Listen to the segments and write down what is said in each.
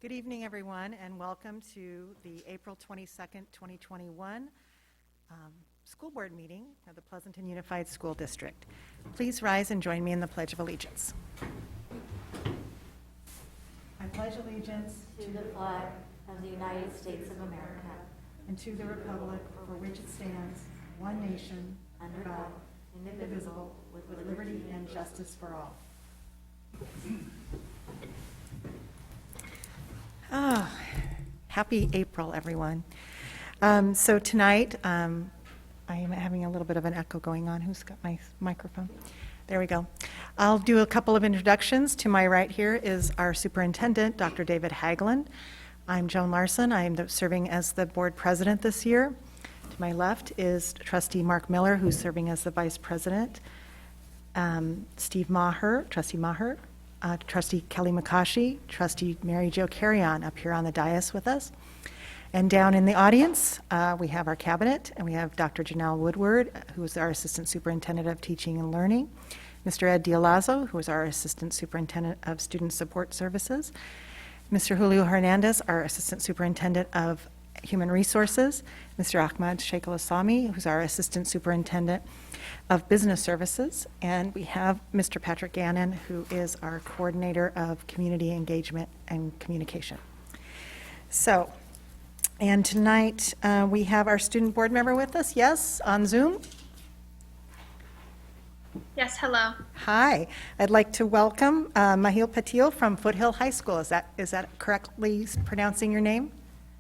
Good evening, everyone, and welcome to the April 22nd, 2021 School Board meeting of the Pleasanton Unified School District. Please rise and join me in the Pledge of Allegiance. I pledge allegiance to the flag of the United States of America and to the republic for which it stands, one nation, under God, indivisible, with liberty and justice for all. Oh, happy April, everyone. So tonight, I am having a little bit of an echo going on. Who's got my microphone? There we go. I'll do a couple of introductions. To my right here is our superintendent, Dr. David Hagelin. I'm Joan Larson. I'm serving as the board president this year. To my left is trustee Mark Miller, who's serving as the vice president. Steve Maher, trustee Maher. Trustee Kelly McCaughey, trustee Mary Jo Carrion up here on the dais with us. And down in the audience, we have our cabinet, and we have Dr. Janelle Woodward, who is our Assistant Superintendent of Teaching and Learning, Mr. Ed Dialazo, who is our Assistant Superintendent of Student Support Services, Mr. Julio Hernandez, our Assistant Superintendent of Human Resources, Mr. Ahmad Sheikh Al-Assami, who's our Assistant Superintendent of Business Services, and we have Mr. Patrick Gannon, who is our Coordinator of Community Engagement and Communication. So, and tonight we have our student board member with us, yes, on Zoom. Yes, hello. Hi, I'd like to welcome Mahil Patil from Foothill High School. Is that correctly pronouncing your name?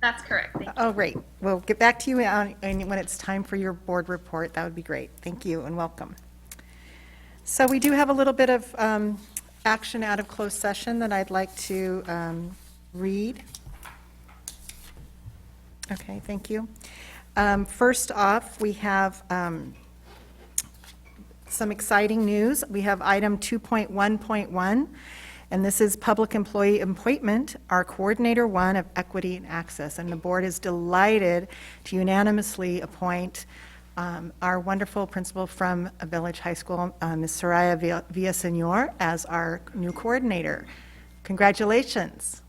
That's correct. Thank you. Oh, great. We'll get back to you when it's time for your board report. That would be great. Thank you and welcome. So we do have a little bit of action out of closed session that I'd like to read. Okay, thank you. First off, we have some exciting news. We have item 2.1.1. And this is public employee appointment, our Coordinator 1 of Equity and Access. And the board is delighted to unanimously appoint our wonderful principal from Village High School, Ms. Soraya Villasenor, as our new coordinator. Congratulations.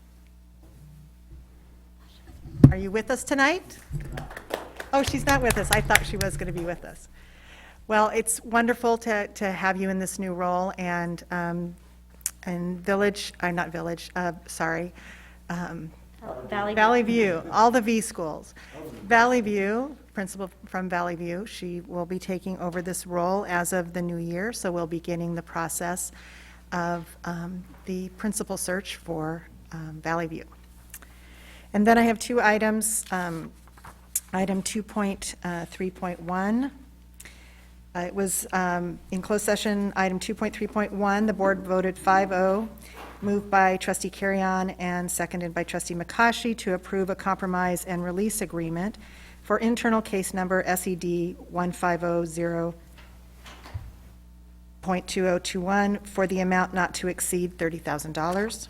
Are you with us tonight? Oh, she's not with us. I thought she was going to be with us. Well, it's wonderful to have you in this new role, and Village, not Village, sorry. Valley View, all the V schools. Valley View, principal from Valley View, she will be taking over this role as of the new year, so we'll be beginning the process of the principal search for Valley View. And then I have two items, item 2.3.1. It was in closed session, item 2.3.1, the board voted 5-0, moved by trustee Carrion and seconded by trustee McCaughey to approve a compromise and release agreement for internal case number SED 1500.2021 for the amount not to exceed $30,000.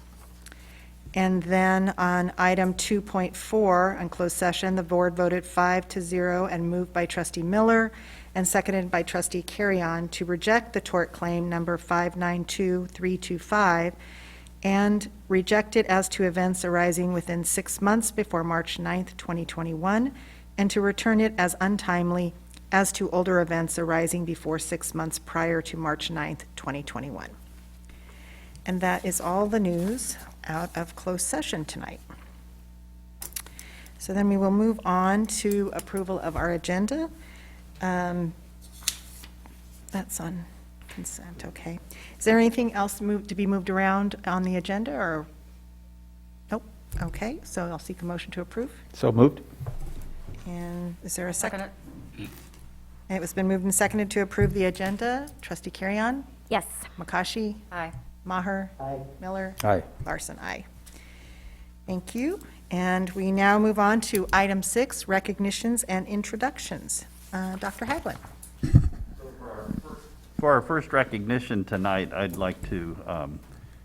And then on item 2.4, on closed session, the board voted 5-0 and moved by trustee Miller and seconded by trustee Carrion to reject the tort claim number 592325 and reject it as to events arising within 6 months before March 9th, 2021, and to return it as untimely as to older events arising before 6 months prior to March 9th, 2021. And that is all the news out of closed session tonight. So then we will move on to approval of our agenda. That's on consent, okay. Is there anything else to be moved around on the agenda, or? Nope, okay, so I'll seek a motion to approve. So moved. And is there a second? It was been moved and seconded to approve the agenda. Trustee Carrion? Yes. McCaughey? Aye. Maher? Aye. Miller? Aye. Larson, aye. Thank you. And we now move on to item 6, recognitions and introductions. Dr. Hagelin. For our first recognition tonight, I'd like to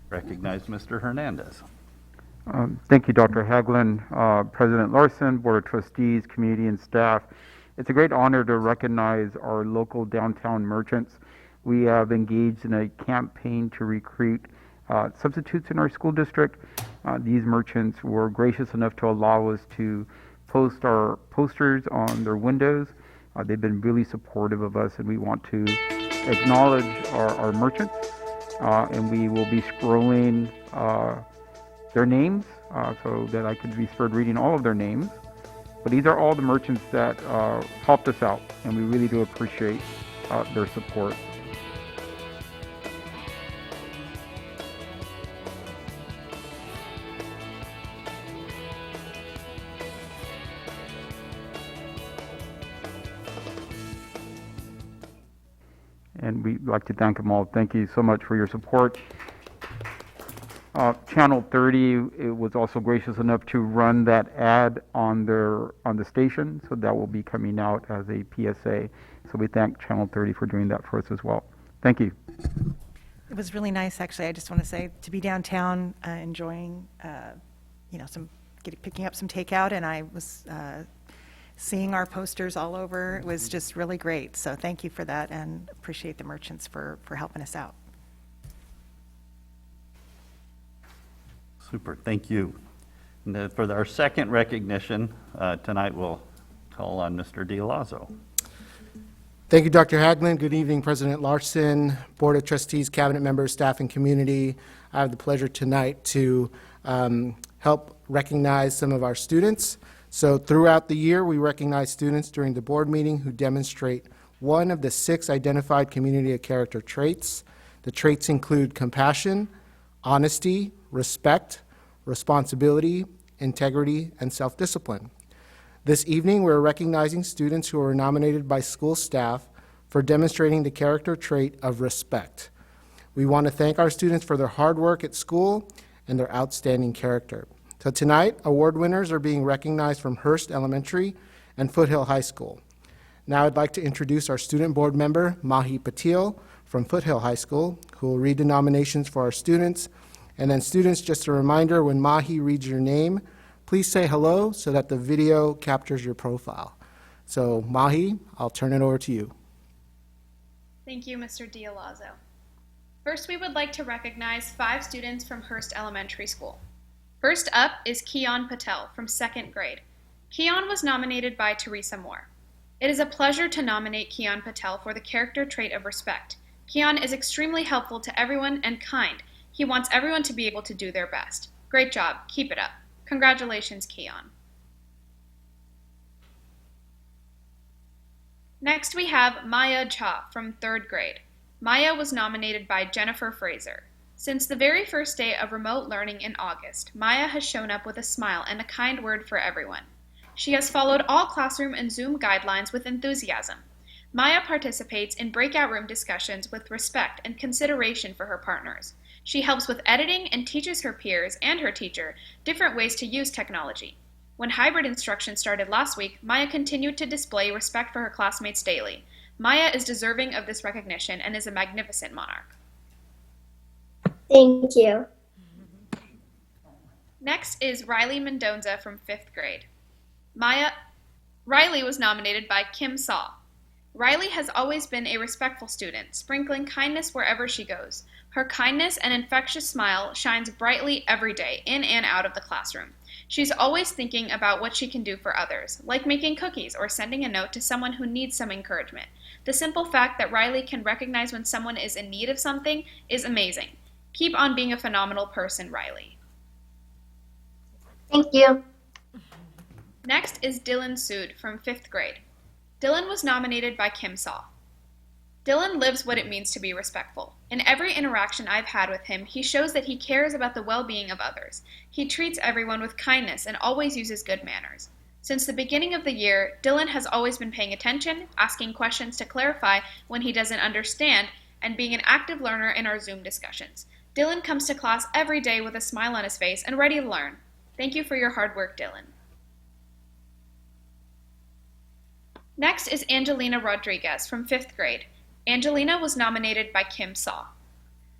recognize Mr. Hernandez. Thank you, Dr. Hagelin, President Larson, Board of Trustees, community, and staff. It's a great honor to recognize our local downtown merchants. We have engaged in a campaign to recruit substitutes in our school district. These merchants were gracious enough to allow us to post our posters on their windows. They've been really supportive of us, and we want to acknowledge our merchants. And we will be scrolling their names so that I could be spared reading all of their names. But these are all the merchants that helped us out, and we really do appreciate their support. And we'd like to thank them all. Thank you so much for your support. Channel 30 it was also gracious enough to run that ad on the station, so that will be coming out as a PSA. So we thank Channel 30 for doing that for us as well. Thank you. It was really nice, actually. I just want to say, to be downtown enjoying, picking up some takeout, and I was seeing our posters all over. It was just really great. So thank you for that, and appreciate the merchants for helping us out. Super, thank you. And for our second recognition, tonight we'll call on Mr. D'Alazzo. Thank you, Dr. Haglund. Good evening, President Larson, Board of Trustees, Cabinet members, staff, and community. I have the pleasure tonight to help recognize some of our students. So throughout the year, we recognize students during the board meeting who demonstrate one of the 6 identified community of character traits. The traits include compassion, honesty, respect, responsibility, integrity, and self-discipline. This evening, we're recognizing students who are nominated by school staff for demonstrating the character trait of respect. We want to thank our students for their hard work at school and their outstanding character. So tonight, award winners are being recognized from Hearst Elementary and Foothill High School. Now I'd like to introduce our student board member, Mahi Patil from Foothill High School, who will read the nominations for our students. And then students, just a reminder, when Mahi reads your name, please say hello so that the video captures your profile. So Mahi, I'll turn it over to you. Thank you, Mr. D'Alazzo. First, we would like to recognize 5 students from Hearst Elementary School. First up is Keon Patel from 2nd grade. Keon was nominated by Teresa Moore. It is a pleasure to nominate Keon Patel for the character trait of respect. Keon is extremely helpful to everyone and kind. He wants everyone to be able to do their best. Great job. Keep it up. Congratulations, Keon. Next, we have Maya Cha from 3rd grade. Maya was nominated by Jennifer Fraser. Since the very first day of remote learning in August, Maya has shown up with a smile and a kind word for everyone. She has followed all classroom and Zoom guidelines with enthusiasm. Maya participates in breakout room discussions with respect and consideration for her partners. She helps with editing and teaches her peers and her teacher different ways to use technology. When hybrid instruction started last week, Maya continued to display respect for her classmates daily. Maya is deserving of this recognition and is a magnificent monarch. Thank you. Next is Riley Mendonza from 5th grade. Riley was nominated by Kim Saw. Riley has always been a respectful student, sprinkling kindness wherever she goes. Her kindness and infectious smile shines brightly every day, in and out of the classroom. She's always thinking about what she can do for others, like making cookies or sending a note to someone who needs some encouragement. The simple fact that Riley can recognize when someone is in need of something is amazing. Keep on being a phenomenal person, Riley. Thank you. Next is Dylan Sood from 5th grade. Dylan was nominated by Kim Saw. Dylan lives what it means to be respectful. In every interaction I've had with him, he shows that he cares about the well-being of others. He treats everyone with kindness and always uses good manners. Since the beginning of the year, Dylan has always been paying attention, asking questions to clarify when he doesn't understand, and being an active learner in our Zoom discussions. Dylan comes to class every day with a smile on his face and ready to learn. Thank you for your hard work, Dylan. Next is Angelina Rodriguez from 5th grade. Angelina was nominated by Kim Saw.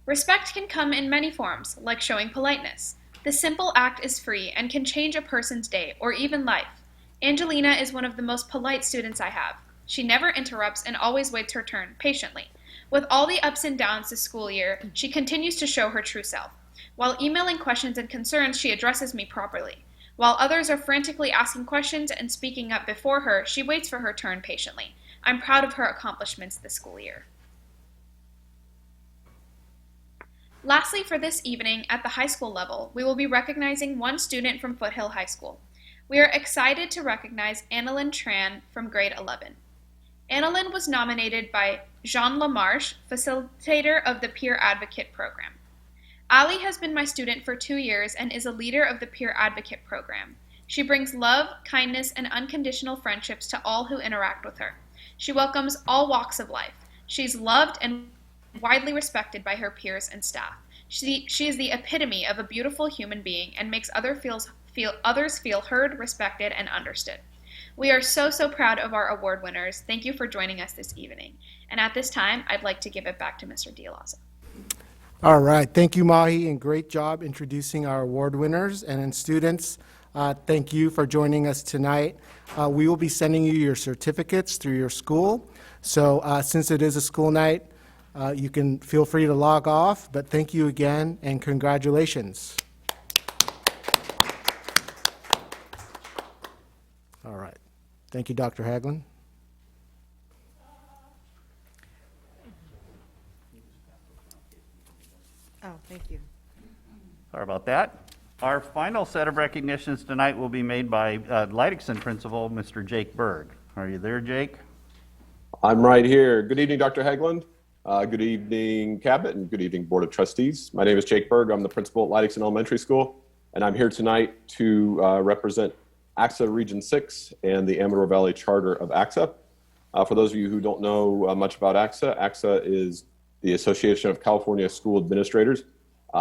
Respect can come in many forms, like showing politeness. The simple act is free and can change a person's day or even life. Angelina is one of the most polite students I have. She never interrupts and always waits her turn patiently. With all the ups and downs this school year, she continues to show her true self. While emailing questions and concerns, she addresses me properly. While others are frantically asking questions and speaking up before her, she waits for her turn patiently. I'm proud of her accomplishments this school year. Lastly, for this evening, at the high school level, we will be recognizing one student from Foothill High School. We are excited to recognize Annalyn Tran from grade 11. Annalyn was nominated by Jean Lamarche, facilitator of the Peer Advocate Program. Ali has been my student for 2 years and is a leader of the Peer Advocate Program. She brings love, kindness, and unconditional friendships to all who interact with her. She welcomes all walks of life. She's loved and widely respected by her peers and staff. She is the epitome of a beautiful human being and makes others feel heard, respected, and understood. We are so proud of our award winners. Thank you for joining us this evening. And at this time, I'd like to give it back to Mr. Dialazo. All right, thank you, Mahi, and great job introducing our award winners. And then students, thank you for joining us tonight. We will be sending you your certificates through your school. So since it is a school night, you can feel free to log off, but thank you again and congratulations. All right, thank you, Dr. Haglund. Oh, thank you. Sorry about that. Our final set of recognitions tonight will be made by Leidixon Principal, Mr. Jake Berg. Are you there, Jake? I'm right here. Good evening, Dr. Haglund. Good evening, Cabinet, and good evening, Board of Trustees. My name is Jake Berg. I'm the principal at Leidixon Elementary School, and I'm here tonight to represent AXA Region 6 and the Amador Valley Charter of AXA. For those of you who don't know much about AXA, AXA is the Association of California School Administrators.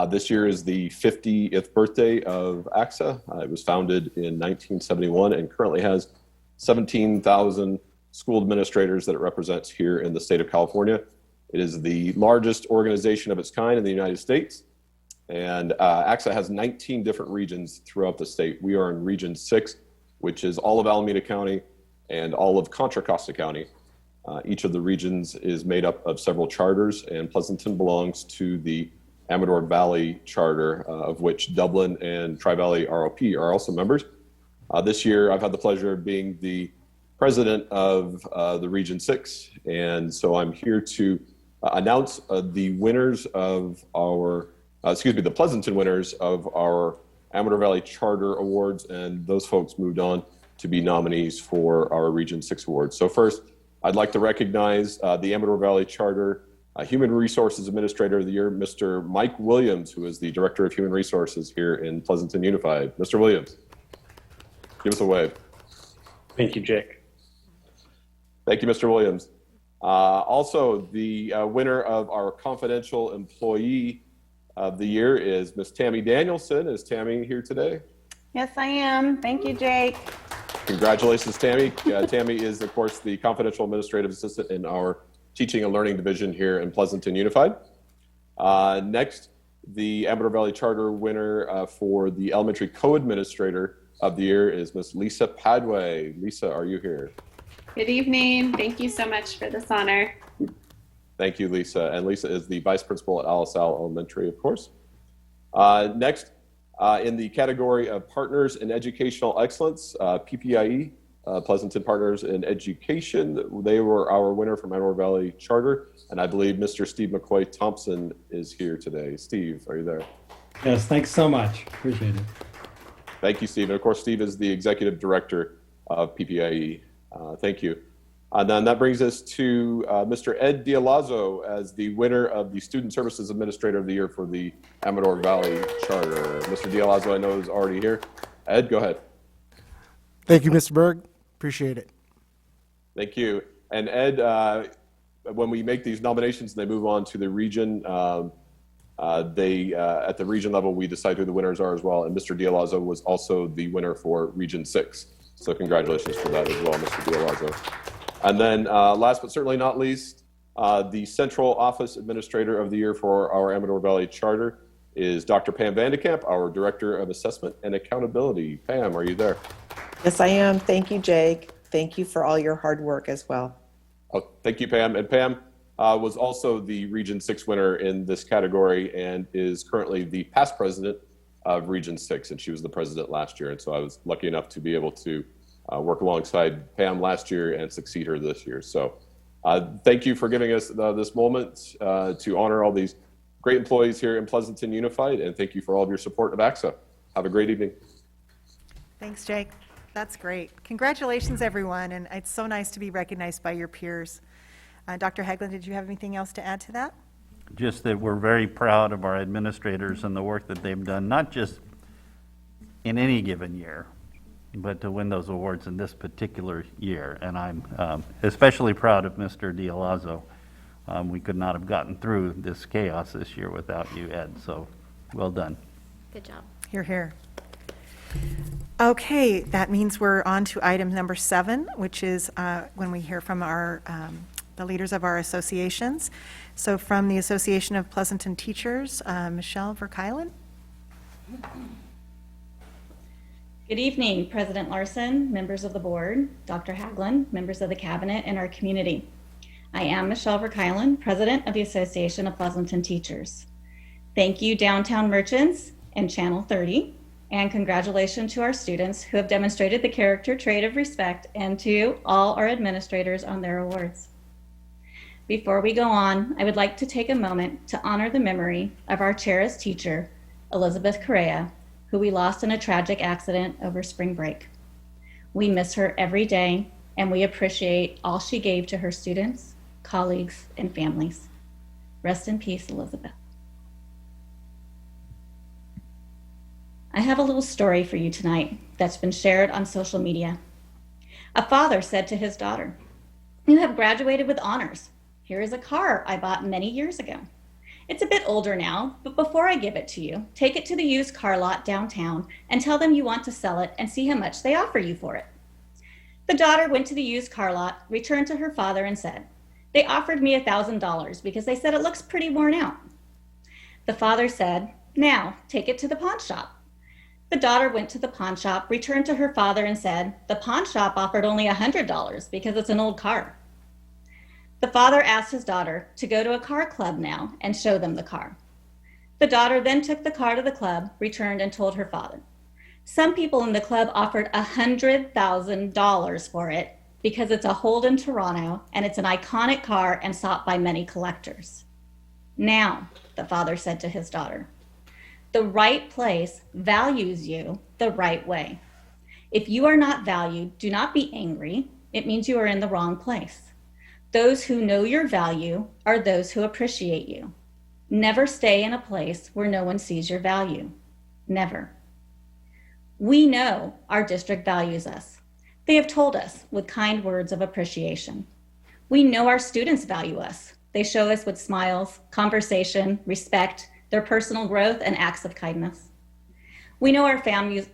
This year is the 50th birthday of AXA. It was founded in 1971 and currently has 17,000 school administrators that it represents here in the state of California. It is the largest organization of its kind in the United States. And AXA has 19 different regions throughout the state. We are in Region 6, which is all of Alameda County and all of Contra Costa County. Each of the regions is made up of several charters, and Pleasanton belongs to the Amador Valley Charter, of which Dublin and Tri-Valley ROP are also members. This year, I've had the pleasure of being the president of the Region 6, and so I'm here to announce the winners of our, the Pleasanton winners of our Amador Valley Charter Awards, and those folks moved on to be nominees for our Region 6 awards. So first, I'd like to recognize the Amador Valley Charter Human Resources Administrator of the Year, Mr. Mike Williams, who is the Director of Human Resources here in Pleasanton Unified. Mr. Williams, give us a wave. Thank you, Jake. Thank you, Mr. Williams. Also, the winner of our Confidential Employee of the Year is Miss Tammy Danielson. Is Tammy here today? Yes, I am. Thank you, Jake. Congratulations, Tammy. Tammy is, of course, the Confidential Administrative Assistant in our Teaching and Learning Division here in Pleasanton Unified. Next, the Amador Valley Charter winner for the Elementary Co-Administrator of the Year is Miss Lisa Padway. Lisa, are you here? Good evening. Thank you so much for this honor. Thank you, Lisa. And Lisa is the Vice Principal at Alisal Elementary, of course. Next, in the category of Partners in Educational Excellence, PPIE, Pleasanton Partners in Education, they were our winner from Amador Valley Charter, and I believe Mr. Steve McCoy Thompson is here today. Steve, are you there? Yes, thanks so much. Appreciate it. Thank you, Steve. And of course, Steve is the Executive Director of PPIE. Thank you. And then that brings us to Mr. Ed Dialazo as the winner of the Student Services Administrator of the Year for the Amador Valley Charter. Mr. Dialazo, I know, is already here. Ed, go ahead. Thank you, Mr. Berg. Appreciate it. Thank you. And Ed, when we make these nominations, they move on to the region. At the region level, we decide who the winners are as well. And Mr. Dialazo was also the winner for Region 6. So congratulations for that as well, Mr. Dialazo. And then last but certainly not least, the Central Office Administrator of the Year for our Amador Valley Charter is Dr. Pam Vandekamp, our Director of Assessment and Accountability. Pam, are you there? Yes, I am. Thank you, Jake. Thank you for all your hard work as well. Oh, thank you, Pam. And Pam, was also the Region 6 winner in this category and is currently the past president of Region 6, and she was the president last year. And so I was lucky enough to be able to work alongside Pam last year and succeed her this year. So thank you for giving us this moment to honor all these great employees here in Pleasanton Unified, and thank you for all of your support of AXA. Have a great evening. Thanks, Jake. That's great. Congratulations, everyone, and it's so nice to be recognized by your peers. Dr. Haglund, did you have anything else to add to that? Just that we're very proud of our administrators and the work that they've done, not just in any given year, but to win those awards in this particular year. And I'm especially proud of Mr. Dialazzo. We could not have gotten through this chaos this year without you, Ed, so well done. Good job. Hear, hear. Okay, that means we're on to item number 7, which is when we hear from the leaders of our associations. So from the Association of Pleasanton Teachers, Michelle Verkeilen. Good evening, President Larson, members of the board, Dr. Haglund, members of the cabinet, and our community. I am Michelle Verkeilen, President of the Association of Pleasanton Teachers. Thank you, Downtown Merchants and Channel 30, and congratulations to our students who have demonstrated the character trait of respect, and to all our administrators on their awards. Before we go on, I would like to take a moment to honor the memory of our cherished teacher, Elizabeth Correa, who we lost in a tragic accident over spring break. We miss her every day, and we appreciate all she gave to her students, colleagues, and families. Rest in peace, Elizabeth. I have a little story for you tonight that's been shared on social media. A father said to his daughter, "You have graduated with honors. Here is a car I bought many years ago. It's a bit older now, but before I give it to you, take it to the used car lot downtown and tell them you want to sell it and see how much they offer you for it." The daughter went to the used car lot, returned to her father, and said, "They offered me $1,000 because they said it looks pretty worn out." The father said, "Now, take it to the pawn shop." The daughter went to the pawn shop, returned to her father, and said, "The pawn shop offered only $100 because it's an old car." The father asked his daughter to go to a car club now and show them the car. The daughter then took the car to the club, returned, and told her father. Some people in the club offered $100,000 for it because it's a Holden Toronto and it's an iconic car and sought by many collectors. "Now," the father said to his daughter, "the right place values you the right way. If you are not valued, do not be angry. It means you are in the wrong place. Those who know your value are those who appreciate you. Never stay in a place where no one sees your value. Never." We know our district values us. They have told us with kind words of appreciation. We know our students value us. They show us with smiles, conversation, respect, their personal growth, and acts of kindness. We know our families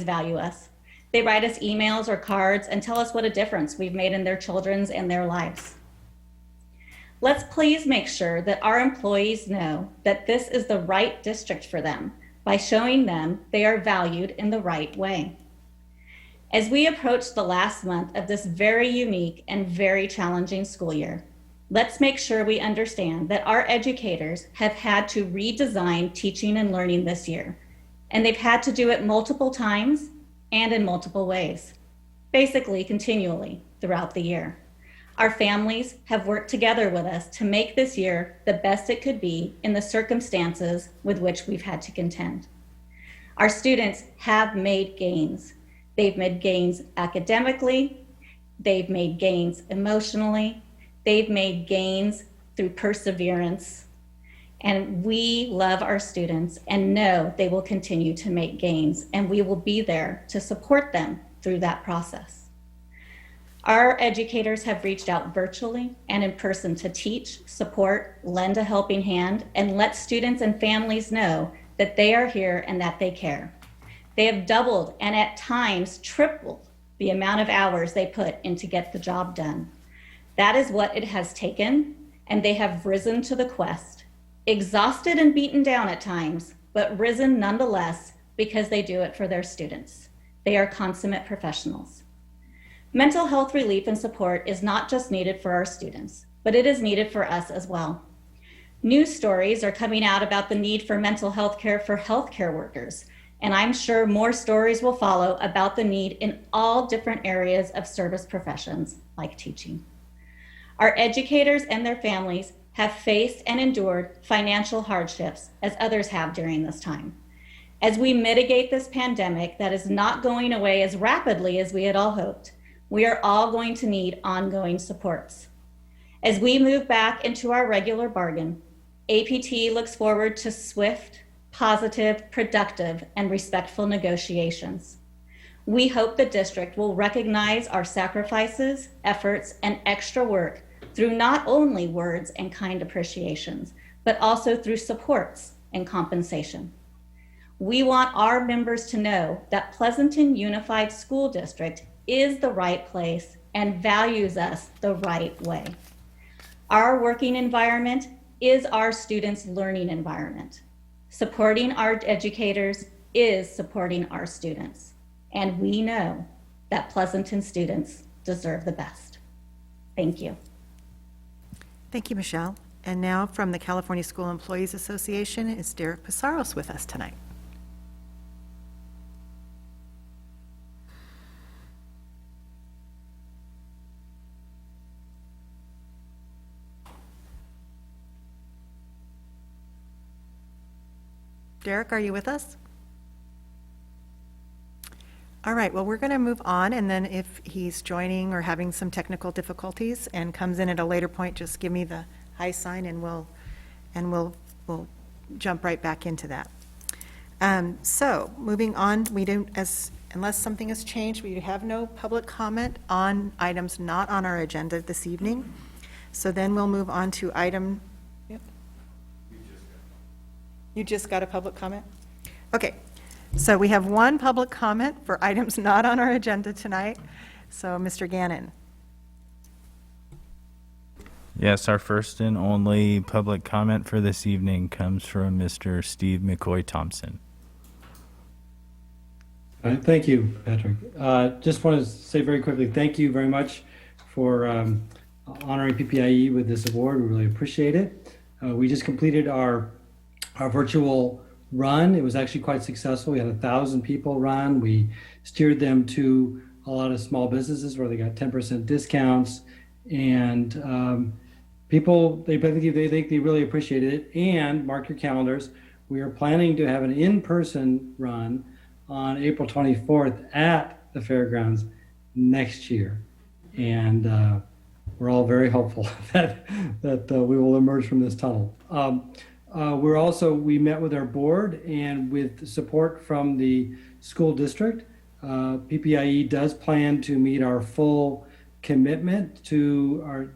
value us. They write us emails or cards and tell us what a difference we've made in their children's and their lives. Let's please make sure that our employees know that this is the right district for them by showing them they are valued in the right way. As we approach the last month of this very unique and very challenging school year, let's make sure we understand that our educators have had to redesign teaching and learning this year, and they've had to do it multiple times and in multiple ways, basically continually throughout the year. Our families have worked together with us to make this year the best it could be in the circumstances with which we've had to contend. Our students have made gains. They've made gains academically, they've made gains emotionally, they've made gains through perseverance, and we love our students and know they will continue to make gains, and we will be there to support them through that process. Our educators have reached out virtually and in person to teach, support, lend a helping hand, and let students and families know that they are here and that they care. They have doubled and at times tripled the amount of hours they put in to get the job done. That is what it has taken, and they have risen to the quest, exhausted and beaten down at times, but risen nonetheless because they do it for their students. They are consummate professionals. Mental health relief and support is not just needed for our students, but but it is needed for us as well. News stories are coming out about the need for mental health care for healthcare workers, and I'm sure more stories will follow about the need in all different areas of service professions like teaching. Our educators and their families have faced and endured financial hardships as others have during this time. As we mitigate this pandemic that is not going away as rapidly as we had all hoped, we are all going to need ongoing supports. As we move back into our regular bargain, APT looks forward to swift, positive, productive, and respectful negotiations. We hope the district will recognize our sacrifices, efforts, and extra work through not only words and kind appreciations, but also through supports and compensation. We want our members to know that Pleasanton Unified School District is the right place and values us the right way. Our working environment is our students' learning environment. Supporting our educators is supporting our students. And we know that Pleasanton students deserve the best. Thank you. Thank you, Michelle. And now from the California School Employees Association is Derek Pizarros with us tonight. Derek, are you with us? All right, well, we're going to move on, and then if he's joining or having some technical difficulties and comes in at a later point, just give me the high sign and we'll jump right back into that. So moving on, we don't, unless something has changed, we have no public comment on items not on our agenda this evening. So then we'll move on to item. Yep. You just got a public comment? Okay. So we have one public comment for items not on our agenda tonight. So, Mr. Gannon. Yes, our first and only public comment for this evening comes from Mr. Steve McCoy Thompson. All right, thank you, Patrick. Just want to say very quickly, thank you very much for honoring PPIE with this award. We really appreciate it. We just completed our virtual run. It was actually quite successful. We had 1,000 people run. We steered them to a lot of small businesses where they got 10% discounts, and people, I think they really appreciated it. And mark your calendars. We are planning to have an in-person run on April 24th at the fairgrounds next year, and we're all very hopeful that we will emerge from this tunnel. We met with our board, and with support from the school district, PPIE does plan to meet our full commitment to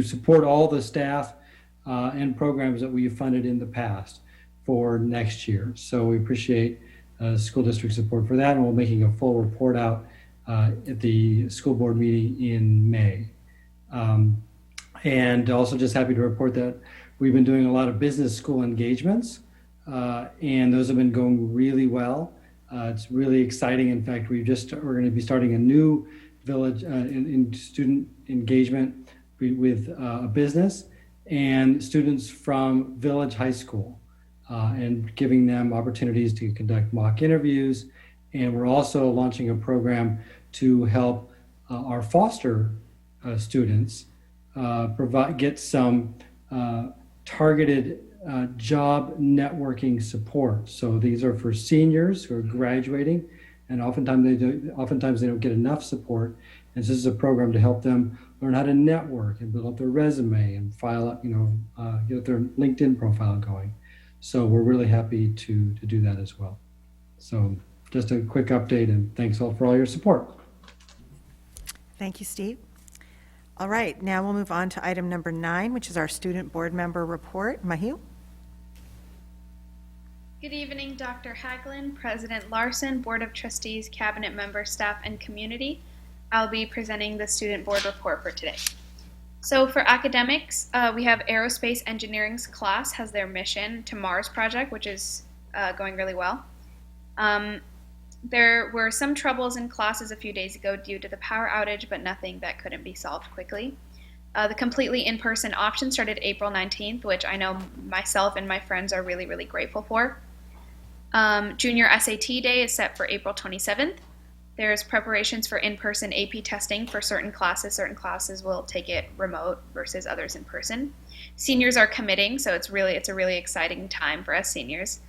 support all the staff and programs that we've funded in the past for next year. So we appreciate school district support for that, and we're making a full report out at the school board meeting in May. And also just happy to report that we've been doing a lot of business school engagements, and those have been going really well. It's really exciting. In fact, we're going to be starting a new village in student engagement with a business and students from Village High School, and giving them opportunities to conduct mock interviews. And we're also launching a program to help our foster students get some targeted job networking support. So these are for seniors who are graduating, and oftentimes they don't get enough support. And so this is a program to help them learn how to network and build up their resume and file up, get their LinkedIn profile going. So we're really happy to do that as well. So just a quick update, and thanks all for all your support. Thank you, Steve. All right, now we'll move on to item number 9, which is our student board member report. Mahiu? Good evening, Dr. Haglund, President Larson, Board of Trustees, Cabinet member, staff, and community. I'll be presenting the student board report for today. So for academics, we have aerospace engineering's class has their mission to Mars project, which is going really well. There were some troubles in classes a few days ago due to the power outage, but nothing that couldn't be solved quickly. The completely in-person option started April 19th, which I know myself and my friends are really, really grateful for. Junior SAT Day is set for April 27th. There's preparations for in-person AP testing for certain classes. Certain classes will take it remote versus others in person. Seniors are committing, so it's a really exciting time for us seniors.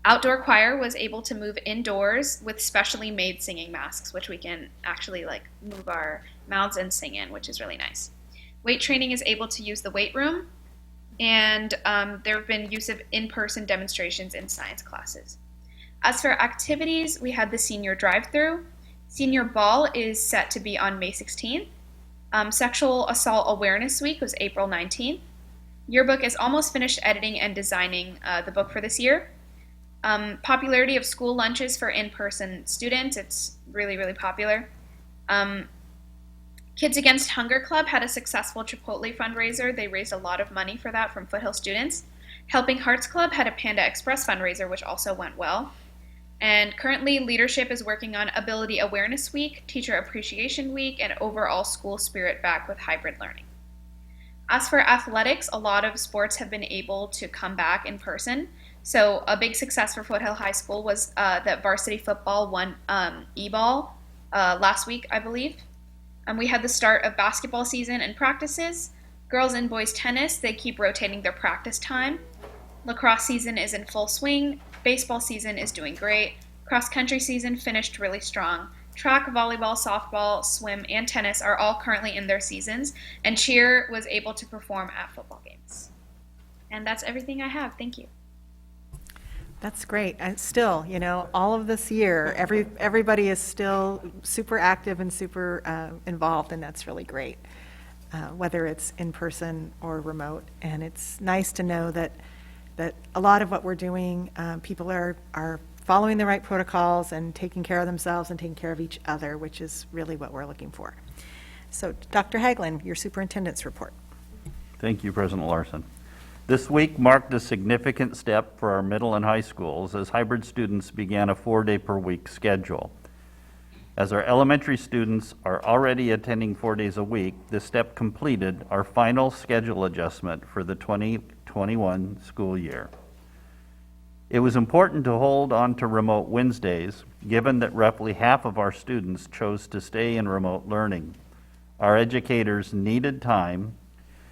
Outdoor choir was able to move indoors with specially made singing masks, which we can actually move our mouths and sing in, which is really nice. Weight training is able to use the weight room, and there have been use of in-person demonstrations in science classes. As for activities, we had the senior drive-through. Senior ball is set to be on May 16th. Sexual Assault Awareness Week was April 19th. Yearbook is almost finished editing and designing the book for this year. Popularity of school lunches for in-person students, it's really, really popular. Kids Against Hunger Club had a successful Chipotle fundraiser. They raised a lot of money for that from Foothill students. Helping Hearts Club had a Panda Express fundraiser, which also went well. And currently, leadership is working on Ability Awareness Week, Teacher Appreciation Week, and overall school spirit back with hybrid learning. As for athletics, a lot of sports have been able to come back in person. So a big success for Foothill High School was that varsity football won e-ball last week, I believe. We had the start of basketball season and practices. Girls and boys tennis, they keep rotating their practice time. Lacrosse season is in full swing. Baseball season is doing great. Cross country season finished really strong. Track, volleyball, softball, swim, and tennis are all currently in their seasons, and cheer was able to perform at football games. And that's everything I have. Thank you. That's great. And still, all of this year, everybody is still super active and super involved, and that's really great, whether it's in person or remote. And it's nice to know that a lot of what we're doing, people are following the right protocols and taking care of themselves and taking care of each other, which is really what we're looking for. So, Dr. Haglund, your superintendent's report. Thank you, President Larson. This week marked a significant step for our middle and high schools as hybrid students began a 4-day-per-week schedule. As our elementary students are already attending 4 days a week, this step completed our final schedule adjustment for the 2021 school year. It was important to hold on to remote Wednesdays, given that roughly half of our students chose to stay in remote learning. Our educators needed time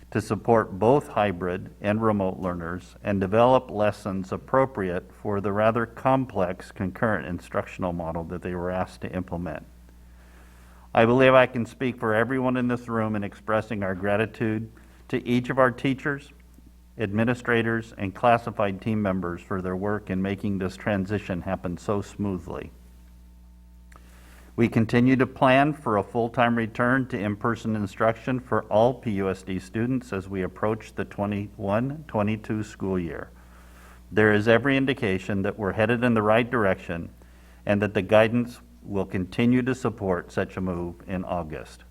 to support both hybrid and remote learners and develop lessons appropriate for the rather complex concurrent instructional model that they were asked to implement. I believe I can speak for everyone in this room in expressing our gratitude to each of our teachers, administrators, and classified team members for their work in making this transition happen so smoothly. We continue to plan for a full-time return to in-person instruction for all PUSD students as we approach the 21-22 school year. There is every indication that we're headed in the right direction and that the guidance will continue to support such a move in August.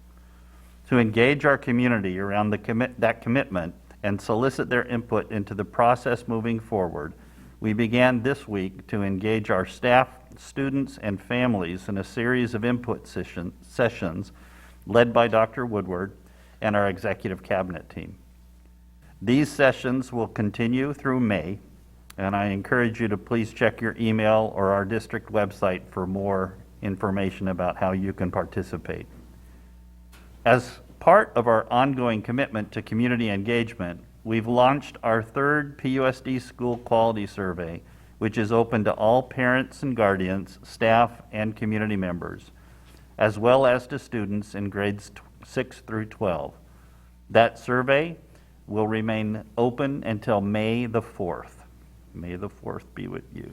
To engage our community around that commitment and solicit their input into the process moving forward, we began this week to engage our staff, students, and families in a series of input sessions led by Dr. Woodward and our executive cabinet team. These sessions will continue through May, and I encourage you to please check your email or our district website for more information about how you can participate. As part of our ongoing commitment to community engagement, we've launched our third PUSD School Quality Survey, which is open to all parents and guardians, staff, and community members, as well as to students in grades 6 through 12. That survey will remain open until May the 4th. May the 4th be with you.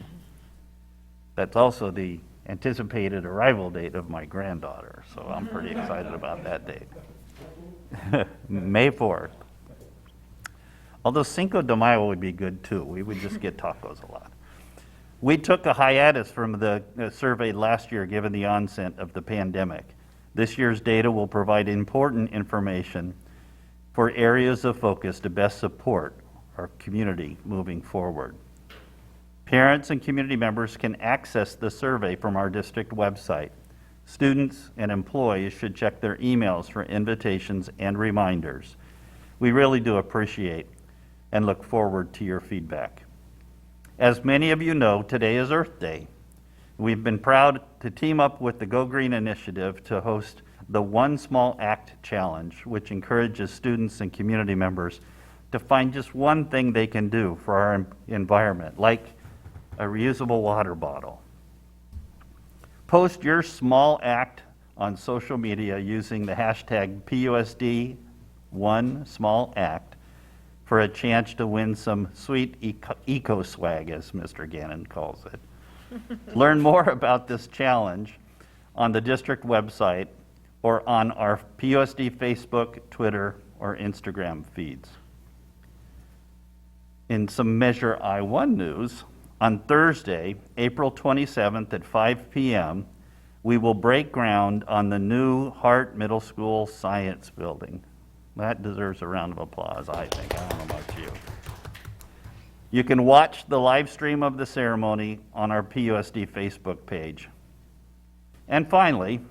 That's also the anticipated arrival date of my granddaughter, so I'm pretty excited about that date. May 4th. Although Cinco de Mayo would be good too. We would just get tacos a lot. We took a hiatus from the survey last year given the onset of the pandemic. This year's data will provide important information for areas of focus to best support our community moving forward. Parents and community members can access the survey from our district website. Students and employees should check their emails for invitations and reminders. We really do appreciate and look forward to your feedback. As many of you know, today is Earth Day. We've been proud to team up with the Go Green Initiative to host the One Small Act Challenge, which encourages students and community members to find just one thing they can do for our environment, like a reusable water bottle. Post your small act on social media using the hashtag PUSD1SmallAct for a chance to win some sweet eco swag, as Mr. Gannon calls it. Learn more about this challenge on the district website or on our PUSD Facebook, Twitter, or Instagram feeds. In some Measure I-1 news, on Thursday, April 27th at 5 p.m., we will break ground on the new Hart Middle School Science Building. That deserves a round of applause, I think. I don't know about you. You can watch the live stream of the ceremony on our PUSD Facebook page. And finally,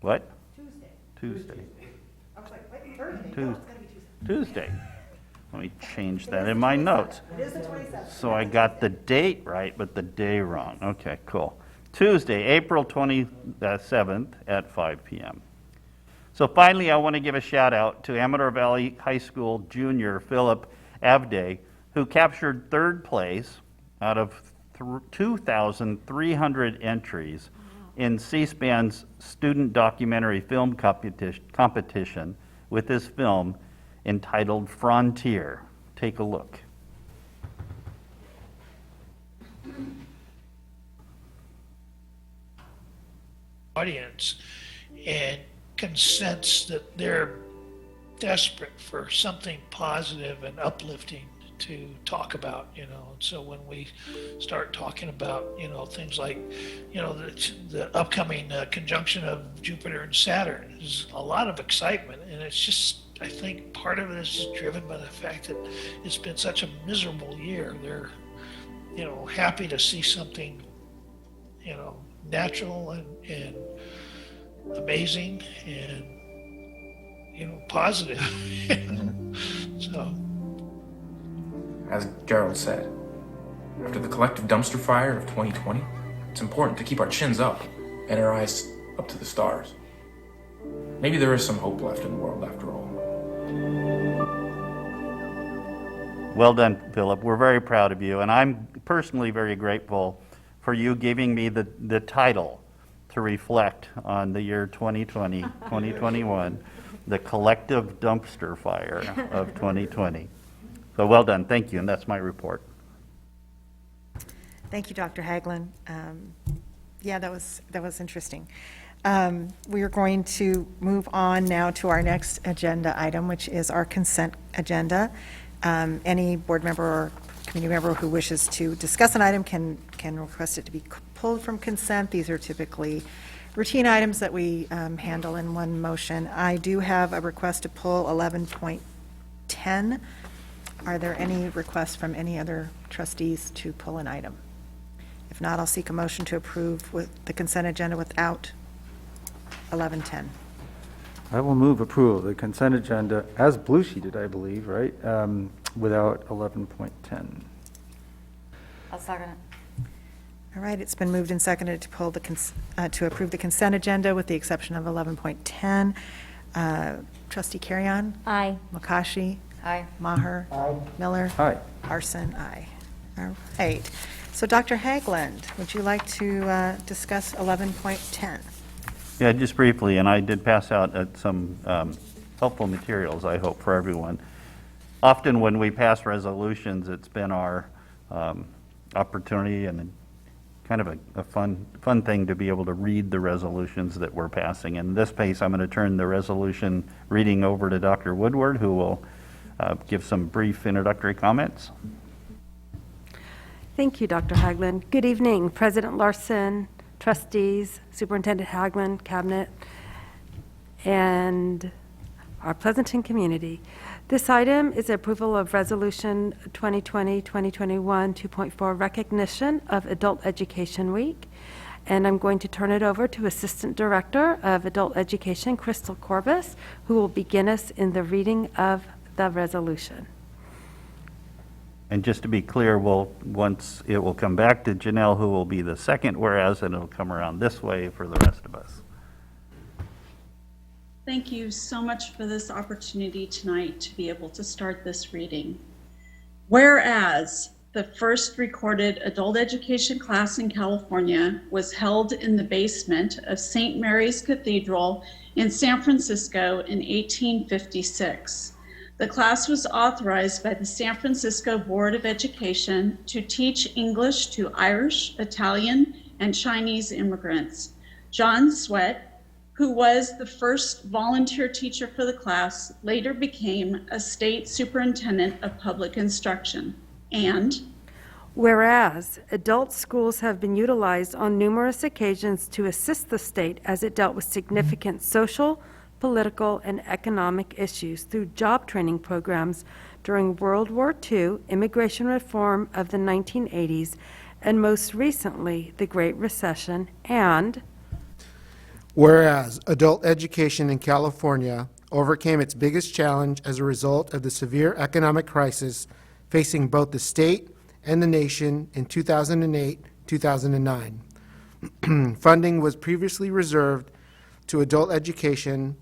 what? Tuesday. I was like, wait, Thursday. Tuesday. No, it's gonna be Tuesday. Let me change that in my notes. It is the 27th. So I got the date right, but the day wrong. Okay, cool. Tuesday, April 27th at 5 p.m. So finally, I want to give a shout out to Amador Valley High School junior Philip Avday, who captured third place out of 2,300 entries in C-SPAN's student documentary film competition with his film entitled Frontier. Take a look. Audience and can sense that they're desperate for something positive and uplifting to talk about, you know. And so when we start talking about, you know, things like, you know, the upcoming conjunction of Jupiter and Saturn, there's a lot of excitement, and it's just, I think part of it is just driven by the fact that it's been such a miserable year. They're, you know, happy to see something, you know, natural and amazing and, you know, positive. So, as Gerald said, after the collective dumpster fire of 2020, it's important to keep our chins up and our eyes up to the stars. Maybe there is some hope left in the world after all. Well done, Philip. We're very proud of you, and I'm personally very grateful for you giving me the title to reflect on the year 2020, 2021, the collective dumpster fire of 2020. So well done, thank you, and that's my report. Thank you, Dr. Haglund. Yeah, that was interesting. We are going to move on now to our next agenda item, which is our consent agenda. Any board member or committee member who wishes to discuss an item can request it to be pulled from consent. These are typically routine items that we handle in one motion. I do have a request to pull 11.10. Are there any requests from any other trustees to pull an item? If not, I'll seek a motion to approve with the consent agenda without 11.10. I will move approval of the consent agenda as blue sheeted, I believe, right? Without 11.10. I'll second it. All right, it's been moved and seconded to pull to approve the consent agenda with the exception of 11.10. Trustee Carrion? Aye. Makashi? Aye. Maher? Aye. Miller? Aye. Arson? Aye. All right. So Dr. Haglund, would you like to discuss 11.10? Yeah, just briefly, and I did pass out some helpful materials, I hope, for everyone. Often when we pass resolutions, it's been our opportunity and kind of a fun thing to be able to read the resolutions that we're passing. In this case, I'm going to turn the resolution reading over to Dr. Woodward, who will give some brief introductory comments. Thank you, Dr. Haglund. Good evening, President Larson, trustees, Superintendent Haglund, Cabinet, and our Pleasanton community. This item is approval of Resolution 2020-2021 2.4 recognition of Adult Education Week. and I'm going to turn it over to Assistant Director of Adult Education, Crystal Corbus, who will begin us in the reading of the resolution. And just to be clear, once it will come back to Janelle, who will be the second whereas, and it'll come around this way for the rest of us. Thank you so much for this opportunity tonight to be able to start this reading. Whereas the first recorded adult education class in California was held in the basement of St. Mary's Cathedral in San Francisco in 1856. The class was authorized by the San Francisco Board of Education to teach English to Irish, Italian, and Chinese immigrants. John Sweat, who was the first volunteer teacher for the class, later became a state superintendent of public instruction. And whereas adult schools have been utilized on numerous occasions to assist the state as it dealt with significant social, political, and economic issues through job training programs during World War II, immigration reform of the 1980s, and most recently, the Great Recession, and whereas adult education in California overcame its biggest challenge as a result of the severe economic crisis facing both the state and the nation in 2008-2009. Funding was previously reserved to adult education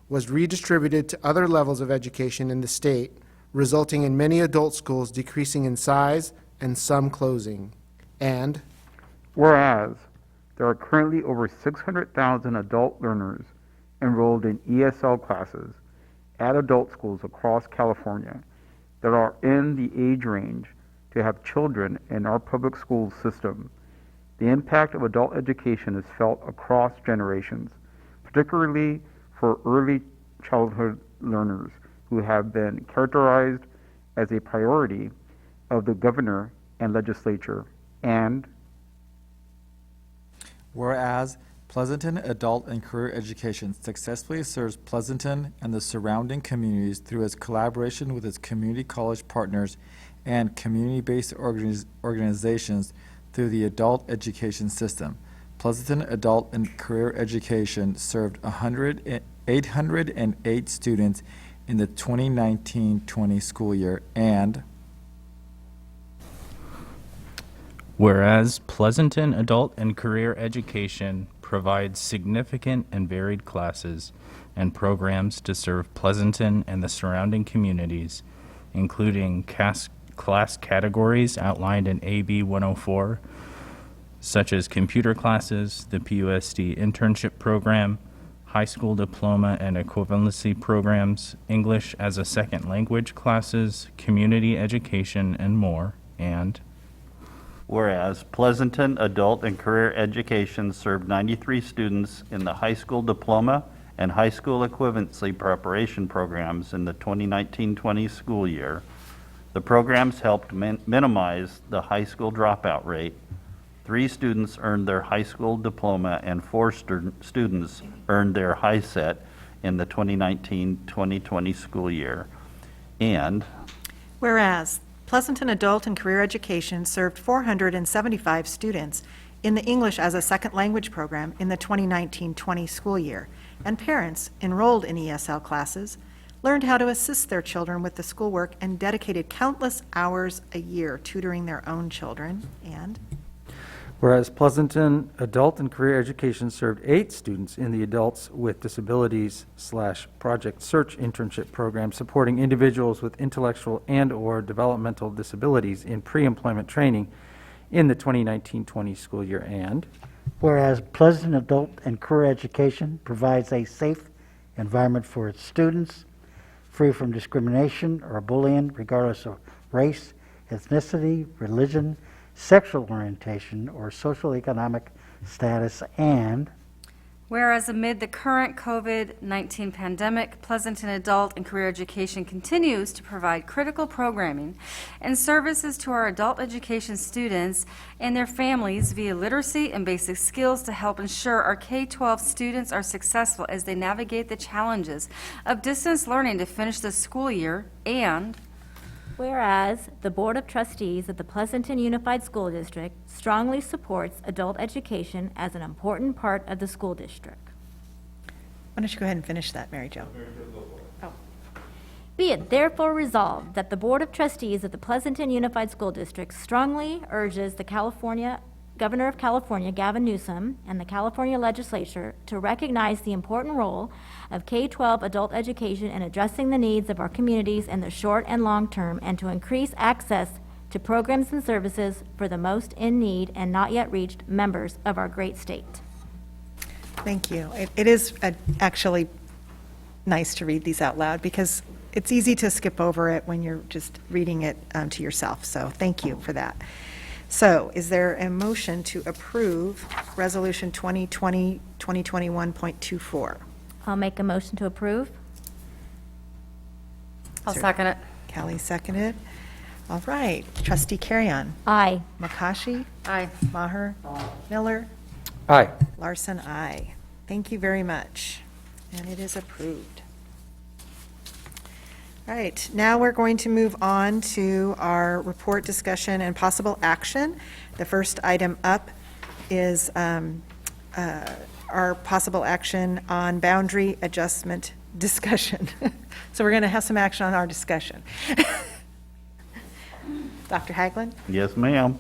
was redistributed to other levels of education in the state, resulting in many adult schools decreasing in size and some closing. And whereas there are currently over 600,000 adult learners enrolled in ESL classes at adult schools across California that are in the age range to have children in our public school system, the impact of adult education is felt across generations, particularly for early childhood learners who have been characterized as a priority of the governor and legislature. And whereas Pleasanton Adult and Career Education successfully serves Pleasanton and the surrounding communities through its collaboration with its community college partners and community-based organizations through the adult education system. Pleasanton Adult and Career Education served 808 students in the 2019-20 school year, and whereas Pleasanton Adult and Career Education provides significant and varied classes and programs to serve Pleasanton and the surrounding communities, including class categories outlined in AB 104, such as computer classes, the pusd internship program, high school diploma and equivalency programs, English as a second language classes, community education, and more. And whereas Pleasanton Adult and Career Education served 93 students in the high school diploma and high school equivalency preparation programs in the 2019-20 school year. The programs helped minimize the high school dropout rate. 3 students earned their high school diploma and 4 students earned their high set in the 2019-2020 school year. And whereas Pleasanton Adult and Career Education served 475 students in the English as a second language program in the 2019-20 school year, and parents enrolled in ESL classes learned how to assist their children with the schoolwork and dedicated countless hours a year tutoring their own children. And whereas Pleasanton Adult and Career Education served 8 students in the Adults with Disabilities / Project Search internship program supporting individuals with intellectual and/or developmental disabilities in pre-employment training in the 2019-20 school year. And whereas Pleasanton Adult and Career Education provides a safe environment for its students, free from discrimination or bullying regardless of race, ethnicity, religion, sexual orientation, or social economic status. And whereas amid the current COVID-19 pandemic, Pleasanton Adult and Career Education continues to provide critical programming and services to our adult education students and their families via literacy and basic skills to help ensure our K-12 students are successful as they navigate the challenges of distance learning to finish the school year. And Whereas the Board of Trustees of the Pleasanton Unified School District strongly supports adult education as an important part of the school district. Why don't you go ahead and finish that, Mary Jo? Be it therefore resolved that the Board of Trustees of the Pleasanton Unified School District strongly urges the Governor of California, Gavin Newsom, and the California Legislature to recognize the important role of K-12 adult education in addressing the needs of our communities in the short and long term, and to increase access to programs and services for the most in need and not yet reached members of our great state. Thank you. It is actually nice to read these out loud because it's easy to skip over it when you're just reading it to yourself. So thank you for that. So is there a motion to approve Resolution 2020-2021.24? I'll make a motion to approve. I'll second it. Kelly seconded. All right. Trustee Carrion. Aye. Makashi. Aye. Maher. Miller. Aye. Larson, aye. Thank you very much. And it is approved. All right, now we're going to move on to our report, discussion, and possible action. The first item up is our possible action on boundary adjustment discussion. So we're going to have some action on our discussion. Dr. Haglund? Yes, ma'am.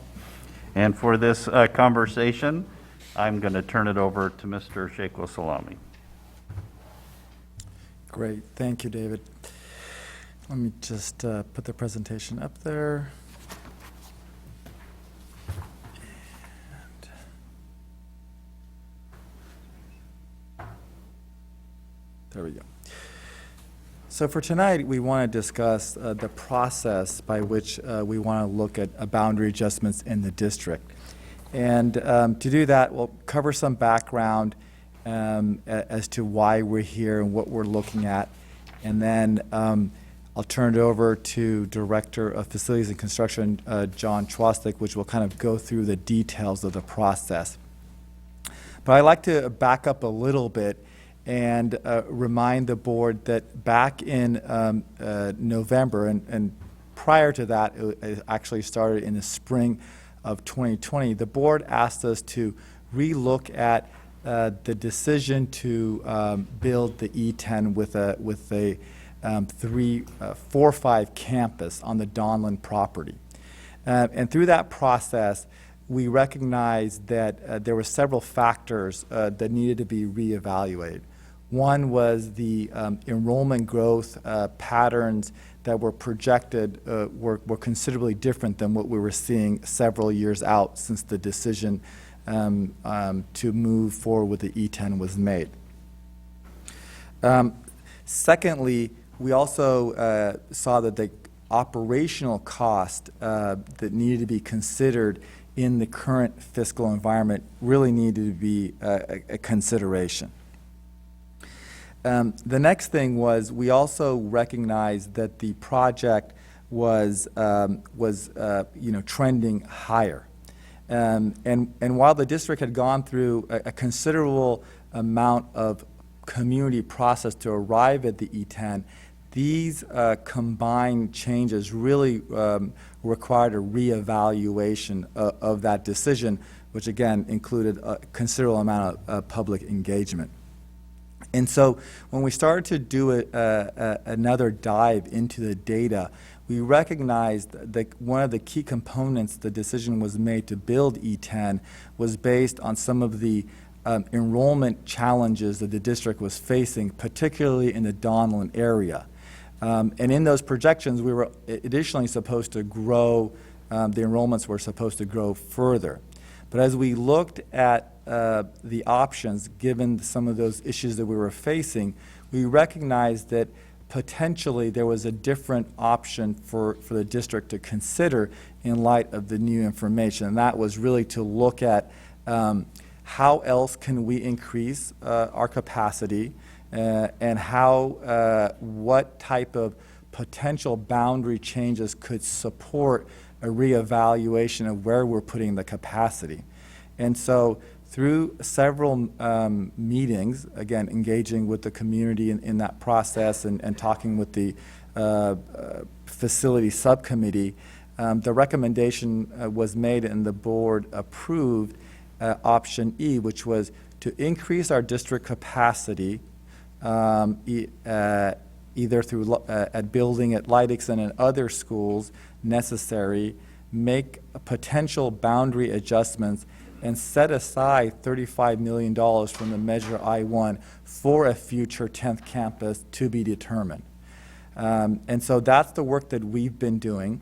And for this conversation, I'm going to turn it over to Mr. Sheikh Salami. Great. Thank you, David. Let me just put the presentation up there. And there we go. So for tonight, we want to discuss the process by which we want to look at boundary adjustments in the district. And to do that, we'll cover some background as to why we're here and what we're looking at. And then I'll turn it over to Director of Facilities and Construction, John Chwastik, which will kind of go through the details of the process. But I'd like to back up a little bit and remind the board that back in November, and prior to that, it actually started in the spring of 2020, the board asked us to relook at the decision to build the E10 with a 4-5 campus on the Donlan property. And through that process, we recognized that there were several factors that needed to be reevaluated. One was the enrollment growth patterns that were projected were considerably different than what we were seeing several years out since the decision to move forward with the E10 was made. Secondly, we also saw that the operational cost that needed to be considered in the current fiscal environment really needed to be a consideration. The next thing was we also recognized that the project was trending higher. And while the district had gone through a considerable amount of community process to arrive at the E10, these combined changes really required a reevaluation of that decision, which again included a considerable amount of public engagement. And so when we started to do another dive into the data, we recognized that one of the key components the decision was made to build E10 was based on some of the enrollment challenges that the district was facing, particularly in the Donlan area. And in those projections, we were additionally supposed to grow, the enrollments were supposed to grow further. But as we looked at the options, given some of those issues that we were facing, we recognized that potentially there was a different option for the district to consider in light of the new information. And that was really to look at how else can we increase our capacity and what type of potential boundary changes could support a reevaluation of where we're putting the capacity. And so through several meetings, again, engaging with the community in that process and talking with the facility subcommittee, the recommendation was made and the board approved option E, which was to increase our district capacity either through at building at Leidixson and other schools necessary, make potential boundary adjustments, and set aside $35 million from the Measure I-1 for a future 10th campus to be determined. And so that's the work that we've been doing.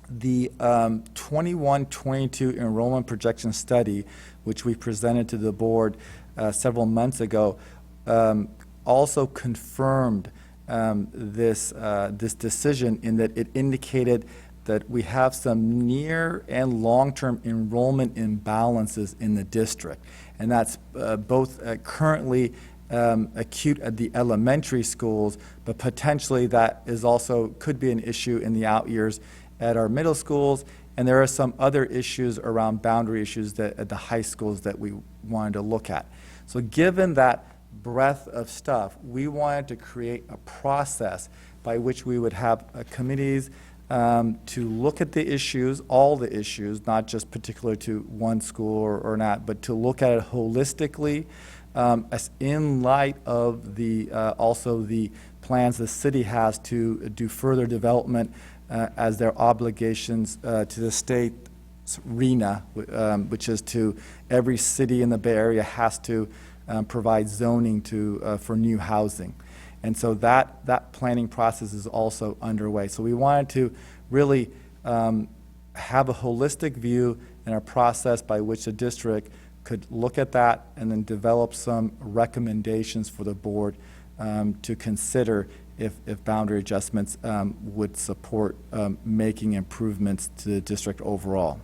The 21-22 enrollment projection study, which we presented to the board several months ago, also confirmed this decision in that it indicated that we have some near and long-term enrollment imbalances in the district. And that's both currently acute at the elementary schools, but potentially that is also could be an issue in the out years at our middle schools. And there are some other issues around boundary issues that at the high schools that we wanted to look at. So given that breadth of stuff, we wanted to create a process by which we would have committees to look at the issues, all the issues, not just particular to one school or not, but to look at it holistically as in light of the also the plans the city has to do further development as their obligations to the state RENA, which is to every city in the Bay Area has to provide zoning to for new housing. And so that planning process is also underway. So we wanted to really have a holistic view and a process by which the district could look at that and then develop some recommendations for the board to consider if boundary adjustments would support making improvements to the district overall.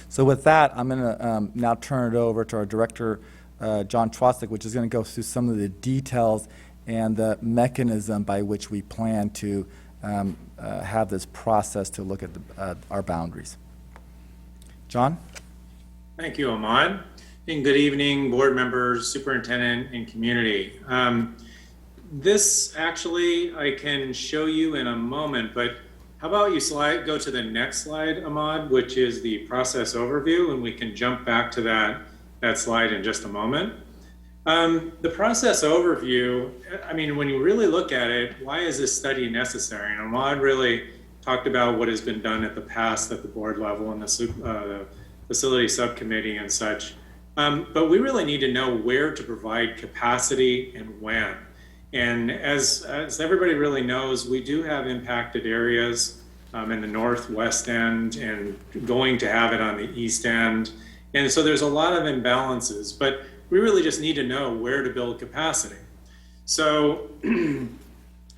So with that, I'm going to now turn it over to our director, John Trostek, which is going to go through some of the details and the mechanism by which we plan to have this process to look at our boundaries. John? Thank you, Ahmad. And good evening, board members, superintendent, and community. This actually I can show you in a moment, but how about you go to the next slide, Ahmad, which is the process overview, and we can jump back to that slide in just a moment. The process overview, I mean, when you really look at it, why is this study necessary? And Ahmad really talked about what has been done at the past at the board level and the facility subcommittee and such. But we really need to know where to provide capacity and when. And as everybody really knows, we do have impacted areas in the northwest end and going to have it on the east end. And so there's a lot of imbalances, but we really just need to know where to build capacity. So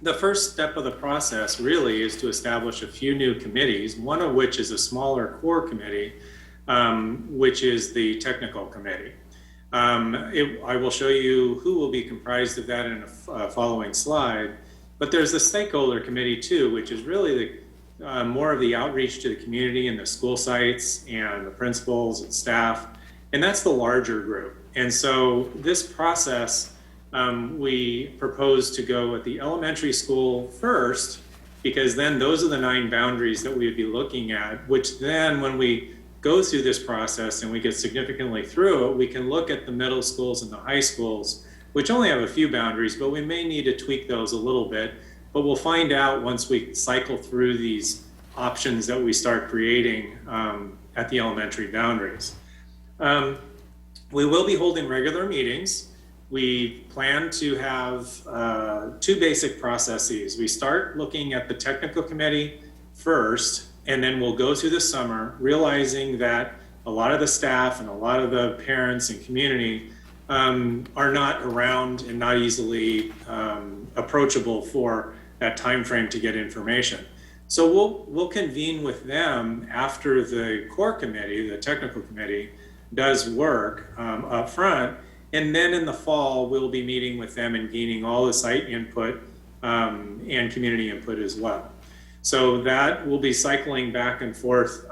the first step of the process really is to establish a few new committees, one of which is a smaller core committee, which is the technical committee. I will show you who will be comprised of that in a following slide, but there's the stakeholder committee too, which is really more of the outreach to the community and the school sites and the principals and staff, and that's the larger group. And so this process, we propose to go at the elementary school first, because then those are the 9 boundaries that we would be looking at, which then when we go through this process and we get significantly through it, we can look at the middle schools and the high schools, which only have a few boundaries, but we may need to tweak those a little bit. But we'll find out once we cycle through these options that we start creating at the elementary boundaries. We will be holding regular meetings. We plan to have 2 basic processes. We start looking at the technical committee first, and then we'll go through the summer realizing that a lot of the staff and a lot of the parents and community are not around and not easily approachable for that time frame to get information. So we'll convene with them after the core committee, the technical committee, does work up front. And then in the fall, we'll be meeting with them and gaining all the site input and community input as well. So that will be cycling back and forth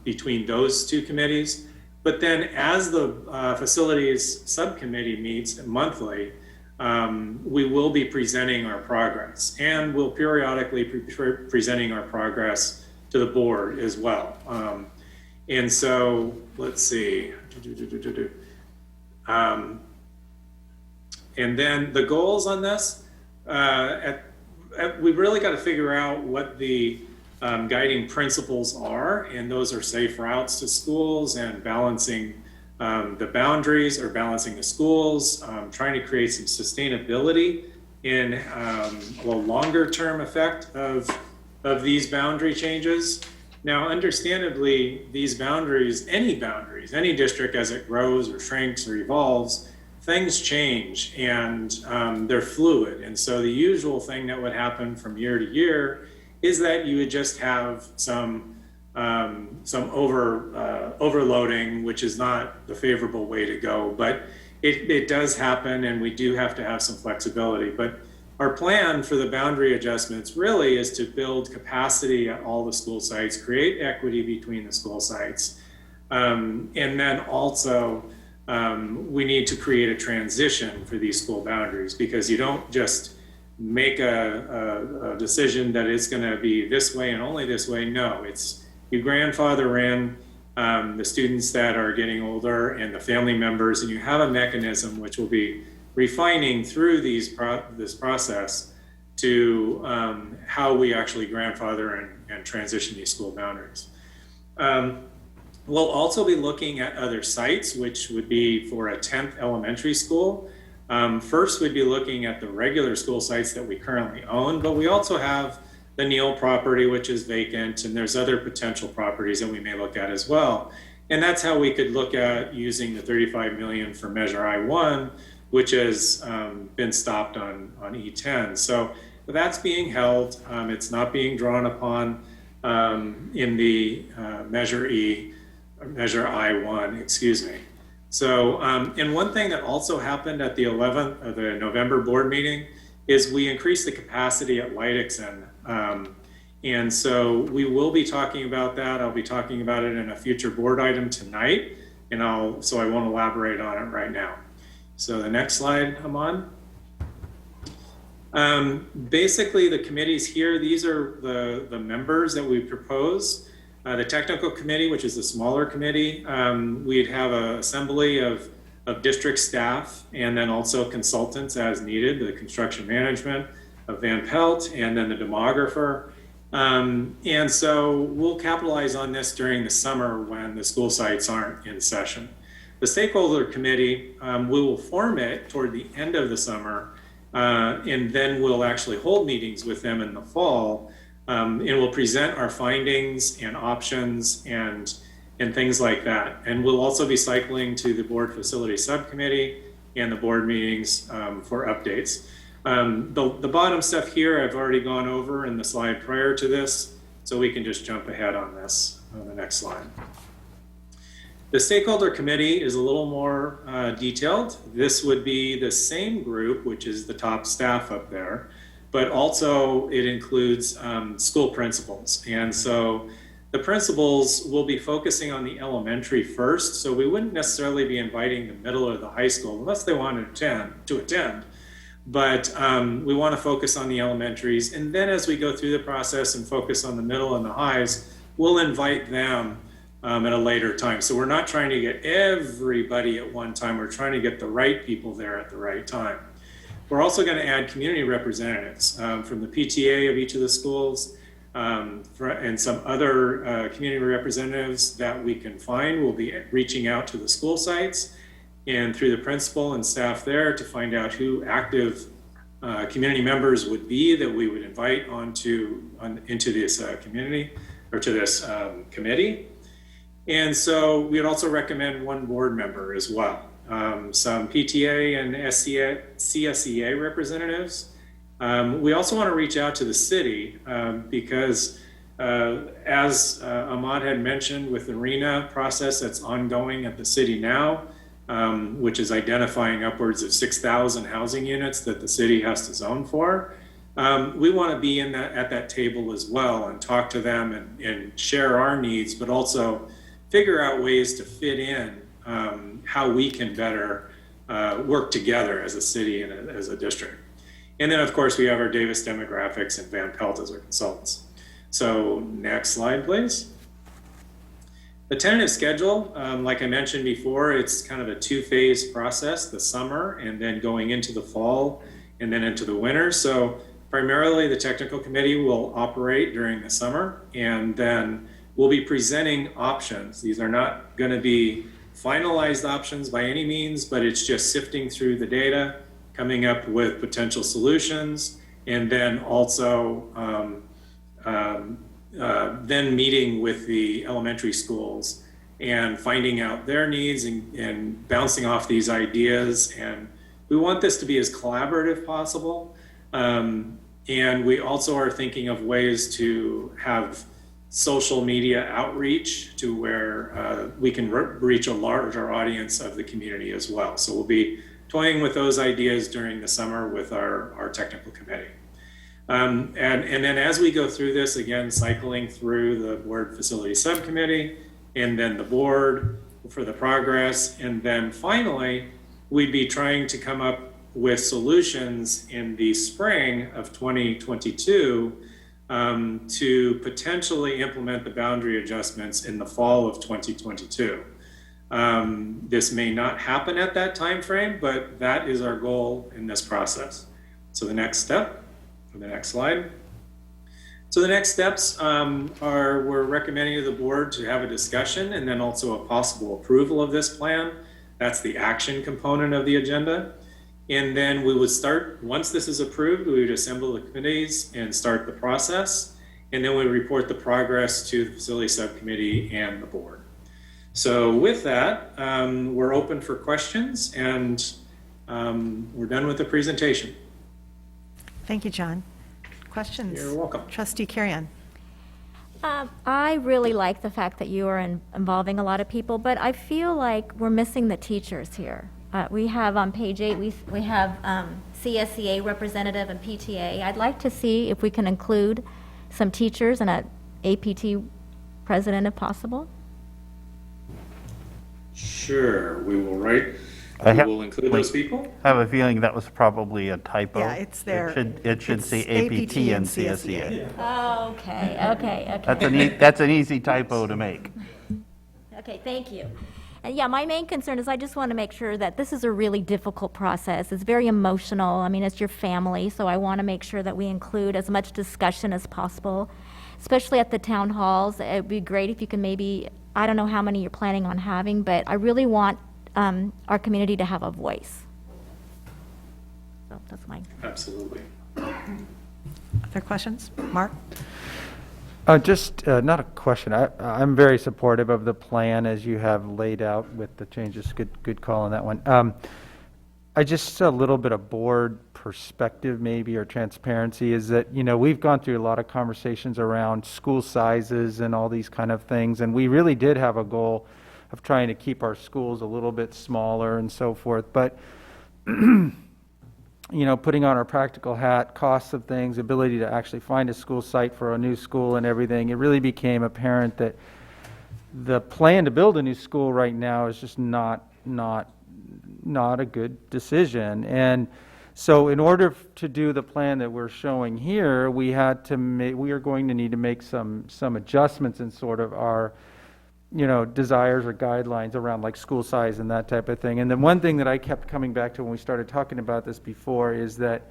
between those 2 committees. But then as the facilities subcommittee meets monthly, we will be presenting our progress, and we'll periodically be presenting our progress to the board as well. And so let's see. And then the goals on this, we've really got to figure out what the guiding principles are, and those are safe routes to schools and balancing the boundaries or balancing the schools, trying to create some sustainability in a longer term effect of these boundary changes. Now, understandably, these boundaries, any district as it grows or shrinks or evolves, things change and they're fluid. And so the usual thing that would happen from year to year is that you would just have some overloading, which is not the favorable way to go. But it does happen, and we do have to have some flexibility. But our plan for the boundary adjustments really is to build capacity at all the school sites, create equity between the school sites, and then also we need to create a transition for these school boundaries, because you don't just make a decision that it's going to be this way and only this way. No, it's you grandfather in the students that are getting older and the family members, and you have a mechanism which will be refining through this process to how we actually grandfather and transition these school boundaries. We'll also be looking at other sites, which would be for a 10th elementary school. First, we'd be looking at the regular school sites that we currently own, but we also have the Neal property, which is vacant, and there's other potential properties that we may look at as well. And that's how we could look at using the $35 million for Measure I-1, which has been stopped on E10. So that's being held. It's not being drawn upon in the Measure I-1, excuse me. So, and one thing that also happened at the the November board meeting is we increased the capacity at Leidixon. And so we will be talking about that. I'll be talking about it in a future board item tonight, and so I won't elaborate on it right now. So the next slide, Ahmad. Basically, the committees here, these are the members that we propose. The technical committee, which is the smaller committee, we'd have an assembly of district staff and then also consultants as needed, the construction management of Van Pelt and then the demographer. And so we'll capitalize on this during the summer when the school sites aren't in session. The stakeholder committee, we will form it toward the end of the summer, and then we'll actually hold meetings with them in the fall, and we'll present our findings and options and things like that. And we'll also be cycling to the board facility subcommittee and the board meetings for updates. The bottom stuff here I've already gone over in the slide prior to this, so we can just jump ahead on this on the next slide. The stakeholder committee is a little more detailed. This would be the same group, which is the top staff up there, but also it includes school principals. And so the principals will be focusing on the elementary first, so we wouldn't necessarily be inviting the middle or the high school unless they wanted to attend. But we want to focus on the elementaries, and then as we go through the process and focus on the middle and the highs, we'll invite them at a later time. So we're not trying to get everybody at one time, we're trying to get the right people there at the right time. We're also going to add community representatives from the PTA of each of the schools and some other community representatives that we can find. We'll be reaching out to the school sites and through the principal and staff there to find out who active community members would be that we would invite into this community or to this committee. And so we would also recommend one board member as well. Some PTA and CSEA representatives. We also want to reach out to the city because as Ahmad had mentioned with the RENA process that's ongoing at the city now, which is identifying upwards of 6,000 housing units that the city has to zone for. We want to be at that table as well and talk to them and share our needs, but also figure out ways to fit in how we can better work together as a city and as a district. And then, of course, we have our Davis Demographics and Van Pelt as our consultants. So next slide, please. The tentative schedule, like I mentioned before, it's kind of a two-phase process, the summer and then going into the fall and then into the winter. So primarily the technical committee will operate during the summer, and then we'll be presenting options. These are not going to be finalized options by any means, but it's just sifting through the data, coming up with potential solutions, and then also then meeting with the elementary schools and finding out their needs and bouncing off these ideas. And we want this to be as collaborative possible. And we also are thinking of ways to have social media outreach to where we can reach a larger audience of the community as well. So we'll be toying with those ideas during the summer with our technical committee. And then as we go through this, again, cycling through the board facility subcommittee and then the board for the progress. And then finally, we'd be trying to come up with solutions in the spring of 2022 to potentially implement the boundary adjustments in the fall of 2022. This may not happen at that time frame, but that is our goal in this process. So the next step, or the next slide. So the next steps are we're recommending to the board to have a discussion and then also a possible approval of this plan. That's the action component of the agenda. And then we would start, once this is approved, we would assemble the committees and start the process. And then we report the progress to the facility subcommittee and the board. So with that, we're open for questions, and we're done with the presentation. Thank you, John. Questions? You're welcome. Trustee Carrion. I really like the fact that you are involving a lot of people, but I feel like we're missing the teachers here. We have on page 8, we have CSEA representative and PTA. I'd like to see if we can include some teachers and an APT president if possible. Sure, we will write. We will include those people. I have a feeling that was probably a typo. Yeah, it's there. It should It's say APT and CSEA. Okay. That's an easy typo to make. Okay, thank you. And yeah, my main concern is I just want to make sure that this is a really difficult process. It's very emotional. I mean, it's your family, so I want to make sure that we include as much discussion as possible, especially at the town halls. It would be great if you can maybe, I don't know how many you're planning on having, but I really want our community to have a voice. So that's mine. Absolutely. Other questions? Mark? Just not a question. I'm very supportive of the plan as you have laid out with the changes. Good call on that one. I just a little bit of board perspective maybe or transparency is that, you know, we've gone through a lot of conversations around school sizes and all these kind of things, and we really did have a goal of trying to keep our schools a little bit smaller and so forth. But you know, putting on our practical hat, costs of things, ability to actually find a school site for a new school and everything, it really became apparent that the plan to build a new school right now is just not a good decision. And so in order to do the plan that we're showing here, we are going to need to make some adjustments in sort of our, you know, desires or guidelines around like school size and that type of thing. And then one thing that I kept coming back to when we started talking about this before is that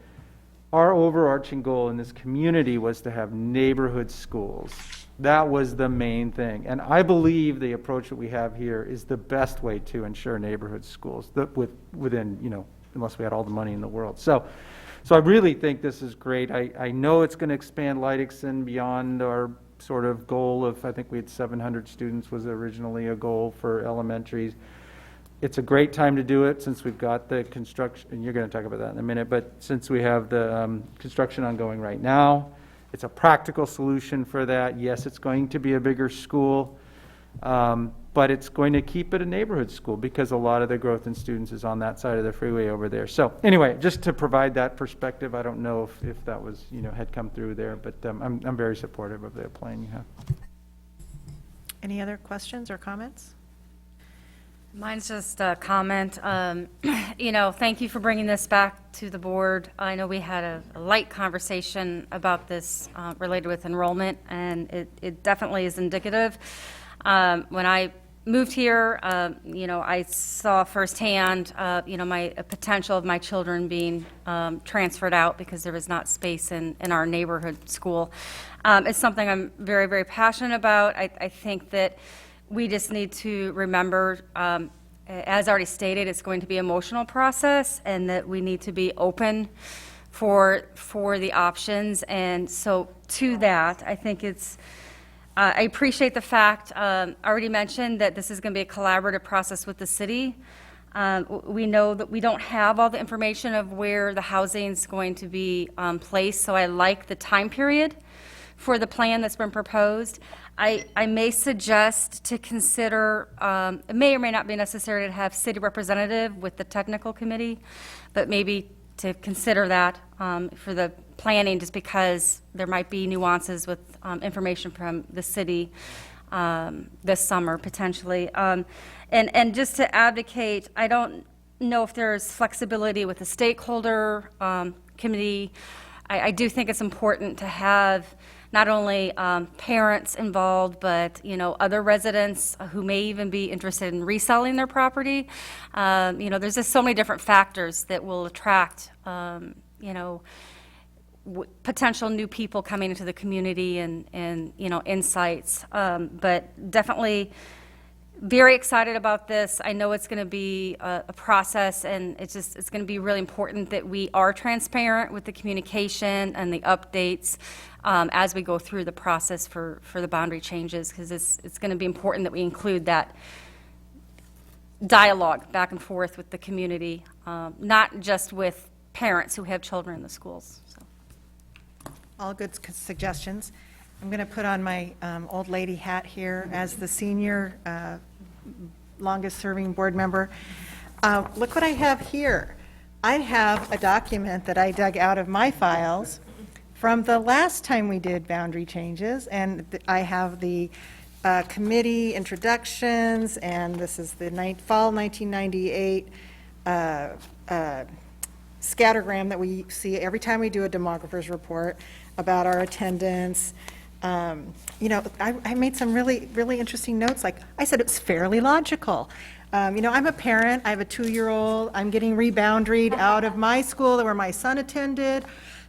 our overarching goal in this community was to have neighborhood schools. That was the main thing. And I believe the approach that we have here is the best way to ensure neighborhood schools within, you know, unless we had all the money in the world. So I really think this is great. I know it's going to expand Leidixson beyond our sort of goal of, I think we had 700 students was originally a goal for elementaries. It's a great time to do it since we've got the construction, and you're going to talk about that in a minute, but since we have the construction ongoing right now, it's a practical solution for that. Yes, it's going to be a bigger school, but it's going to keep it a neighborhood school because a lot of the growth in students is on that side of the freeway over there. So anyway, just to provide that perspective, I don't know if that was, you know, had come through there, but I'm very supportive of the plan you have. Any other questions or comments? Mine's just a comment. Thank you for bringing this back to the board. I know we had a light conversation about this related with enrollment, and it definitely is indicative. When I moved here, I saw firsthand, my potential of my children being transferred out because there was not space in our neighborhood school. It's something I'm very, very passionate about. I think that we just need to remember, as already stated, it's going to be an emotional process, and that we need to be open for the options. And so to that, I think it's, I appreciate the fact, already mentioned, that this is going to be a collaborative process with the city. We know that we don't have all the information of where the housing is going to be placed, so I like the time period for the plan that's been proposed. I may suggest to consider, it may or may not be necessary to have city representative with the technical committee, but maybe to consider that for the planning, just because there might be nuances with information from the city this summer, potentially. And just to advocate, I don't know if there's flexibility with the stakeholder committee. I do think it's important to have not only parents involved, but other residents who may even be interested in reselling their property. There's just so many different factors that will attract potential new people coming into the community and insights. But definitely very excited about this. I know it's going to be a process, and it's going to be really important that we are transparent with the communication and the updates as we go through the process for the boundary changes, because it's going to be important that we include that dialogue back and forth with the community, not just with parents who have children in the schools. So. All good suggestions. I'm going to put on my old lady hat here as the senior longest-serving board member. Look what I have here. I have a document that I dug out of my files from the last time we did boundary changes, and I have the committee introductions, and this is the fall 1998 scattergram that we see every time we do a demographer's report about our attendance. I made some really, really interesting notes. Like I said, it's fairly logical. I'm a parent. I have a 2-year-old. I'm getting reboundaried out of my school where my son attended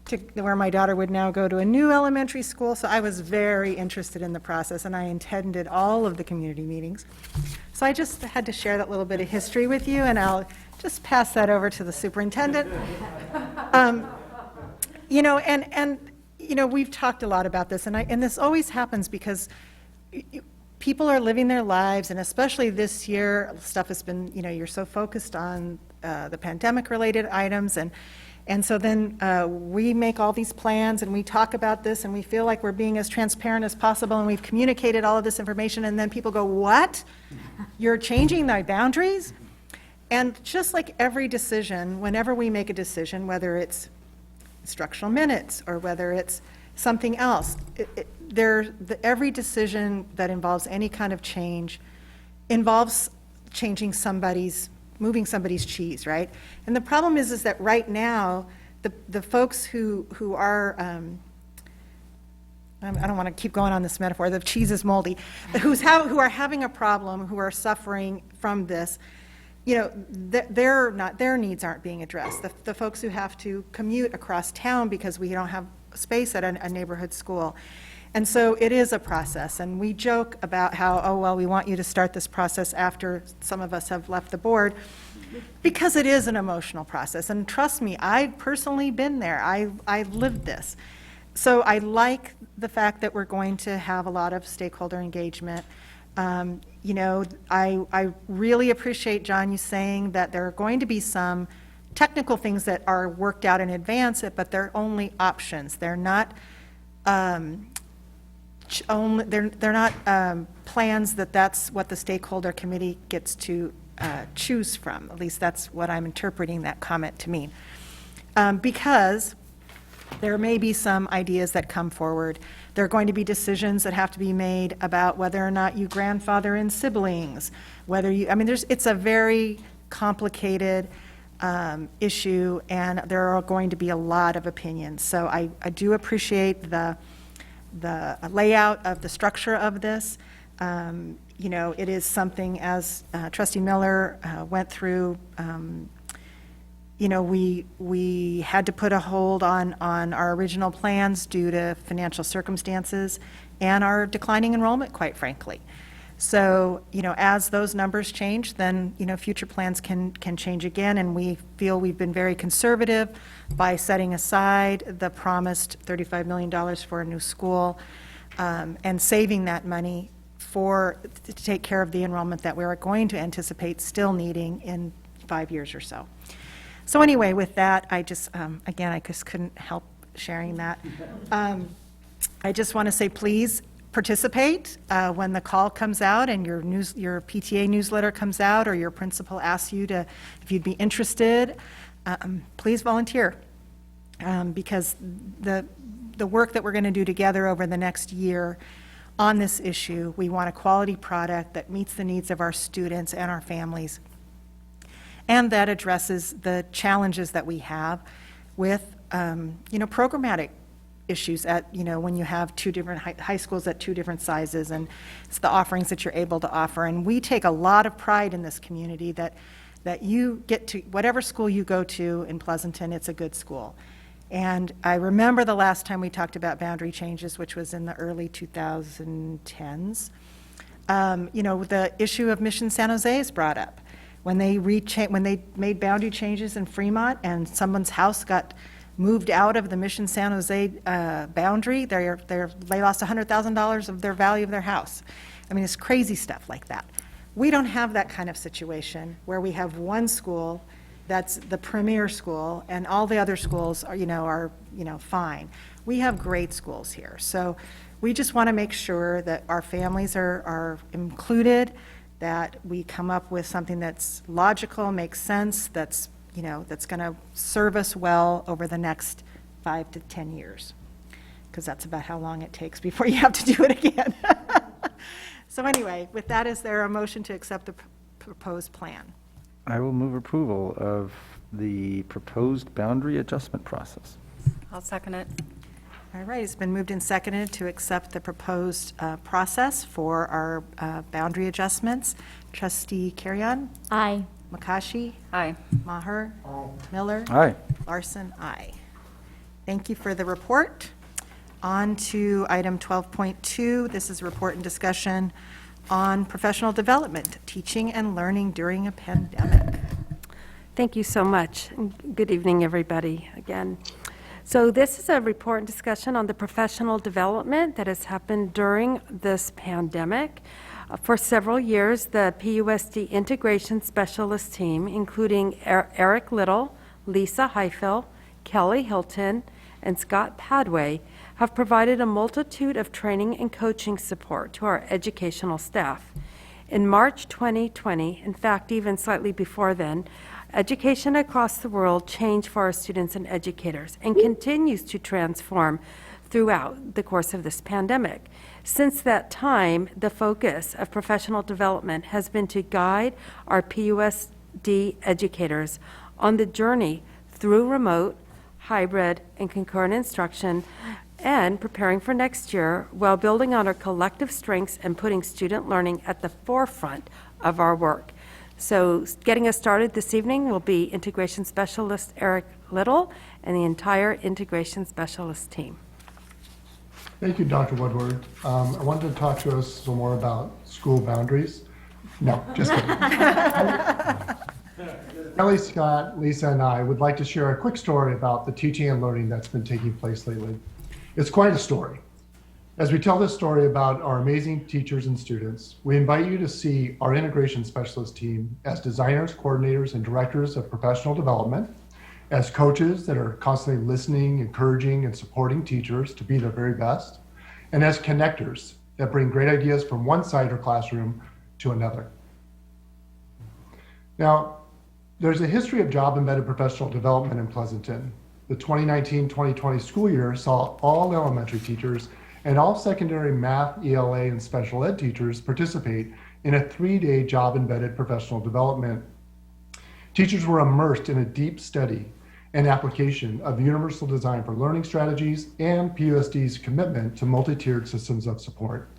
to where my daughter would now go to a new elementary school. So I was very interested in the process, and I attended all of the community meetings. So I just had to share that little bit of history with you, and I'll just pass that over to the superintendent. We've talked a lot about this, and this always happens because people are living their lives, and especially this year, stuff has been, you're so focused on the pandemic-related items, and so then we make all these plans, and we talk about this, and we feel like we're being as transparent as possible, and we've communicated all of this information, and then people go, what? You're changing my boundaries? And just like every decision, whenever we make a decision, whether it's instructional minutes or whether it's something else, every decision that involves any kind of change involves moving somebody's cheese, right? And the problem is that right now, the folks who are, I don't want to keep going on this metaphor, the cheese is moldy, who are having a problem, who are suffering from this, their needs aren't being addressed. The folks who have to commute across town because we don't have space at a neighborhood school. And so it is a process, and we joke about how, we want you to start this process after some of us have left the board, because it is an emotional process. And trust me, I've personally been there. I lived this. So I like the fact that we're going to have a lot of stakeholder engagement. I really appreciate, John, you saying that there are going to be some technical things that are worked out in advance, but they're only options. They're not they're not plans that's what the stakeholder committee gets to choose from. At least that's what I'm interpreting that comment to mean. Because there may be some ideas that come forward. There are going to be decisions that have to be made about whether or not you grandfather in siblings, whether you, I mean, it's a very complicated issue, and there are going to be a lot of opinions. So I do appreciate the layout of the structure of this. You know, it is something, as Trustee Miller went through, you know, we had to put a hold on our original plans due to financial circumstances and our declining enrollment, quite frankly. So, you know, as those numbers change, then, you know, future plans can change again, and we feel we've been very conservative by setting aside the promised $35 million for a new school and saving that money to take care of the enrollment that we're going to anticipate still needing in 5 years or so. So anyway, with that, I just, again, I just couldn't help sharing that. I just want to say, please participate when the call comes out and your PTA newsletter comes out, or your principal asks you to, if you'd be interested, please volunteer, because the work that we're going to do together over the next year on this issue, we want a quality product that meets the needs of our students and our families, and that addresses the challenges that we have with, you know, programmatic issues at, you know, when you have two different high schools at two different sizes, and it's the offerings that you're able to offer. And we take a lot of pride in this community that you get to, whatever school you go to in Pleasanton, it's a good school. And I remember the last time we talked about boundary changes, which was in the early 2010s. You know, the issue of Mission San Jose is brought up. When they made boundary changes in Fremont and someone's house got moved out of the Mission San Jose boundary, they lost $100,000 of their value of their house. I mean, it's crazy stuff like that. We don't have that kind of situation where we have one school that's the premier school and all the other schools are fine. We have great schools here. So we just want to make sure that our families are included, that we come up with something that's logical, makes sense, that's going to serve us well over the next 5 to 10 years, because that's about how long it takes before you have to do it again. So anyway, with that, is there a motion to accept the proposed plan? I will move approval of the proposed boundary adjustment process. I'll second it. All right, it's been moved and seconded to accept the proposed process for our boundary adjustments. Trustee Carrion? Aye. Makashi? Aye. Maher? Miller? Aye. Larson? Aye. Thank you for the report. On to item 12.2. This is report and discussion on professional development, teaching and learning during a pandemic. Thank you so much. Good evening, everybody, again. So this is a report and discussion on the professional development that has happened during this pandemic. For several years, the PUSD Integration Specialist Team, including Eric Little, Lisa Heifel, Kelly Hilton, and Scott Padway, have provided a multitude of training and coaching support to our educational staff. In March 2020, in fact, even slightly before then, education across the world changed for our students and educators and continues to transform throughout the course of this pandemic. Since that time, the focus of professional development has been to guide our PUSD educators on the journey through remote, hybrid, and concurrent instruction, and preparing for next year while building on our collective strengths and putting student learning at the forefront of our work. So getting us started this evening will be Integration Specialist Eric Little and the entire Integration Specialist team. Thank you, Dr. Woodward. I wanted to talk to us some more about school boundaries. No, just kidding. Kelly, Scott, Lisa, and I would like to share a quick story about the teaching and learning that's been taking place lately. It's quite a story. As we tell this story about our amazing teachers and students, we invite you to see our integration specialist team as designers, coordinators, and directors of professional development, as coaches that are constantly listening, encouraging, and supporting teachers to be their very best, and as connectors that bring great ideas from one side of the classroom to another. Now, there's a history of job-embedded professional development in Pleasanton. the 2019-2020 school year saw all elementary teachers and all secondary math, ELA, and special ed teachers participate in a 3-day job-embedded professional development. Teachers were immersed in a deep study and application of universal design for learning strategies and PUSD's commitment to multi-tiered systems of support.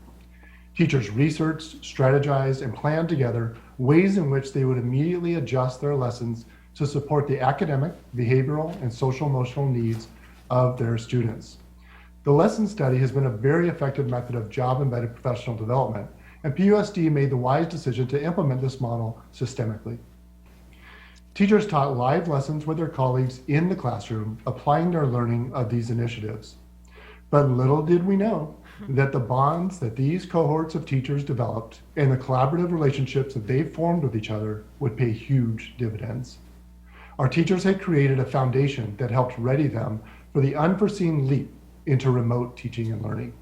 Teachers researched, strategized, and planned together ways in which they would immediately adjust their lessons to support the academic, behavioral, and social-emotional needs of their students. The lesson study has been a very effective method of job-embedded professional development, and PUSD made the wise decision to implement this model systemically. Teachers taught live lessons with their colleagues in the classroom, applying their learning of these initiatives. But little did we know that the bonds that these cohorts of teachers developed and the collaborative relationships that they formed with each other would pay huge dividends. Our teachers had created a foundation that helped ready them for the unforeseen leap into remote teaching and learning.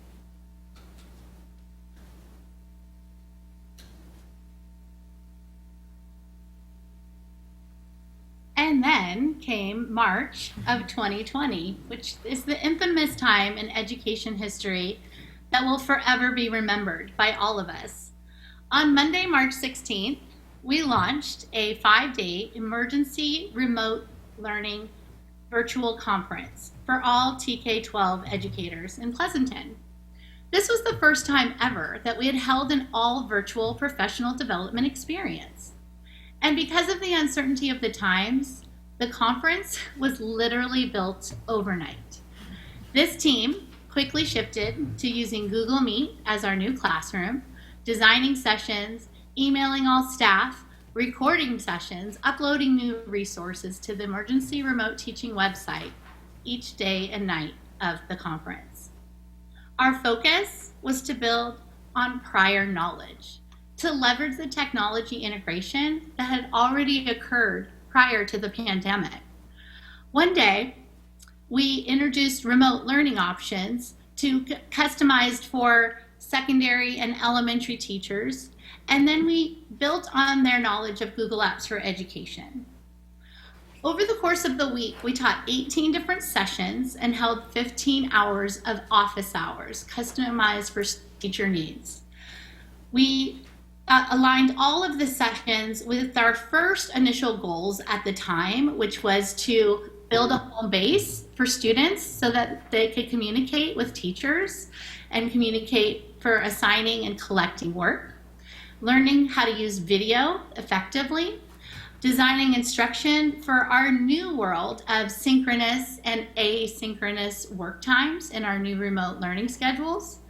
And then came March of 2020, which is the infamous time in education history that will forever be remembered by all of us. On Monday, March 16th, we launched a 5-day emergency remote learning virtual conference for all TK-12 educators in Pleasanton. This was the first time ever that we had held an all virtual professional development experience. And because of the uncertainty of the times, the conference was literally built overnight. This team quickly shifted to using Google Meet as our new classroom, designing sessions, emailing all staff, recording sessions, uploading new resources to the emergency remote teaching website each day and night of the conference. Our focus was to build on prior knowledge, to leverage the technology integration that had already occurred prior to the pandemic. One day, we introduced remote learning options customized for secondary and elementary teachers, and then we built on their knowledge of Google Apps for Education. Over the course of the week, we taught 18 different sessions and held 15 hours of office hours customized for teacher needs. We aligned all of the sessions with our first initial goals at the time, which was to build a home base for students so that they could communicate with teachers and communicate for assigning and collecting work, learning how to use video effectively, designing instruction for our new world of synchronous and asynchronous work times in our new remote learning schedules,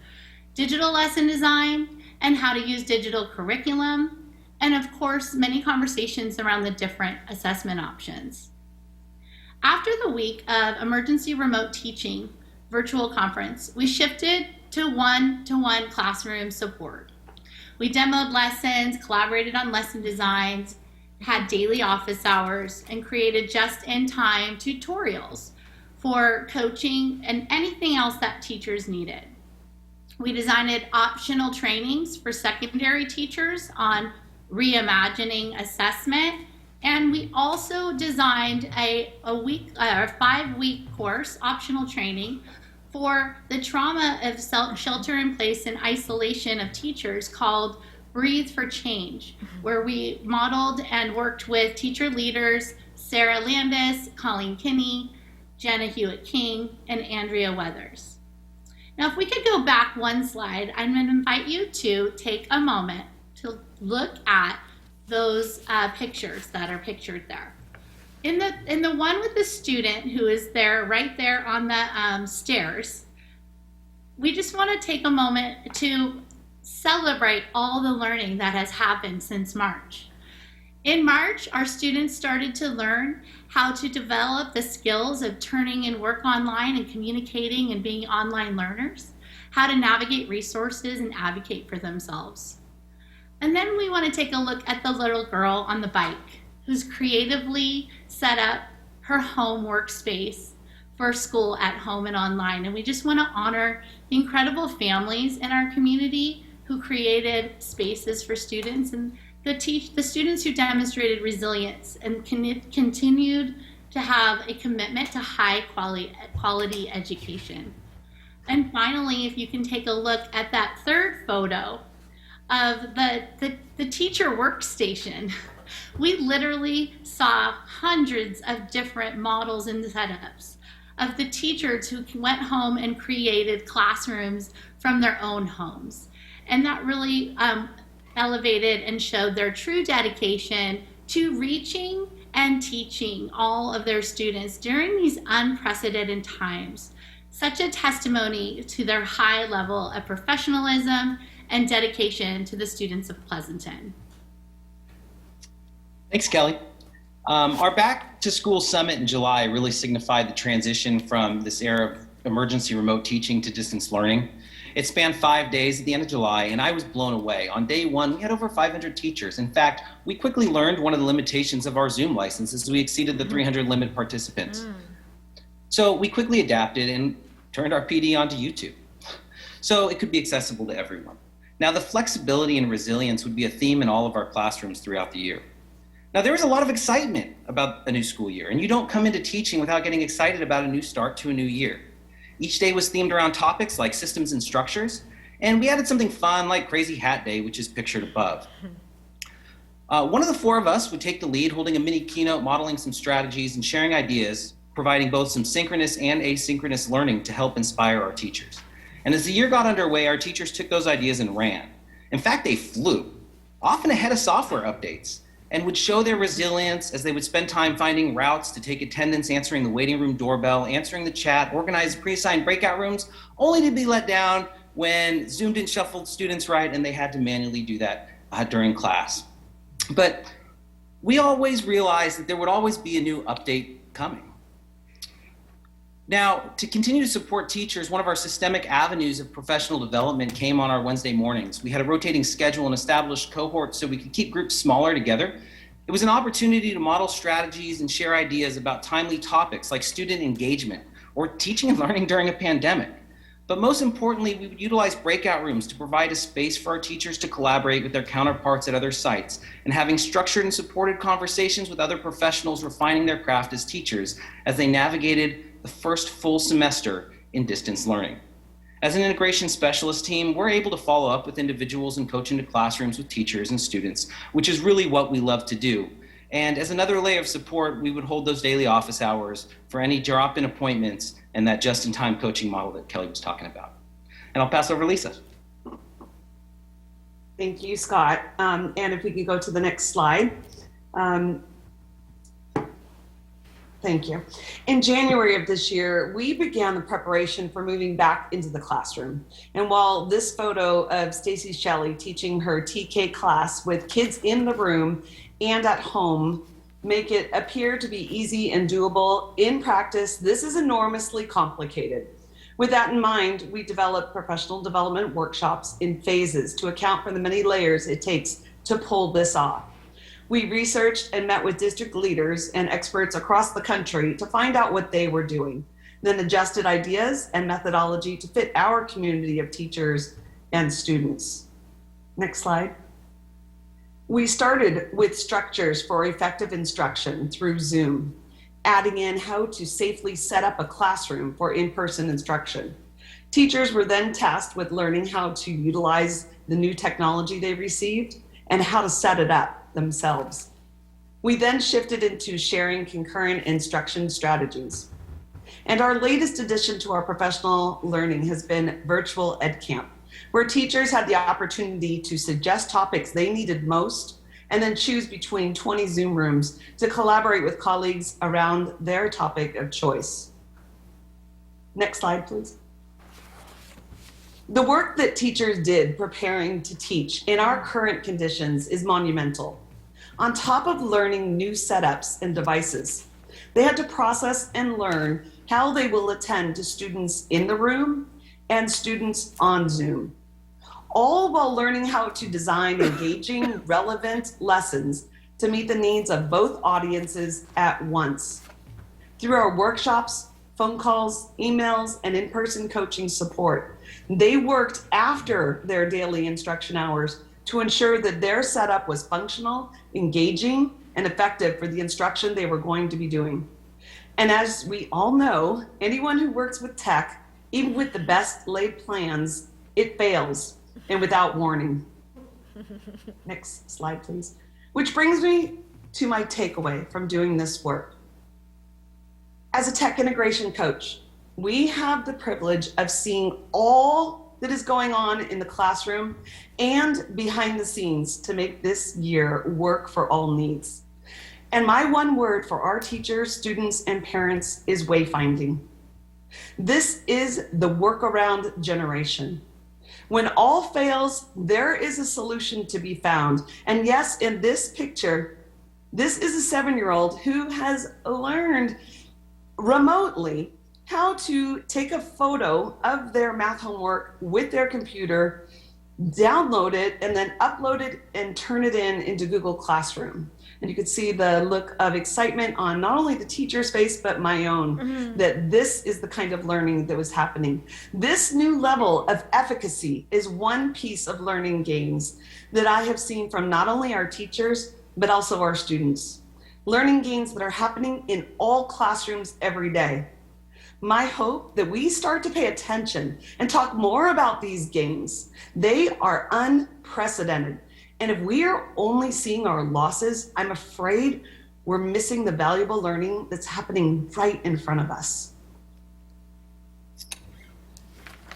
digital lesson design, and how to use digital curriculum, and of course, many conversations around the different assessment options. After the week of emergency remote teaching virtual conference, we shifted to one-to-one classroom support. We demoed lessons, collaborated on lesson designs, had daily office hours, and created just-in-time tutorials for coaching and anything else that teachers needed. We designed optional trainings for secondary teachers on reimagining assessment, and we also designed a 5-week course, optional training, for the trauma of shelter in place and isolation of teachers called Breathe for Change, where we modeled and worked with teacher leaders Sarah Landis, Colleen Kinney, Jenna Hewitt-King, and Andrea Weathers. Now, if we could go back one slide, I'm going to invite you to take a moment to look at those pictures that are pictured there. In the one with the student who is there, right there on the stairs, we just want to take a moment to celebrate all the learning that has happened since March. In March, our students started to learn how to develop the skills of turning in work online and communicating and being online learners, how to navigate resources and advocate for themselves. And then we want to take a look at the little girl on the bike who's creatively set up her home workspace for school at home and online. And we just want to honor the incredible families in our community who created spaces for students and the students who demonstrated resilience and continued to have a commitment to high quality education. And finally, if you can take a look at that third photo of the teacher workstation, we literally saw hundreds of different models and setups of the teachers who went home and created classrooms from their own homes. And that really elevated and showed their true dedication to reaching and teaching all of their students during these unprecedented times. Such a testimony to their high level of professionalism and dedication to the students of Pleasanton. Thanks, Kelly. Our Back to School Summit in July really signified the transition from this era of emergency remote teaching to distance learning. It spanned 5 days at the end of July, and I was blown away. On day one, we had over 500 teachers. In fact, we quickly learned one of the limitations of our Zoom licenses. We exceeded the 300 limit participants. So we quickly adapted and turned our PD onto YouTube, so it could be accessible to everyone. Now, the flexibility and resilience would be a theme in all of our classrooms throughout the year. Now, there was a lot of excitement about a new school year, and you don't come into teaching without getting excited about a new start to a new year. Each day was themed around topics like systems and structures, and we added something fun like Crazy Hat Day, which is pictured above. One of the four of us would take the lead, holding a mini keynote, modeling some strategies and sharing ideas, providing both some synchronous and asynchronous learning to help inspire our teachers. And as the year got underway, our teachers took those ideas and ran. In fact, they flew, often ahead of software updates, and would show their resilience as they would spend time finding routes to take attendance, answering the waiting room doorbell, answering the chat, organize pre-assigned breakout rooms, only to be let down when Zoom didn't shuffle students right and they had to manually do that during class. But we always realized that there would always be a new update coming. Now, to continue to support teachers, one of our systemic avenues of professional development came on our Wednesday mornings. We had a rotating schedule and established cohorts so we could keep groups smaller together. It was an opportunity to model strategies and share ideas about timely topics like student engagement or teaching and learning during a pandemic. But most importantly, we would utilize breakout rooms to provide a space for our teachers to collaborate with their counterparts at other sites and having structured and supported conversations with other professionals refining their craft as teachers as they navigated the first full semester in distance learning. As an integration specialist team, we're able to follow up with individuals and coach into classrooms with teachers and students, which is really what we love to do. And as another layer of support, we would hold those daily office hours for any drop-in appointments and that just-in-time coaching model that Kelly was talking about. And I'll pass over to Lisa. Thank you, Scott. And if we could go to the next slide. Thank you. In January of this year, we began the preparation for moving back into the classroom. And while this photo of Stacy Shelley teaching her TK class with kids in the room and at home make it appear to be easy and doable, in practice, this is enormously complicated. With that in mind, we developed professional development workshops in phases to account for the many layers it takes to pull this off. We researched and met with district leaders and experts across the country to find out what they were doing, then adjusted ideas and methodology to fit our community of teachers and students. Next slide. We started with structures for effective instruction through Zoom, adding in how to safely set up a classroom for in-person instruction. Teachers were then tasked with learning how to utilize the new technology they received and how to set it up themselves. We then shifted into sharing concurrent instruction strategies. And our latest addition to our professional learning has been Virtual Ed Camp, where teachers had the opportunity to suggest topics they needed most and then choose between 20 Zoom rooms to collaborate with colleagues around their topic of choice. Next slide, please. The work that teachers did preparing to teach in our current conditions is monumental. On top of learning new setups and devices, they had to process and learn how they will attend to students in the room and students on Zoom, all while learning how to design engaging, relevant lessons to meet the needs of both audiences at once. Through our workshops, phone calls, emails, and in-person coaching support, they worked after their daily instruction hours to ensure that their setup was functional, engaging, and effective for the instruction they were going to be doing. And as we all know, anyone who works with tech, even with the best laid plans, it fails, and without warning. Next slide, please. Which brings me to my takeaway from doing this work. As a tech integration coach, we have the privilege of seeing all that is going on in the classroom and behind the scenes to make this year work for all needs. And my one word for our teachers, students, and parents is wayfinding. This is the workaround generation. When all fails, there is a solution to be found. And yes, in this picture, this is a 7-year-old who has learned remotely how to take a photo of their math homework with their computer, download it, and then upload it and turn it into Google Classroom. And you could see the look of excitement on not only the teacher's face, but my own, that this is the kind of learning that was happening. This new level of efficacy is one piece of learning gains that I have seen from not only our teachers, but also our students. Learning gains that are happening in all classrooms every day. My hope that we start to pay attention and talk more about these gains. They are unprecedented. And if we are only seeing our losses, I'm afraid we're missing the valuable learning that's happening right in front of us.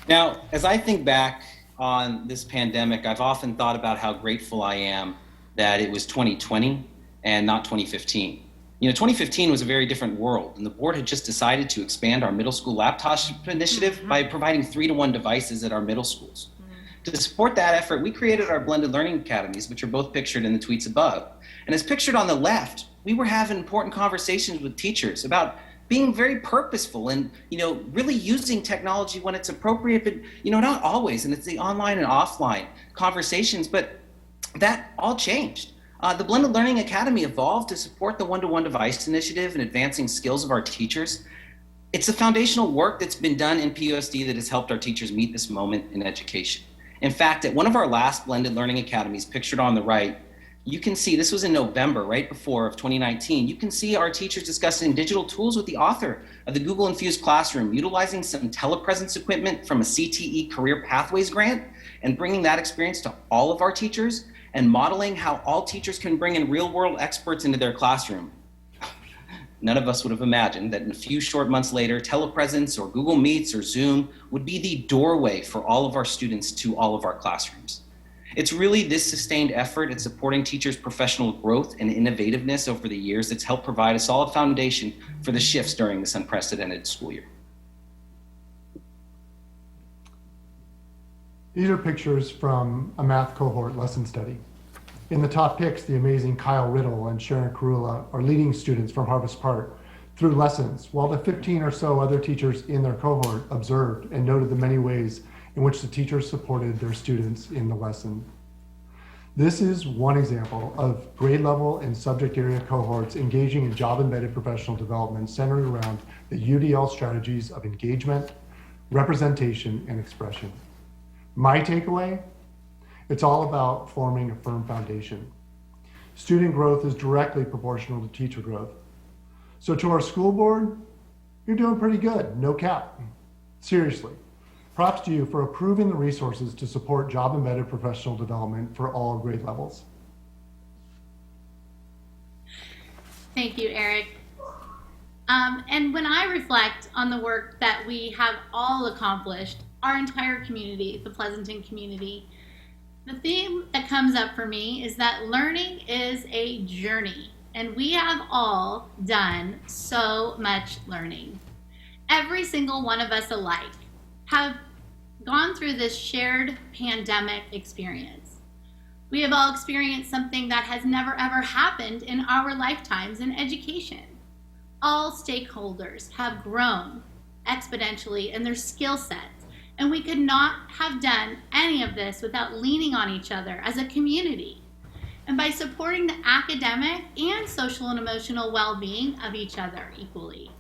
Now, as I think back on this pandemic, I've often thought about how grateful I am that it was 2020 and not 2015. You know, 2015 was a very different world, and the board had just decided to expand our middle school laptop initiative by providing 3-to-1 devices at our middle schools. To support that effort, we created our blended learning academies, which are both pictured in the tweets above. And as pictured on the left, we were having important conversations with teachers about being very purposeful and, really using technology when it's appropriate, but, not always. And it's the online and offline conversations, but that all changed. The Blended Learning Academy evolved to support the 1-to-1 device initiative and advancing skills of our teachers. It's the foundational work that's been done in pusd that has helped our teachers meet this moment in education. In fact, at one of our last Blended Learning Academies, pictured on the right, you can see, this was in November, right before of 2019, you can see our teachers discussing digital tools with the author of the Google Infused Classroom, utilizing some telepresence equipment from a CTE Career Pathways grant and bringing that experience to all of our teachers and modeling how all teachers can bring in real-world experts into their classroom. None of us would have imagined that in a few short months later, telepresence or Google Meets or Zoom would be the doorway for all of our students to all of our classrooms. It's really this sustained effort at supporting teachers' professional growth and innovativeness over the years that's helped provide a solid foundation for the shifts during this unprecedented school year. These are pictures from a math cohort lesson study. In the top pics, the amazing Kyle Riddle and Sharon Karula are leading students from Harvest Park through lessons, while the 15 or so other teachers in their cohort observed and noted the many ways in which the teachers supported their students in the lesson. This is one example of grade level and subject area cohorts engaging in job-embedded professional development centered around the UDL strategies of engagement, representation, and expression. My takeaway? It's all about forming a firm foundation. Student growth is directly proportional to teacher growth. So to our school board, you're doing pretty good, no cap. Seriously, props to you for approving the resources to support job-embedded professional development for all grade levels. Thank you, Eric. And when I reflect on the work that we have all accomplished, our entire community, the Pleasanton community, the theme that comes up for me is that learning is a journey, and we have all done so much learning. Every single one of us alike have gone through this shared pandemic experience. We have all experienced something that has never ever happened in our lifetimes in education. All stakeholders have grown exponentially in their skill sets. And we could not have done any of this without leaning on each other as a community and by supporting the academic and social and emotional well-being of each other equally.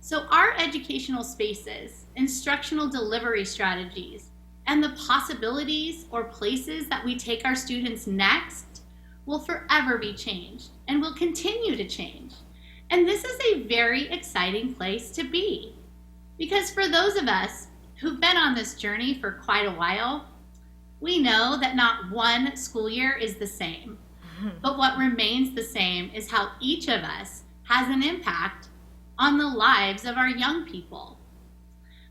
So our educational spaces, instructional delivery strategies, and the possibilities or places that we take our students next will forever be changed and will continue to change. And this is a very exciting place to be. Because for those of us who've been on this journey for quite a while, we know that not one school year is the same. But what remains the same is how each of us has an impact on the lives of our young people.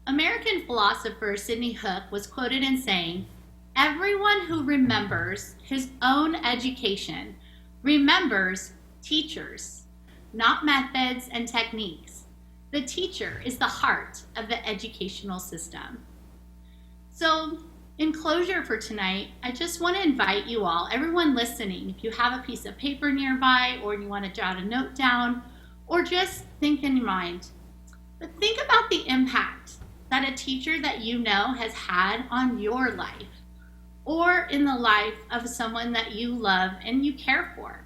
American philosopher Sidney Hook was quoted in saying, "Everyone who remembers his own education remembers teachers, not methods and techniques. The teacher is the heart of the educational system." So, in closure for tonight, I just want to invite you all, everyone listening, if you have a piece of paper nearby or you want to jot a note down or just think in your mind, but think about the impact that a teacher that you know has had on your life or in the life of someone that you love and you care for.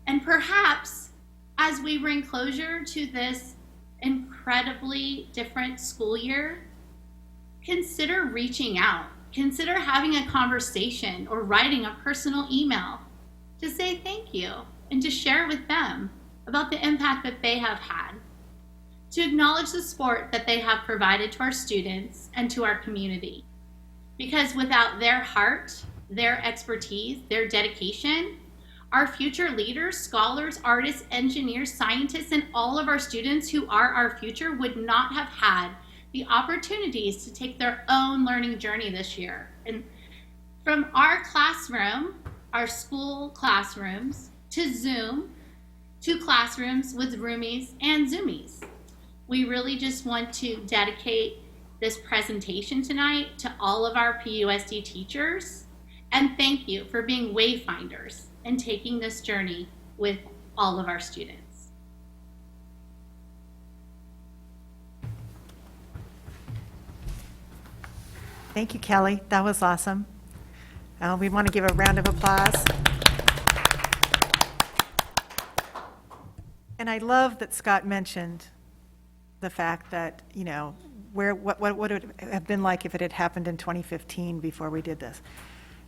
And perhaps as we bring closure to this incredibly different school year, consider reaching out. Consider having a conversation or writing a personal email to say thank you and to share with them about the impact that they have had, to acknowledge the support that they have provided to our students and to our community. Because without their heart, their expertise, their dedication, our future leaders, scholars, artists, engineers, scientists, and all of our students who are our future would not have had the opportunities to take their own learning journey this year. And from our classroom, our school classrooms, to Zoom, to classrooms with roomies and Zoomies. We really just want to dedicate this presentation tonight to all of our PUSD teachers, and thank you for being wayfinders and taking this journey with all of our students. Thank you, Kelly. That was awesome. We want to give a round of applause. And I love that Scott mentioned the fact that, you know, what would it have been like if it had happened in 2015 before we did this.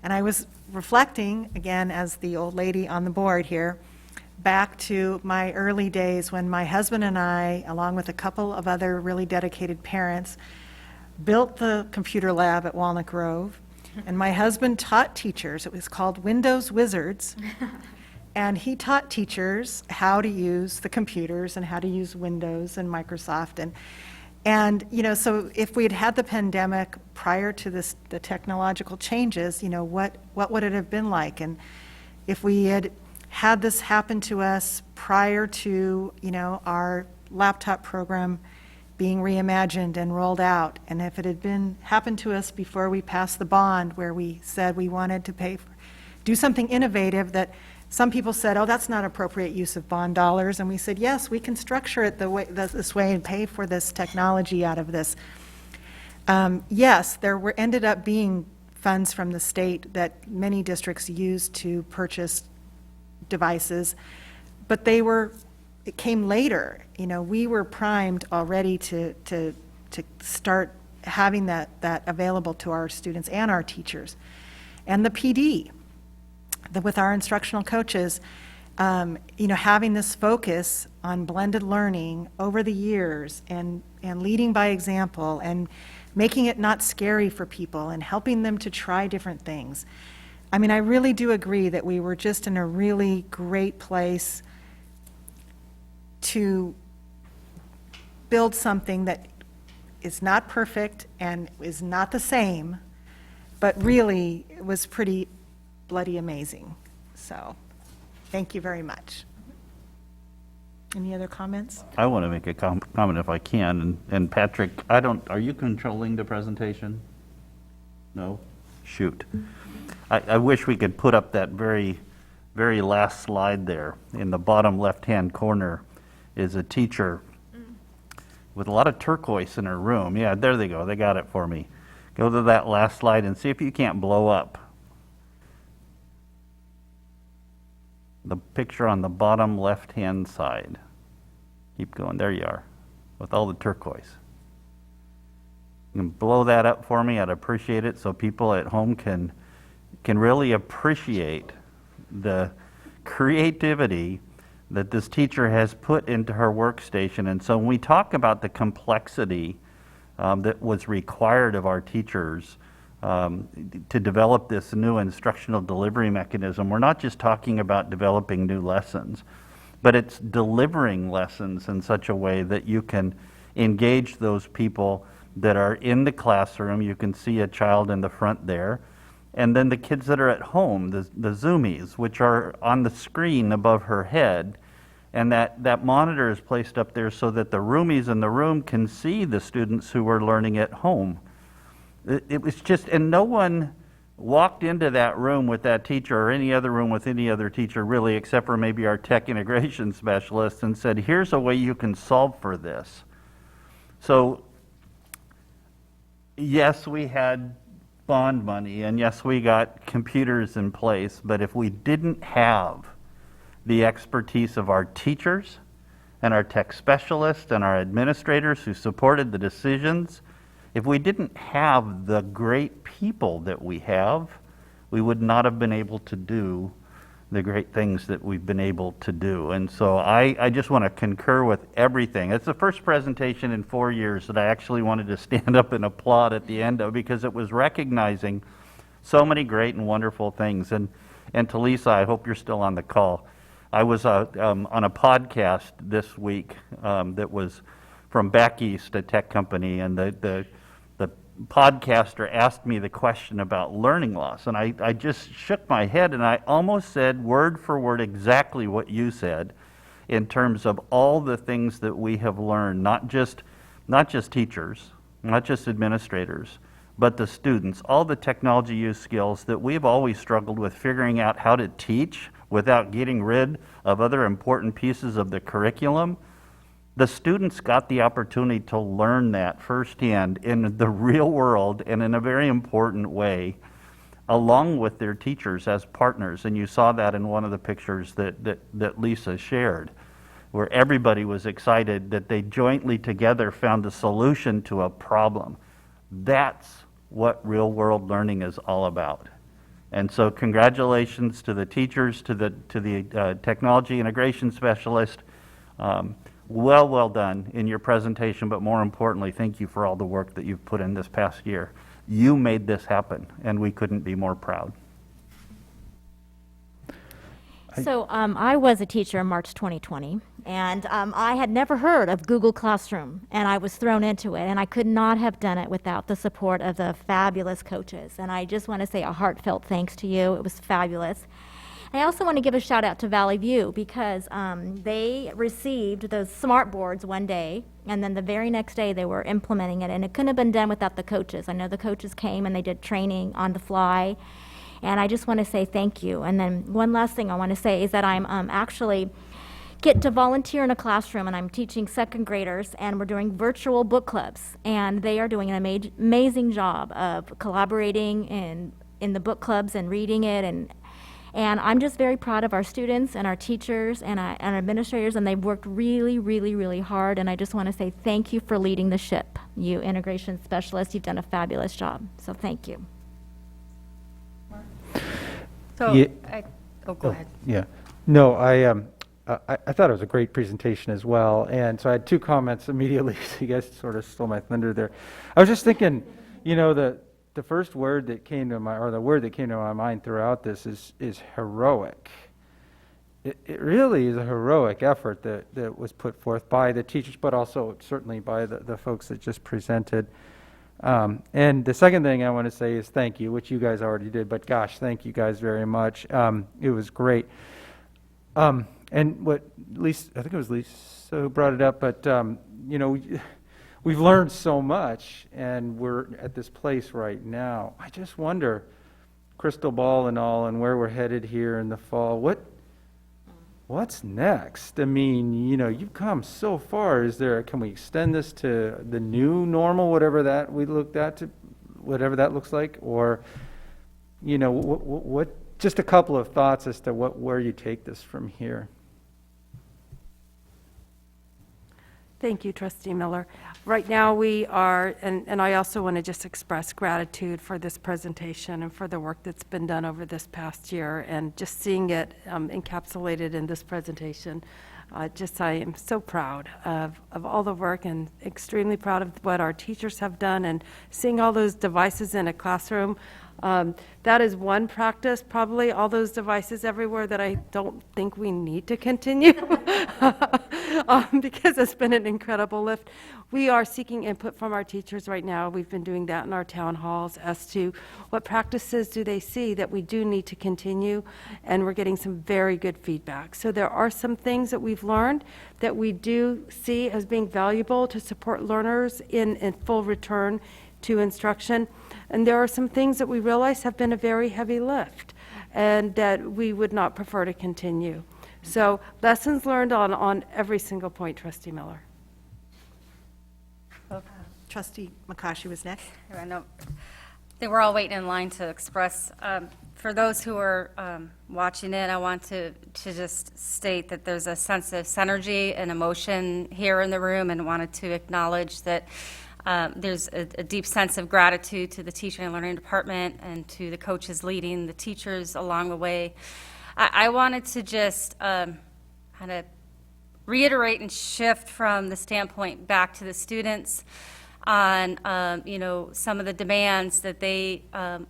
And I was reflecting, again, as the old lady on the board here, back to my early days when my husband and I, along with a couple of other really dedicated parents, built the computer lab at Walnut Grove, and my husband taught teachers. It was called Windows Wizards, and he taught teachers how to use the computers and how to use Windows and Microsoft. And you know, so if we had had the pandemic prior to this, the technological changes, you know, what would it have been like? And if we had had this happen to us prior to, you know, our laptop program being reimagined and rolled out, and if it had happened to us before we passed the bond where we said we wanted to do something innovative that some people said, oh, that's not appropriate use of bond dollars, and we said, yes, we can structure it this way and pay for this technology out of this. Yes, there ended up being funds from the state that many districts used to purchase devices, but it came later. You know, we were primed already to start having that available to our students and our teachers. And the PD, with our instructional coaches, you know, having this focus on blended learning over the years and leading by example and making it not scary for people and helping them to try different things. I mean, I really do agree that we were just in a really great place to build something that is not perfect and is not the same, but really was pretty bloody amazing. So, thank you very much. Any other comments? I want to make a comment if I can. And Patrick, are you controlling the presentation? No? Shoot. I wish we could put up that very, very last slide there. In the bottom left-hand corner is a teacher with a lot of turquoise in her room. Yeah, there they go. They got it for me. Go to that last slide and see if you can't blow up the picture on the bottom left-hand side. Keep going. There you are, with all the turquoise. You can blow that up for me. I'd appreciate it so people at home can really appreciate the creativity that this teacher has put into her workstation. And so when we talk about the complexity that was required of our teachers to develop this new instructional delivery mechanism, we're not just talking about developing new lessons, but it's delivering lessons in such a way that you can engage those people that are in the classroom. You can see a child in the front there. And then the kids that are at home, the Zoomies, which are on the screen above her head. And that monitor is placed up there so that the roomies in the room can see the students who are learning at home. It was just, and no one walked into that room with that teacher or any other room with any other teacher really, except for maybe our tech integration specialist, and said, here's a way you can solve for this. So yes, we had bond money, and yes, we got computers in place, but if we didn't have the expertise of our teachers and our tech specialists and our administrators who supported the decisions, if we didn't have the great people that we have, we would not have been able to do the great things that we've been able to do. And so I just want to concur with everything. It's the first presentation in 4 years that I actually wanted to stand up and applaud at the end of, because it was recognizing so many great and wonderful things. And to Lisa, I hope you're still on the call. I was on a podcast this week that was from back east, a tech company, and the podcaster asked me the question about learning loss, and I just shook my head, and I almost said word for word exactly what you said in terms of all the things that we have learned, not just teachers, not just administrators, but the students, all the technology use skills that we've always struggled with figuring out how to teach without getting rid of other important pieces of the curriculum. The students got the opportunity to learn that firsthand in the real world and in a very important way, along with their teachers as partners. And you saw that in one of the pictures that Lisa shared, where everybody was excited that they jointly together found a solution to a problem. That's what real world learning is all about. And so congratulations to the teachers, to the technology integration specialist. Well done in your presentation, but more importantly, thank you for all the work that you've put in this past year. You made this happen, and we couldn't be more proud. So I was a teacher in March 2020, and I had never heard of Google Classroom, and I was thrown into it, and I could not have done it without the support of the fabulous coaches. And I just want to say a heartfelt thanks to you. It was fabulous. I also want to give a shout out to Valley View, because they received those smart boards one day, and then the very next day they were implementing it, and it couldn't have been done without the coaches. I know the coaches came and they did training on the fly, and I just want to say thank you. And then one last thing I want to say is that I'm actually get to volunteer in a classroom, and I'm teaching second graders, and we're doing virtual book clubs, and they are doing an amazing job of collaborating in the book clubs and reading it, and I'm just very proud of our students and our teachers and our administrators, and they've worked really, really, really hard. And I just want to say thank you for leading the ship. You integration specialists, you've done a fabulous job. So thank you. So, Yeah. go ahead. Yeah. No, I thought it was a great presentation as well. And so I had two comments immediately. So you guys sort of stole my thunder there. I was just thinking, the first word that came to the word that came to my mind throughout this is heroic. It really is a heroic effort that was put forth by the teachers, but also certainly by the folks that just presented. And the second thing I want to say is thank you, which you guys already did, but gosh, thank you guys very much. It was great. And what Lisa, I think it was Lisa who brought it up, but we've learned so much, and we're at this place right now. I just wonder, crystal ball and all, and where we're headed here in the fall. What's next? I mean, you've come so far. Can we extend this to the new normal, whatever that we looked at, to whatever that looks like, or what? Just a couple of thoughts as to where you take this from here. Thank you, Trustee Miller. Right now, we are, and I also want to just express gratitude for this presentation and for the work that's been done over this past year, and just seeing it encapsulated in this presentation. I am so proud of all the work, and extremely proud of what our teachers have done, and seeing all those devices in a classroom. That is one practice, probably all those devices everywhere, that I don't think we need to continue because it's been an incredible lift. We are seeking input from our teachers right now. We've been doing that in our town halls as to what practices do they see that we do need to continue, and we're getting some very good feedback. So there are some things that we've learned that we do see as being valuable to support learners in full return to instruction. And there are some things that we realize have been a very heavy lift and that we would not prefer to continue. So lessons learned on every single point, Trustee Miller. Trustee McCoshie was next. I know. I think we're all waiting in line to express. For those who are watching it, I want to just state that there's a sense of synergy and emotion here in the room, and wanted to acknowledge that there's a deep sense of gratitude to the teaching and learning department and to the coaches leading the teachers along the way. I wanted to just kind of reiterate and shift from the standpoint back to the students on some of the demands that they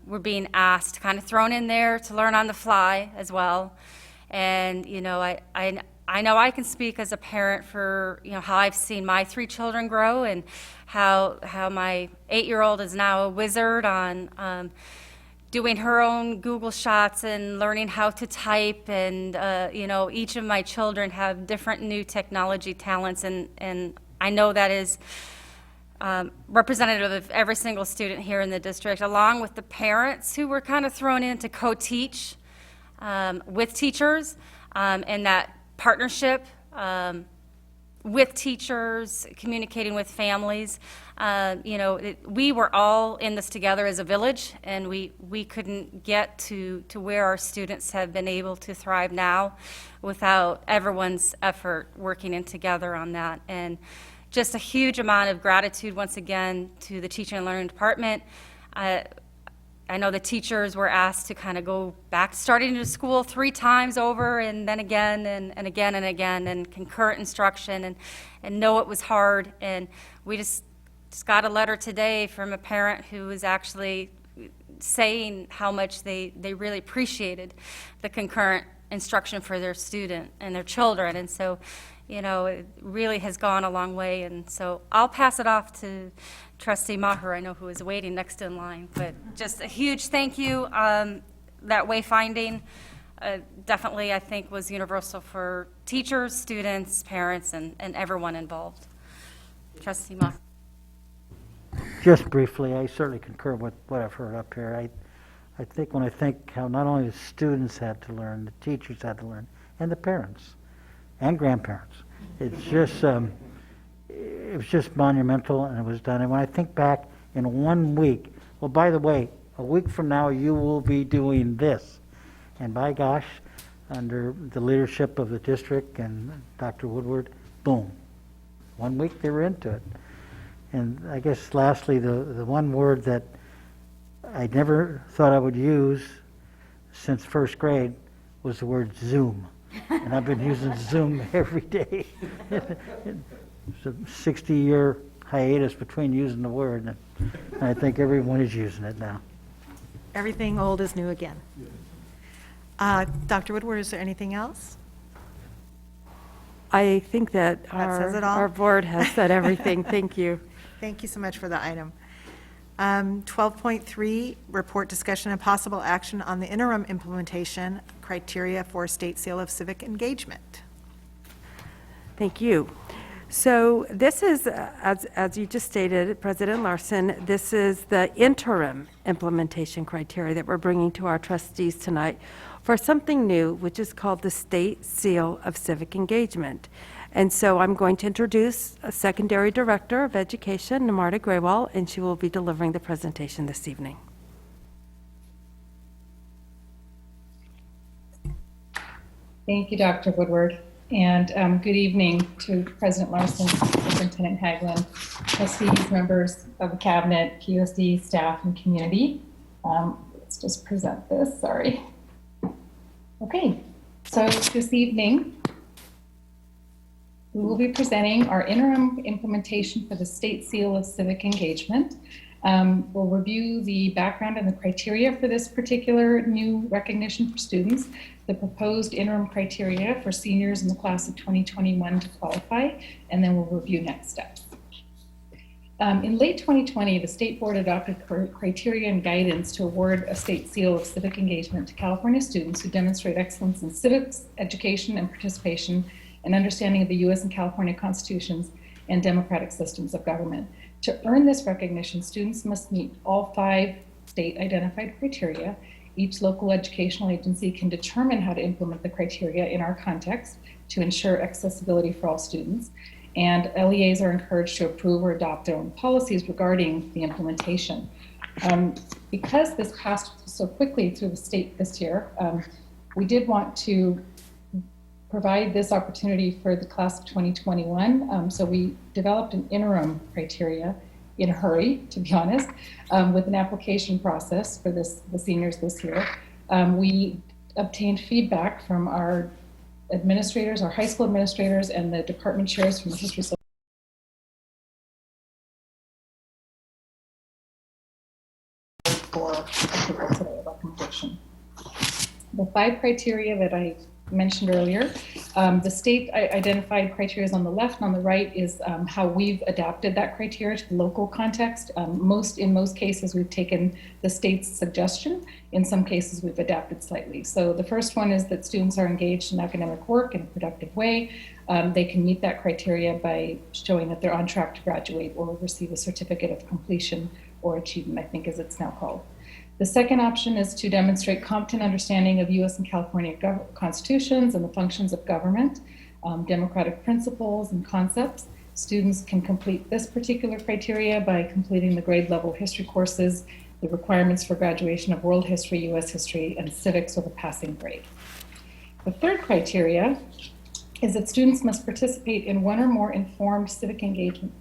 were being asked, kind of thrown in there to learn on the fly as well. And I know I can speak as a parent for how I've seen my 3 children grow, and how my 8-year-old is now a wizard on doing her own Google shots and learning how to type, and each of my children have different new technology talents, and I know that is representative of every single student here in the district, along with the parents who were kind of thrown in to co-teach with teachers, and that partnership with teachers, communicating with families. We were all in this together as a village, and we couldn't get to where our students have been able to thrive now without everyone's effort working in together on that. And just a huge amount of gratitude once again to the teaching and learning department. I know the teachers were asked to kind of go back, starting to school 3 times over, and then again, and again, and again, and concurrent instruction, and know it was hard. And we just got a letter today from a parent who was actually saying how much they really appreciated the concurrent instruction for their student and their children. And so, it really has gone a long way. And so I'll pass it off to Trustee Maher, I know, who is waiting next in line. But just a huge thank you. That wayfinding definitely, I think, was universal for teachers, students, parents, and everyone involved. Trustee Maher. Just briefly, I certainly concur with what I've heard up here. I think when I think how not only the students had to learn, the teachers had to learn, and the parents and grandparents, it's just it was just monumental, and it was done. And when I think back in 1 week, well, by the way, a week from now you will be doing this, and by gosh, under the leadership of the district and Dr. Woodward, boom, 1 week they were into it. And I guess lastly, the one word that I never thought I would use since first grade was the word Zoom. And I've been using Zoom every day. It's a 60-year hiatus between using the word, and I think everyone is using it now. Everything old is new again. Dr. Woodward, is there anything else? I think that says it all. our board has said everything. Thank you. Thank you so much for the item. 12.3, report, discussion, and possible action on the interim implementation criteria for state seal of civic engagement. Thank you. So this is, as you just stated, President Larson, this is the interim implementation criteria that we're bringing to our trustees tonight for something new, which is called the State Seal of Civic Engagement. And so I'm going to introduce a Secondary Director of Education, Namarta Graywall, and she will be delivering the presentation this evening. Thank you, Dr. Woodward, and good evening to President Larson, Superintendent Haglund, trustees, members of the cabinet, pusd, staff, and community. Let's just present this, sorry. Okay, so this evening, we will be presenting our interim implementation for the State Seal of Civic Engagement. We'll review the background and the criteria for this particular new recognition for students, the proposed interim criteria for seniors in the class of 2021 to qualify, and then we'll review next steps. In late 2020, the State Board adopted criteria and guidance to award a State Seal of Civic Engagement to California students who demonstrate excellence in civics, education, and participation, and understanding of the U.S. and California constitutions and democratic systems of government. To earn this recognition, students must meet all 5 state-identified criteria. Each local educational agency can determine how to implement the criteria in our context to ensure accessibility for all students. And LEAs are encouraged to approve or adopt their own policies regarding the implementation. Because this passed so quickly through the state this year, we did want to provide this opportunity for the class of 2021. So we developed an interim criteria in a hurry, to be honest, with an application process for the seniors this year. We obtained feedback from our administrators, our high school administrators, and the department chairs from the history for approval today, recommendation. The 5 criteria that I mentioned earlier, the state identified criteria is on the left, and on the right is how we've adapted that criteria to the local context. In most cases, we've taken the state's suggestion. In some cases, we've adapted slightly. So the first one is that students are engaged in academic work in a productive way. They can meet that criteria by showing that they're on track to graduate or receive a certificate of completion or achievement, I think as it's now called. The second option is to demonstrate competent understanding of U.S. and California constitutions and the functions of government, democratic principles and concepts. Students can complete this particular criteria by completing the grade level history courses, the requirements for graduation of world history, U.S. history, and civics with a passing grade. The third criteria is that students must participate in one or more informed civic engagement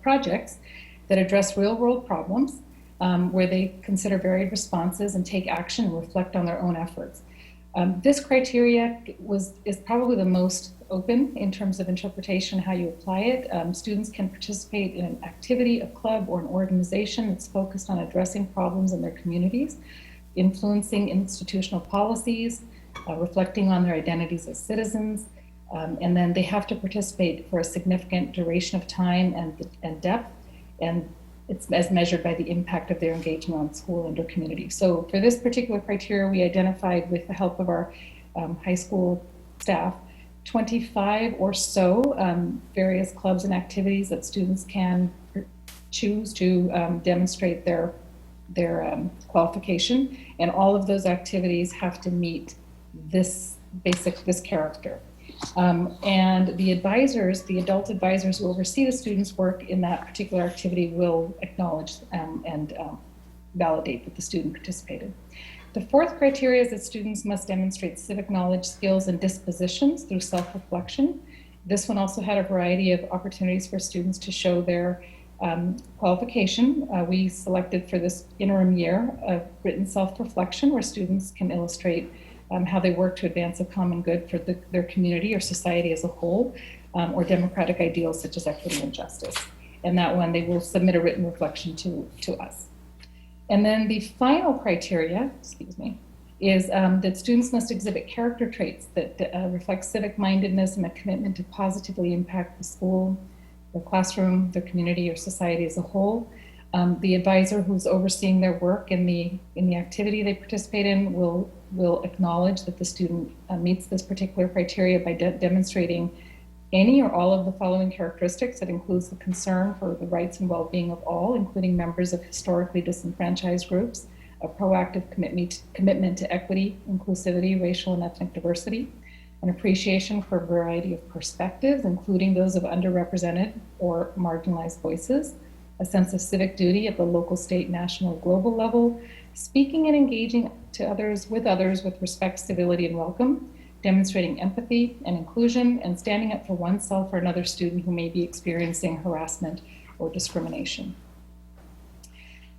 projects that address real-world problems, where they consider varied responses and take action and reflect on their own efforts. This criteria is probably the most open in terms of interpretation, how you apply it. Students can participate in an activity, a club, or an organization that's focused on addressing problems in their communities, influencing institutional policies, reflecting on their identities as citizens, and then they have to participate for a significant duration of time and depth, and it's as measured by the impact of their engagement on school and their community. So for this particular criteria, we identified with the help of our high school staff 25 or so various clubs and activities that students can choose to demonstrate their qualification, and all of those activities have to meet this character. And the advisors, the adult advisors who oversee the students' work in that particular activity will acknowledge and validate that the student participated. The fourth criteria is that students must demonstrate civic knowledge, skills, and dispositions through self-reflection. This one also had a variety of opportunities for students to show their qualification. We selected for this interim year a written self-reflection where students can illustrate how they work to advance a common good for their community or society as a whole, or democratic ideals such as equity and justice. And that one, they will submit a written reflection to us. And then the final criteria, is that students must exhibit character traits that reflect civic mindedness and a commitment to positively impact the school, the classroom, their community, or society as a whole. The advisor who's overseeing their work in the activity they participate in will acknowledge that the student meets this particular criteria by demonstrating any or all of the following characteristics. That includes the concern for the rights and well-being of all, including members of historically disenfranchised groups, a proactive commitment to equity, inclusivity, racial and ethnic diversity, an appreciation for a variety of perspectives, including those of underrepresented or marginalized voices, a sense of civic duty at the local, state, national, global level, speaking and engaging with others with respect, civility, and welcome, demonstrating empathy and inclusion, and standing up for oneself or another student who may be experiencing harassment or discrimination.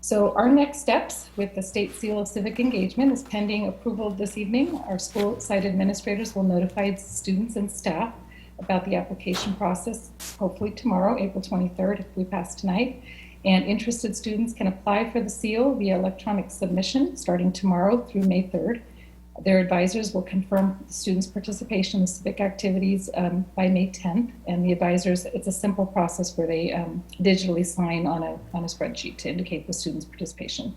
So our next steps with the State Seal of Civic Engagement is pending approval this evening. Our school site administrators will notify students and staff about the application process, hopefully tomorrow, April 23rd, if we pass tonight. And interested students can apply for the seal via electronic submission starting tomorrow through May 3rd. Their advisors will confirm the students' participation in civic activities by May 10th. And the advisors, it's a simple process where they digitally sign on a spreadsheet to indicate the students' participation.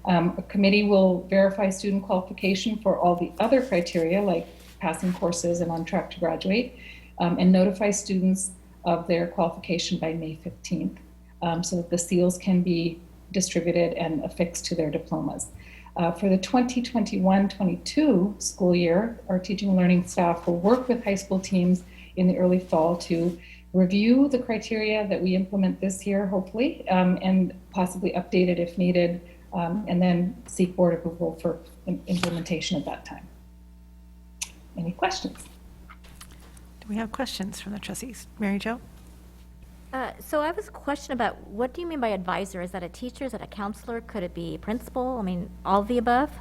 A committee will verify student qualification for all the other criteria, like passing courses and on track to graduate, and notify students of their qualification by May 15th, so that the seals can be distributed and affixed to their diplomas. For the 2021-22 school year, our teaching and learning staff will work with high school teams in the early fall to review the criteria that we implement this year, hopefully, and possibly update it if needed, and then seek board approval for implementation at that time. Any questions? Do we have questions from the trustees? Mary Jo? So I have a question about, what do you mean by advisor? Is that a teacher? Is that a counselor? Could it be principal? I mean, all of the above?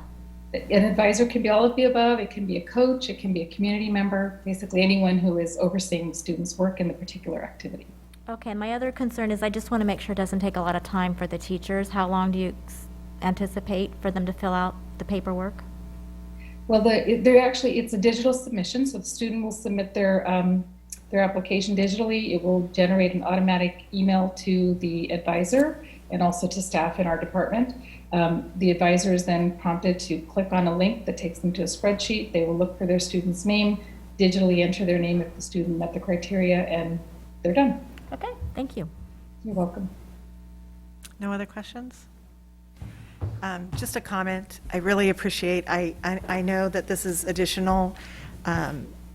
An advisor can be all of the above. It can be a coach. It can be a community member, basically anyone who is overseeing the students' work in the particular activity. Okay, and my other concern is I just want to make sure it doesn't take a lot of time for the teachers. How long do you anticipate for them to fill out the paperwork? Well, it's a digital submission, so the student will submit their application digitally. It will generate an automatic email to the advisor and also to staff in our department. The advisor is then prompted to click on a link that takes them to a spreadsheet. They will look for their student's name, digitally enter their name if the student met the criteria, and they're done. Okay, thank you. You're welcome. No other questions? Just a comment. I really appreciate, I know that this is additional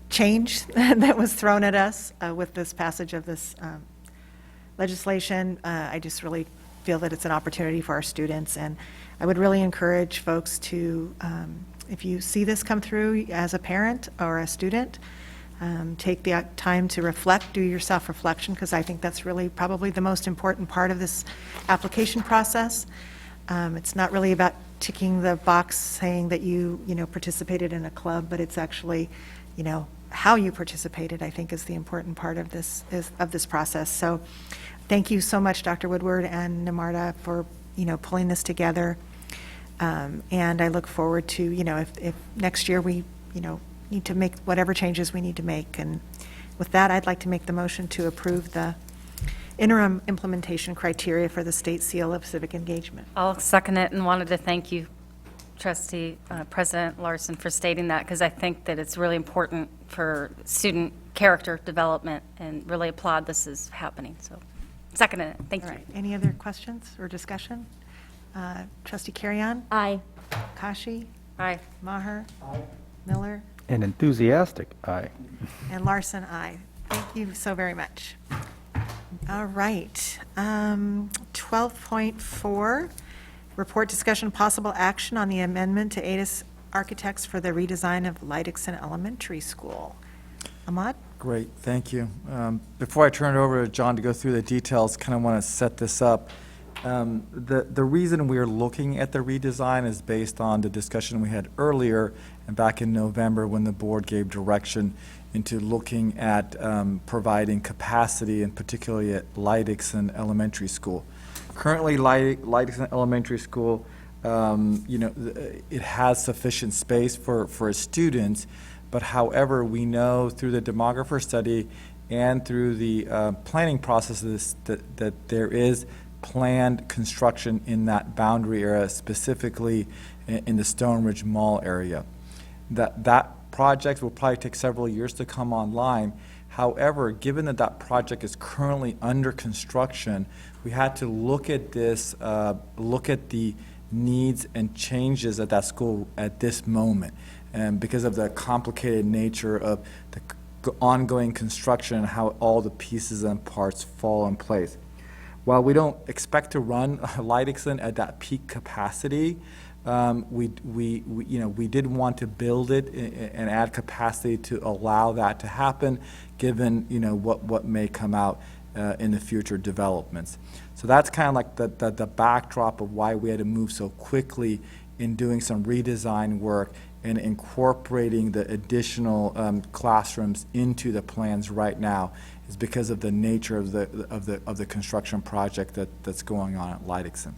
change that was thrown at us with this passage of this legislation. I just really feel that it's an opportunity for our students, and I would really encourage folks to, if you see this come through as a parent or a student, take the time to reflect, do your self-reflection, because I think that's really probably the most important part of this application process. It's not really about ticking the box saying that you participated in a club, but it's actually, how you participated, I think, is the important part of this process. So thank you so much, Dr. Woodward and Namarta, for pulling this together. And I look forward to if next year we need to make whatever changes we need to make. And with that, I'd like to make the motion to approve the interim implementation criteria for the State Seal of Civic Engagement. I'll second it and wanted to thank you, Trustee President Larson, for stating that, because I think that it's really important for student character development, and really applaud this is happening. So second it. Thank you. All right. Any other questions or discussion? Trustee Carrion? Aye. Kashi? Aye. Maher? Aye. Miller? An enthusiastic aye. And Larson, aye. Thank you so very much. All right. 12.4, report discussion possible action on the amendment to ADIS Architects for the redesign of Leidixon Elementary School. Ahmad? Great, thank you. Before I turn it over to John to go through the details, kind of want to set this up. The reason we are looking at the redesign is based on the discussion we had earlier and back in November when the board gave direction into looking at providing capacity, and particularly at Leidixon Elementary School. Currently, Leidixon Elementary School, it has sufficient space for students, but however, we know through the demographer study and through the planning processes that there is planned construction in that boundary area, specifically in the Stone Ridge Mall area. That project will probably take several years to come online. However, given that project is currently under construction, we had to look at this, look at the needs and changes at that school at this moment. And because of the complicated nature of the ongoing construction and how all the pieces and parts fall in place. While we don't expect to run Leidixon at that peak capacity, we did want to build it and add capacity to allow that to happen, given what may come out in the future developments. So that's kind of like the backdrop of why we had to move so quickly in doing some redesign work and incorporating the additional classrooms into the plans right now, is because of the nature of the construction project that's going on at Leidixson.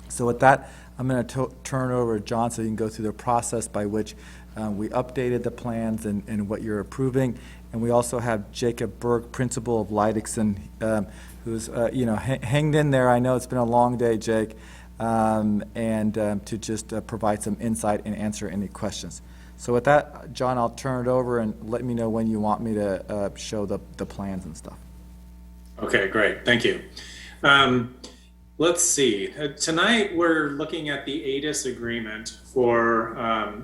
So with that, I'm going to turn it over to John so you can go through the process by which we updated the plans and what you're approving. And we also have Jacob Berg, principal of Leidixson, who's hanged in there. I know it's been a long day, Jake, and to just provide some insight and answer any questions. So with that, John, I'll turn it over and let me know when you want me to show the plans and stuff. Okay, great. Thank you. Let's see. Tonight we're looking at the ADIS agreement for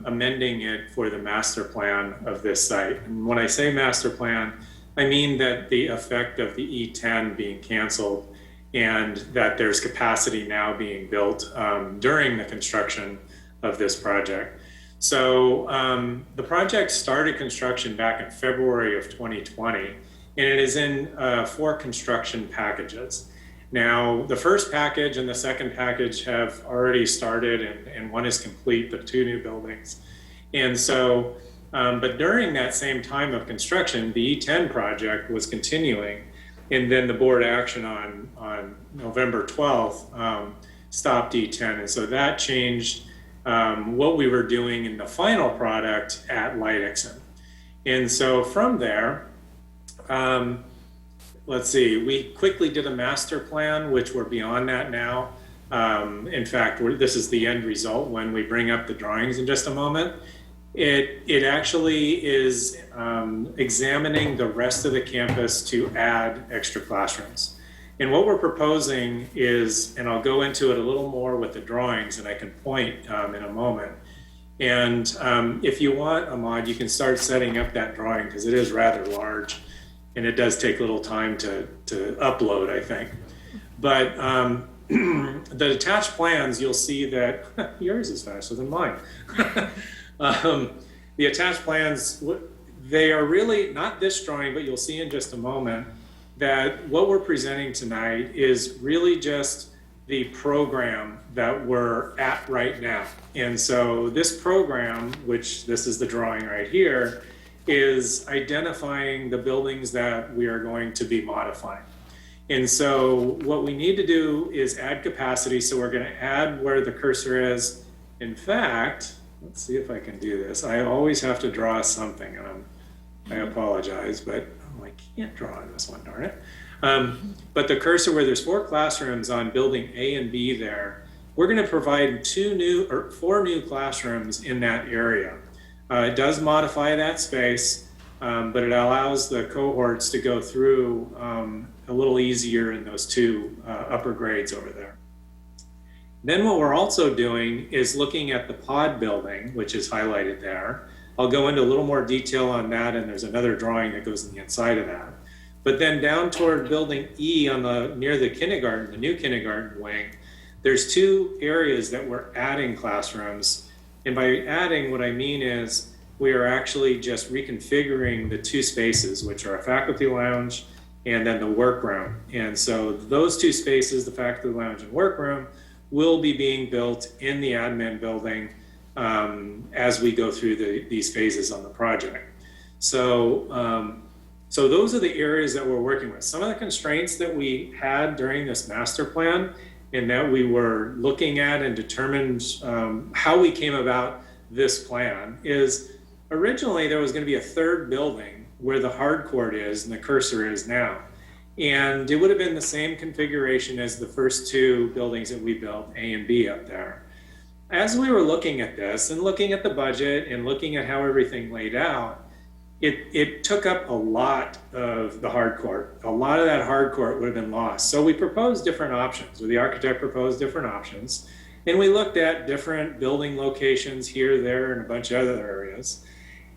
amending it for the master plan of this site. And when I say master plan, I mean that the effect of the E10 being canceled and that there's capacity now being built during the construction of this project. So the project started construction back in February of 2020, and it is in 4 construction packages. Now, the first package and the second package have already started, and one is complete, the 2 new buildings. And so, but during that same time of construction, the E10 project was continuing, and then the board action on November 12th stopped E10. And so that changed what we were doing in the final product at Leidixson. And so from there, let's see, we quickly did a master plan, which we're beyond that now. In fact, this is the end result when we bring up the drawings in just a moment. It actually is examining the rest of the campus to add extra classrooms. And what we're proposing is, and I'll go into it a little more with the drawings, and I can point in a moment. And if you want, Ahmad, you can start setting up that drawing because it is rather large. And it does take a little time to upload, I think. But the attached plans, you'll see that yours is faster than mine. The attached plans, they are really not this drawing, but you'll see in just a moment that what we're presenting tonight is really just the program that we're at right now. And so this program, which this is the drawing right here, is identifying the buildings that we are going to be modifying. And so what we need to do is add capacity. So we're going to add where the cursor is. In fact, let's see if I can do this. I always have to draw something, and I apologize, but I can't draw on this one, darn it. But the cursor where there's 4 classrooms on building A and B there, we're going to provide 4 new classrooms in that area. It does modify that space, but it allows the cohorts to go through a little easier in those 2 upper grades over there. Then what we're also doing is looking at the pod building, which is highlighted there. I'll go into a little more detail on that, and there's another drawing that goes in the inside of that. But then down toward building E on near the kindergarten, the new kindergarten wing, there's 2 areas that we're adding classrooms. And by adding, what I mean is we are actually just reconfiguring the 2 spaces, which are a faculty lounge and then the workroom. And so those 2 spaces, the faculty lounge and workroom, will be being built in the admin building as we go through these phases on the project. So, so those are the areas that we're working with. Some of the constraints that we had during this master plan and that we were looking at and determined how we came about this plan is originally there was going to be a 3rd building where the hard court is and the cursor is now. And it would have been the same configuration as the first 2 buildings that we built, A and B up there. As we were looking at this and looking at the budget and looking at how everything laid out, it took up a lot of the hard court. A lot of that hard court would have been lost. So we proposed different options, or the architect proposed different options. And we looked at different building locations here, there, and a bunch of other areas.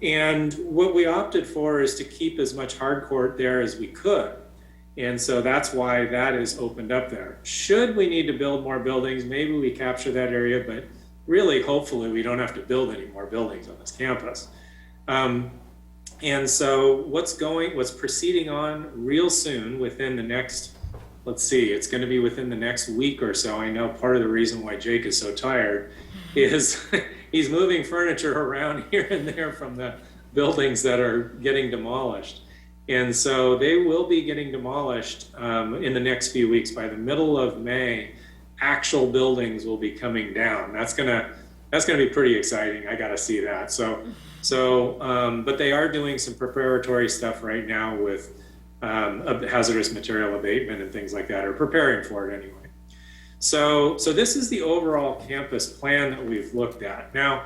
And what we opted for is to keep as much hard court there as we could. And so that's why that is opened up there. Should we need to build more buildings, maybe we capture that area, but really, hopefully, we don't have to build any more buildings on this campus. And so what's proceeding on real soon within the next, let's see, it's going to be within the next week or so. I know part of the reason why Jake is so tired is he's moving furniture around here and there from the buildings that are getting demolished. And so they will be getting demolished in the next few weeks. By the middle of May, actual buildings will be coming down. That's gonna be pretty exciting. I got to see that. But they are doing some preparatory stuff right now with hazardous material abatement and things like that, or preparing for it anyway. So this is the overall campus plan that we've looked at. Now,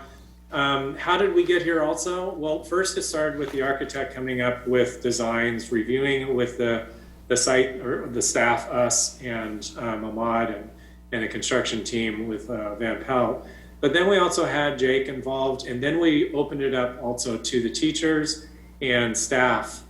how did we get here also? Well, first it started with the architect coming up with designs, reviewing it with the site or the staff, us and Ahmad and a construction team with Van Pelt. But then we also had Jake involved, and then we opened it up also to the teachers and staff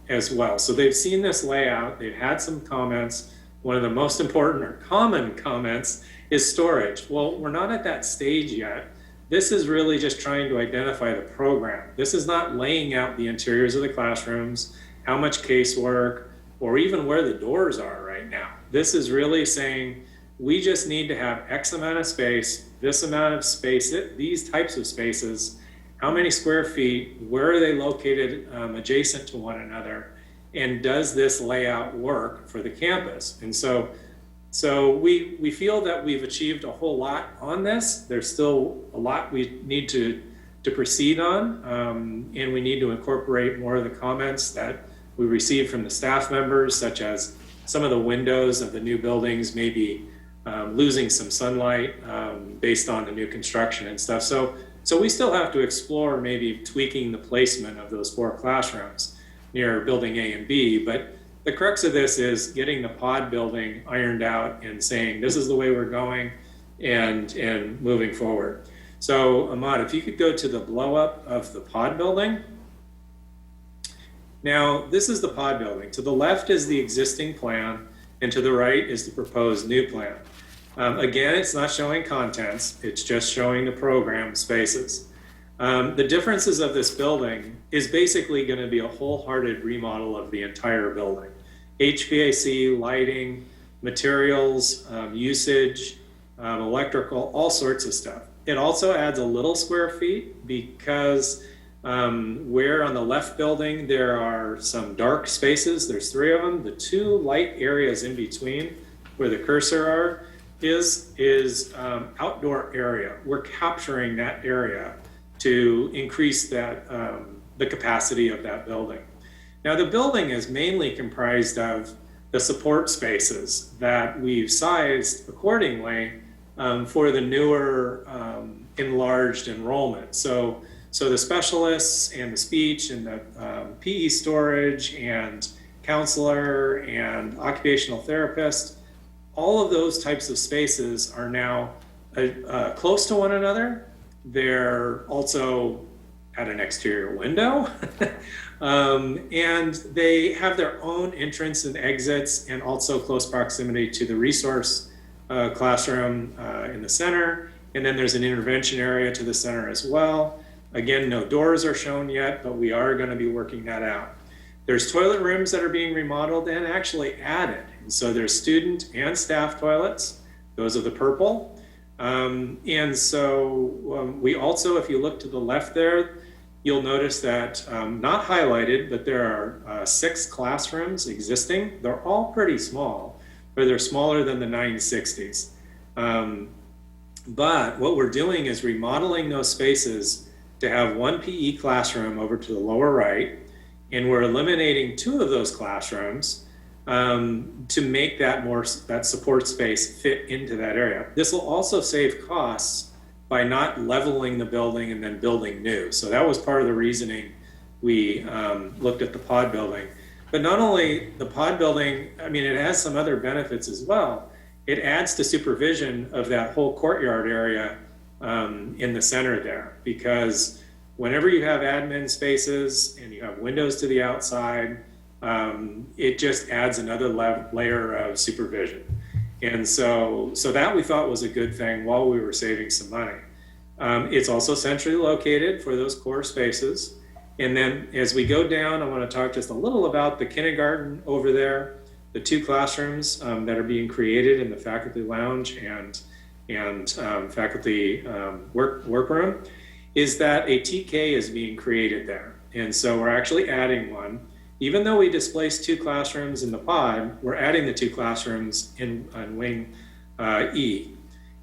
as well. So they've seen this layout, they've had some comments. One of the most important or common comments is storage. Well, we're not at that stage yet. This is really just trying to identify the program. This is not laying out the interiors of the classrooms, how much casework, or even where the doors are right now. This is really saying, we just need to have X amount of space, this amount of space, these types of spaces, how many square feet, where are they located adjacent to one another, and does this layout work for the campus? And so we feel that we've achieved a whole lot on this. There's still a lot we need to proceed on, and we need to incorporate more of the comments that we received from the staff members, such as some of the windows of the new buildings may be losing some sunlight based on the new construction and stuff. So we still have to explore maybe tweaking the placement of those 4 classrooms near building A and B. But the crux of this is getting the pod building ironed out and saying, this is the way we're going and moving forward. So Ahmad, if you could go to the blow up of the pod building. Now, this is the pod building. To the left is the existing plan, and to the right is the proposed new plan. Again, it's not showing contents, it's just showing the program spaces. The differences of this building is basically going to be a wholehearted remodel of the entire building. HVAC, lighting, materials, usage, electrical, all sorts of stuff. It also adds a little square feet because where on the left building there are some dark spaces, there's 3 of them, the 2 light areas in between where the cursor is outdoor area. We're capturing that area to increase that the capacity of that building. Now the building is mainly comprised of the support spaces that we've sized accordingly for the newer enlarged enrollment. So the specialists and the speech and the PE storage and counselor and occupational therapist, all of those types of spaces are now close to one another. They're also at an exterior window and they have their own entrance and exits and also close proximity to the resource classroom in the center. And then there's an intervention area to the center as well. Again, no doors are shown yet, but we are going to be working that out. There's toilet rooms that are being remodeled and actually added. And so there's student and staff toilets. Those are the purple. And so we also, if you look to the left there, you'll notice that not highlighted, but there are 6 classrooms existing. They're all pretty small, but they're smaller than the 960s. But what we're doing is remodeling those spaces to have 1 PE classroom over to the lower right, and we're eliminating 2 of those classrooms to make that support space fit into that area. This will also save costs by not leveling the building and then building new. So that was part of the reasoning we looked at the pod building. But not only the pod building, I mean, it has some other benefits as well. It adds to supervision of that whole courtyard area in the center there, because whenever you have admin spaces and you have windows to the outside, it just adds another layer of supervision. And so that we thought was a good thing while we were saving some money. It's also centrally located for those core spaces. And then as we go down, I want to talk just a little about the kindergarten over there, the 2 classrooms that are being created in the faculty lounge and faculty workroom, is that a TK is being created there. And so we're actually adding one. Even though we displaced 2 classrooms in the pod, we're adding the 2 classrooms in wing E.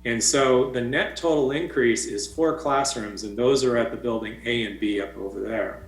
And so the net total increase is 4 classrooms, and those are at the building A and B up over there.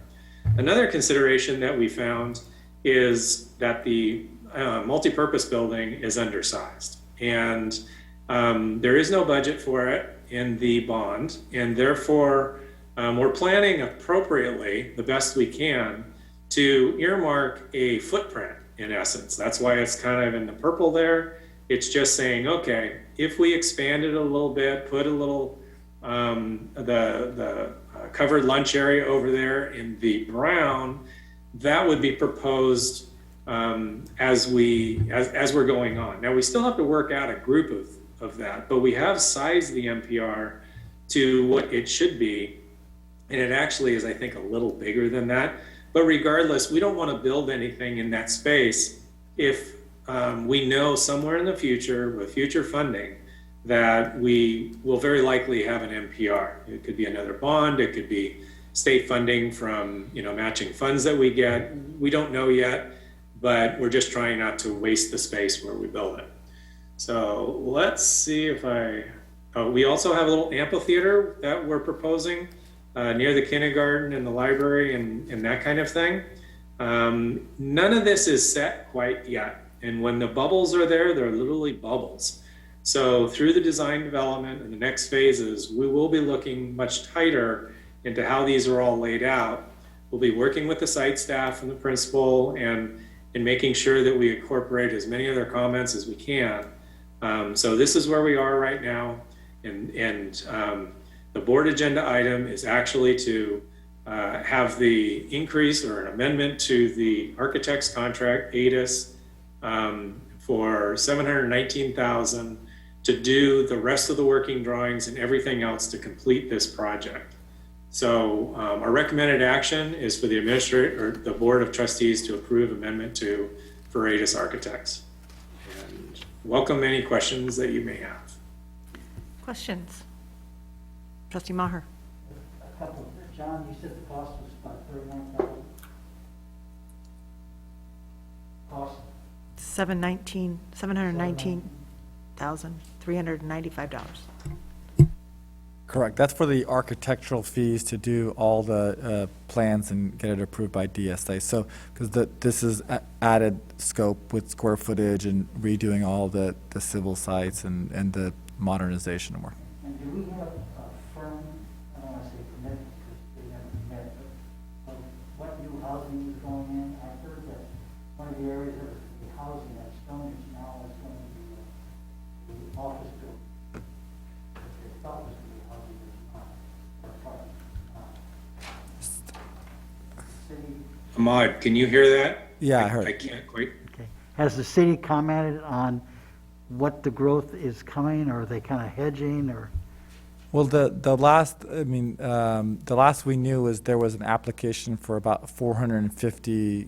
Another consideration that we found is that the multipurpose building is undersized, and there is no budget for it in the bond, and therefore we're planning appropriately, the best we can, to earmark a footprint, in essence. That's why it's kind of in the purple there. It's just saying, okay, if we expand it a little bit, put a little, the covered lunch area over there in the brown, that would be proposed as we're going on. Now, we still have to work out a group of that, but we have sized the MPR to what it should be, and it actually is, I think, a little bigger than that. But regardless, we don't want to build anything in that space if we know somewhere in the future with future funding that we will very likely have an MPR. It could be another bond, it could be state funding from matching funds that we get. We don't know yet, but we're just trying not to waste the space where we build it. So let's see if we also have a little amphitheater that we're proposing near the kindergarten and the library and that kind of thing. None of this is set quite yet. And when the bubbles are there, they're literally bubbles. So through the design development and the next phases, we will be looking much tighter into how these are all laid out. We'll be working with the site staff and the principal and making sure that we incorporate as many of their comments as we can. So this is where we are right now. And the board agenda item is actually to have the increase or an amendment to the architect's contract, ADIS, for $719,000 to do the rest of the working drawings and everything else to complete this project. So our recommended action is for the administrator or the board of trustees to approve amendment for ADIS architects. And welcome any questions that you may have. Questions? Trustee Maher. A couple. John, you said the cost was about $39,000. Cost? $719,395. Correct. That's for the architectural fees to do all the plans and get it approved by DSA. So, because this is added scope with square footage and redoing all the civil sites and the modernization work. And do we have a firm, I don't want to say commitment because they never met, but what new housing is going in? I heard that one of the areas of the housing at Stonehenge now is going to be the office building. They thought was going to be housing that's not, or apartments. Ahmad, can you hear that? Yeah, I heard. I can't quite. Okay. Has the city commented on what the growth is coming, or are they kind of hedging, or? Well, the last we knew was there was an application for about 450,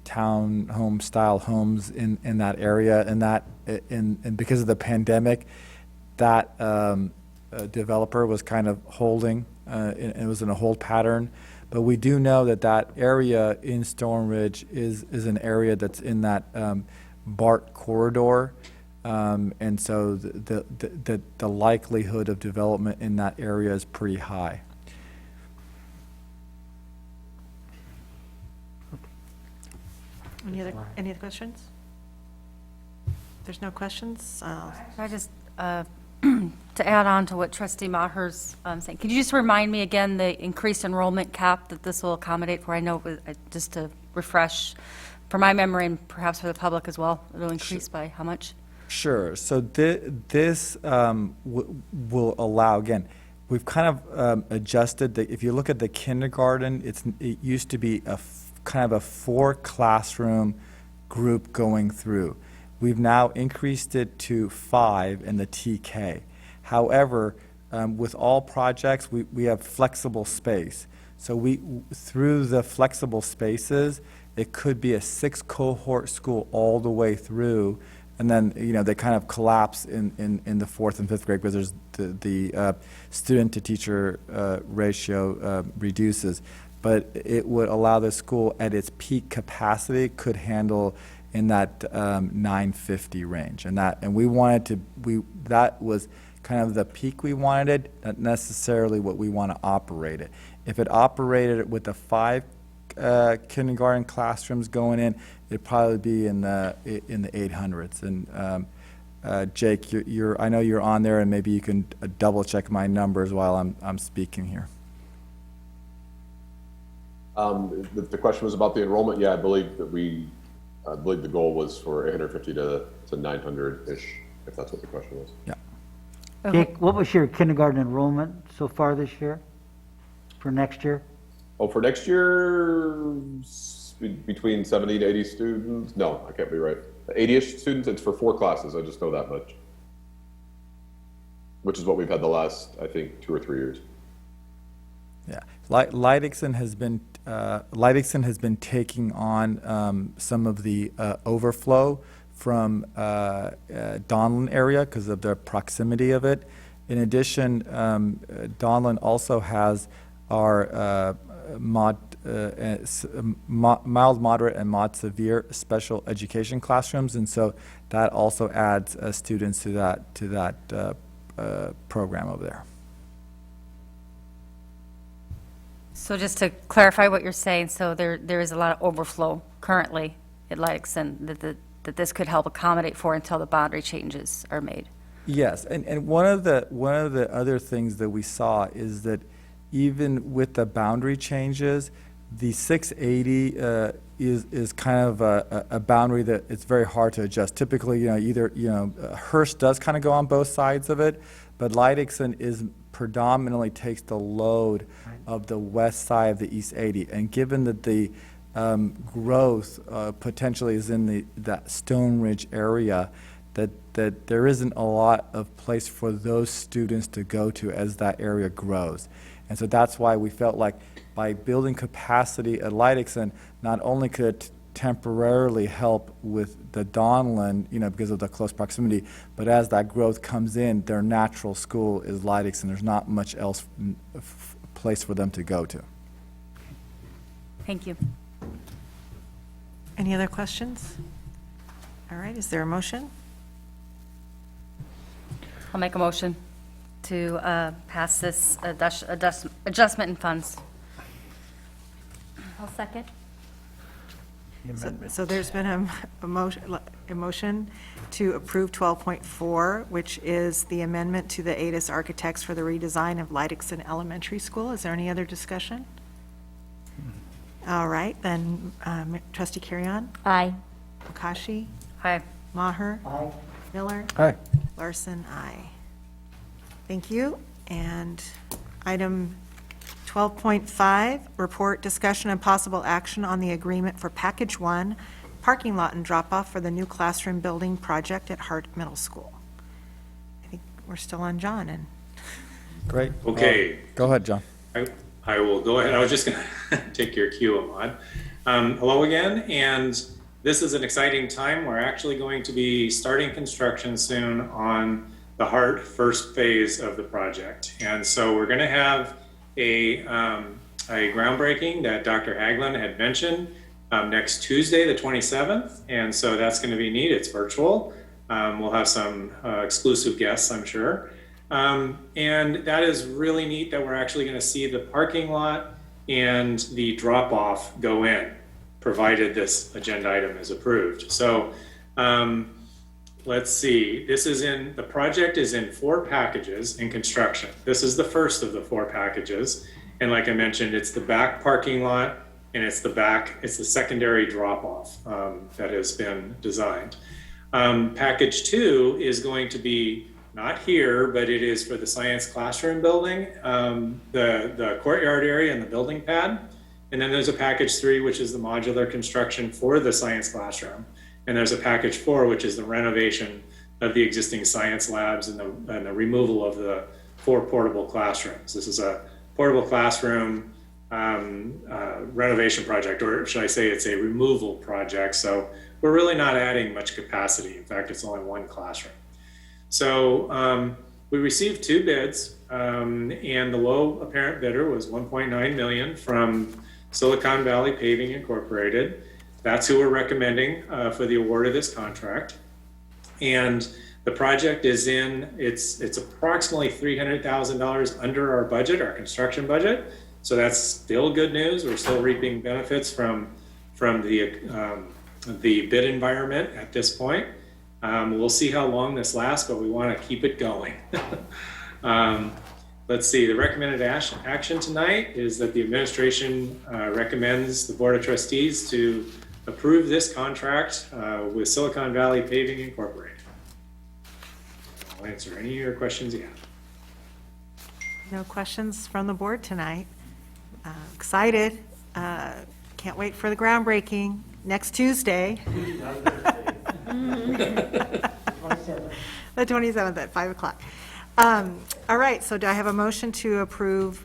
townhome style homes in that area, and because of the pandemic, that developer was kind of holding, it was in a hold pattern. But we do know that area in Stone Ridge is an area that's in that BART corridor. And so the likelihood of development in that area is pretty high. Any other questions? If there's no questions, I just, to add on to what Trustee Maher's saying, could you just remind me again the increased enrollment cap that this will accommodate for? I know, just to refresh for my memory and perhaps for the public as well, it'll increase by how much? Sure. So this will allow, again, we've kind of adjusted, if you look at the kindergarten, it used to be kind of a 4 classroom group going through. We've now increased it to 5 in the TK. However, with all projects, we have flexible space. So through the flexible spaces, it could be a 6 cohort school all the way through, and then they kind of collapse in the 4th and 5th grade because there's the student to teacher ratio reduces. But it would allow the school at its peak capacity could handle in that 950 range, and we wanted that was kind of the peak we wanted it, not necessarily what we want to operate it. If it operated with the 5 kindergarten classrooms going in, it'd probably be in the 800s. And Jake, I know you're on there, and maybe you can double check my numbers while I'm speaking here. The question was about the enrollment. Yeah, I believe the goal was for 850 to 900-ish, if that's what the question was. Yeah. Jake, what was your kindergarten enrollment so far this year, for next year? Oh, for next year, between 70 to 80 students? No, I can't be right. 80-ish students, it's for 4 classes, I just know that much. Which is what we've had the last, I think, 2 or 3 years. Yeah, Leidixon has been taking on some of the overflow from Donlin area because of the proximity of it. In addition, Donlin also has our mild, moderate, and mod severe special education classrooms, and so that also adds students to that program over there. So just to clarify what you're saying, so there is a lot of overflow currently at Leidixon that this could help accommodate for until the boundary changes are made. Yes, and one of the other things that we saw is that even with the boundary changes, the 680 is kind of a boundary that it's very hard to adjust. Typically, Hearst does kind of go on both sides of it, but Leidixon predominantly takes the load of the west side of the East 80, and given that the growth potentially is in that Stone Ridge area, that there isn't a lot of place for those students to go to as that area grows. And so that's why we felt like by building capacity at Leidixon, not only could it temporarily help with the Donlin, because of the close proximity, but as that growth comes in, their natural school is Leidixon. There's not much else place for them to go to. Thank you. Any other questions? All right, is there a motion? I'll make a motion to pass this adjustment in funds. I'll second. So there's been a motion to approve 12.4, which is the amendment to the ADIS architects for the redesign of Leidixon Elementary School. Is there any other discussion? All right, then Trustee Carrion? Aye. Okashi? Aye. Maher? Aye. Miller? Aye. Larson, aye. Thank you. And item 12.5, report, discussion, and possible action on the agreement for Package 1, parking lot and drop-off for the new classroom building project at Hart Middle School. I think we're still on John. And Great. Okay. Go ahead, John. I will go ahead. I was just going to take your cue, Ahmad. Hello again, and this is an exciting time. We're actually going to be starting construction soon on the Hart first phase of the project. And so we're going to have a groundbreaking that Dr. Haglund had mentioned next Tuesday, the 27th. And so that's going to be neat. It's virtual. We'll have some exclusive guests, I'm sure. And that is really neat that we're actually going to see the parking lot and the drop-off go in, provided this agenda item is approved. So let's see, the project is in 4 packages in construction. This is the first of the 4 packages. And like I mentioned, it's the back parking lot and it's the secondary drop-off that has been designed. Package 2 is going to be not here, but it is for the science classroom building, the courtyard area and the building pad. And then there's a package 3, which is the modular construction for the science classroom. And there's a package 4, which is the renovation of the existing science labs and the removal of the 4 portable classrooms. This is a portable classroom renovation project, or should I say it's a removal project. So we're really not adding much capacity. In fact, it's only 1 classroom. So we received 2 bids, and the low apparent bidder was $1.9 million from Silicon Valley Paving Incorporated. That's who we're recommending for the award of this contract. And the project is it's approximately $300,000 under our budget, our construction budget. So that's still good news. We're still reaping benefits from the bid environment at this point. We'll see how long this lasts, but we want to keep it going. Let's see, the recommended action tonight is that the administration recommends the Board of Trustees to approve this contract with Silicon Valley Paving Incorporated. I'll answer any of your questions you have. No questions from the board tonight. Excited. Can't wait for the groundbreaking next Tuesday. The 27th at 5 o'clock. All right, so do I have a motion to approve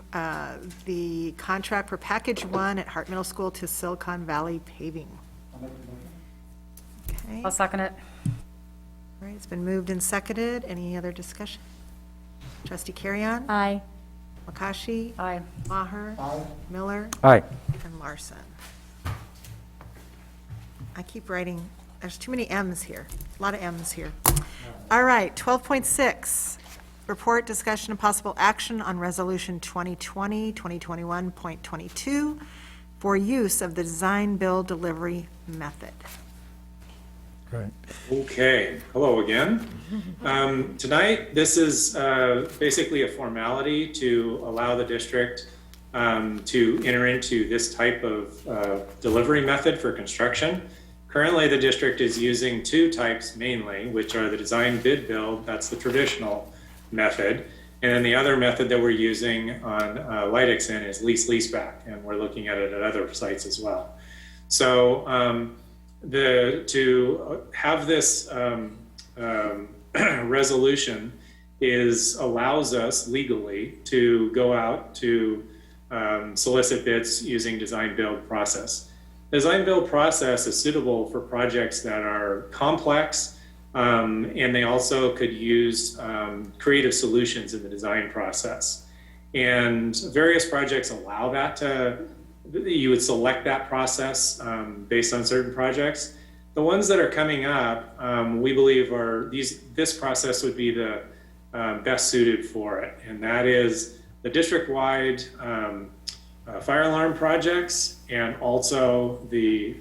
the contract for package 1 at Hart Middle School to Silicon Valley Paving? Okay. I'll second it. All right, it's been moved and seconded. Any other discussion? Trustee Carrion? Aye. Makashi? Aye. Maher? Aye. Miller? Aye. And Larson. I keep writing, there's too many M's here, a lot of M's here. All right, 12.6, report, discussion, and possible action on resolution 2020-2021.22 for use of the design build delivery method. Right. Okay, hello again. Tonight, this is basically a formality to allow the district to enter into this type of delivery method for construction. Currently, the district is using 2 types mainly, which are the design bid build, that's the traditional method, and then the other method that we're using on Leidexen is leaseback, and we're looking at it at other sites as well. So to have this resolution allows us legally to go out to solicit bids using design build process. The design build process is suitable for projects that are complex, and they also could use creative solutions in the design process. And various projects allow that you would select that process based on certain projects. The ones that are coming up, we believe this process would be the best suited for it. And that is the district-wide fire alarm projects and also the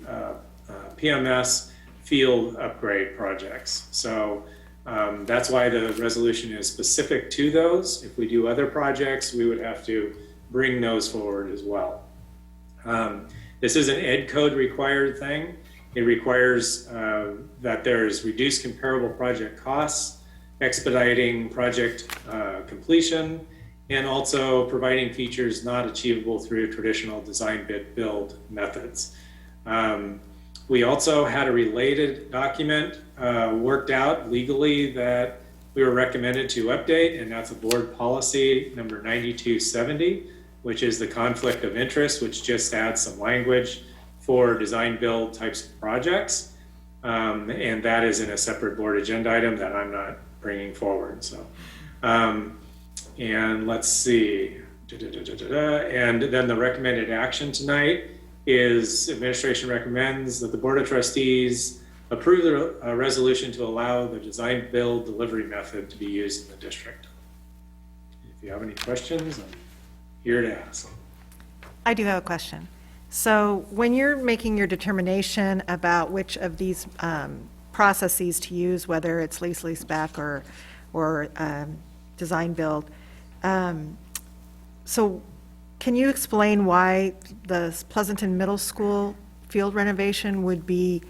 PMS field upgrade projects. So that's why the resolution is specific to those. If we do other projects, we would have to bring those forward as well. This is an ed code required thing. It requires that there's reduced comparable project costs, expediting project completion, and also providing features not achievable through traditional design bid build methods. We also had a related document worked out legally that we were recommended to update, and that's a board policy number 9270, which is the conflict of interest, which just adds some language for design build types of projects. And that is in a separate board agenda item that I'm not bringing forward. So, and let's see. And then the recommended action tonight is administration recommends that the Board of Trustees approve the resolution to allow the design build delivery method to be used in the district. If you have any questions, I'm here to ask. I do have a question. So when you're making your determination about which of these processes to use, whether it's leaseback or design build, so can you explain why the Pleasanton Middle School field renovation would be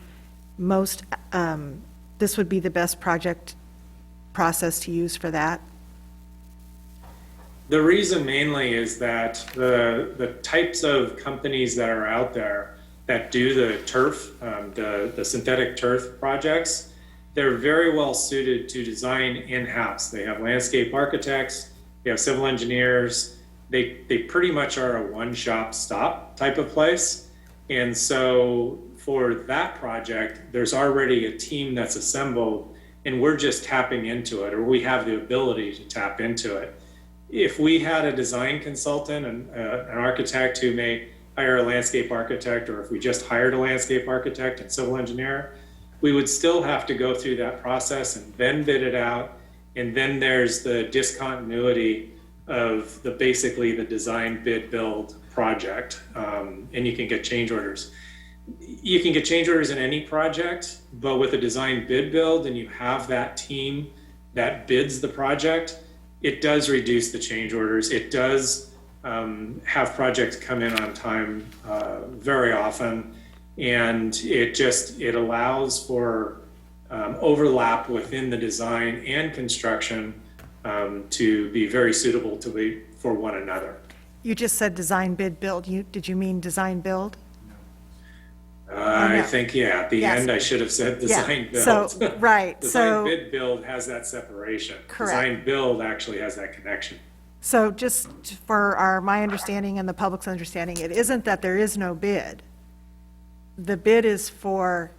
this would be the best project process to use for that? The reason mainly is that the types of companies that are out there, that do the turf, the synthetic turf projects, they're very well suited to design in-house. They have landscape architects, they have civil engineers. They pretty much are a one-shop stop type of place. And so for that project, there's already a team that's assembled, and we're just tapping into it, or we have the ability to tap into it. If we had a design consultant and an architect who may hire a landscape architect, or if we just hired a landscape architect and civil engineer, we would still have to go through that process and then bid it out. And then there's the discontinuity of basically the design, bid, build project. And you can get change orders. You can get change orders in any project, but with a design, bid, build, and you have that team that bids the project, it does reduce the change orders. It does have projects come in on time very often. And it allows for overlap within the design and construction to be very suitable for one another. You just said design, bid, build. Did you mean design, build? I think, yeah, at the end I should have said design, build. So, right. Design, bid, build has that separation. Correct. Design, build actually has that connection. So just for my understanding and the public's understanding, it isn't that there is no bid. The bid is for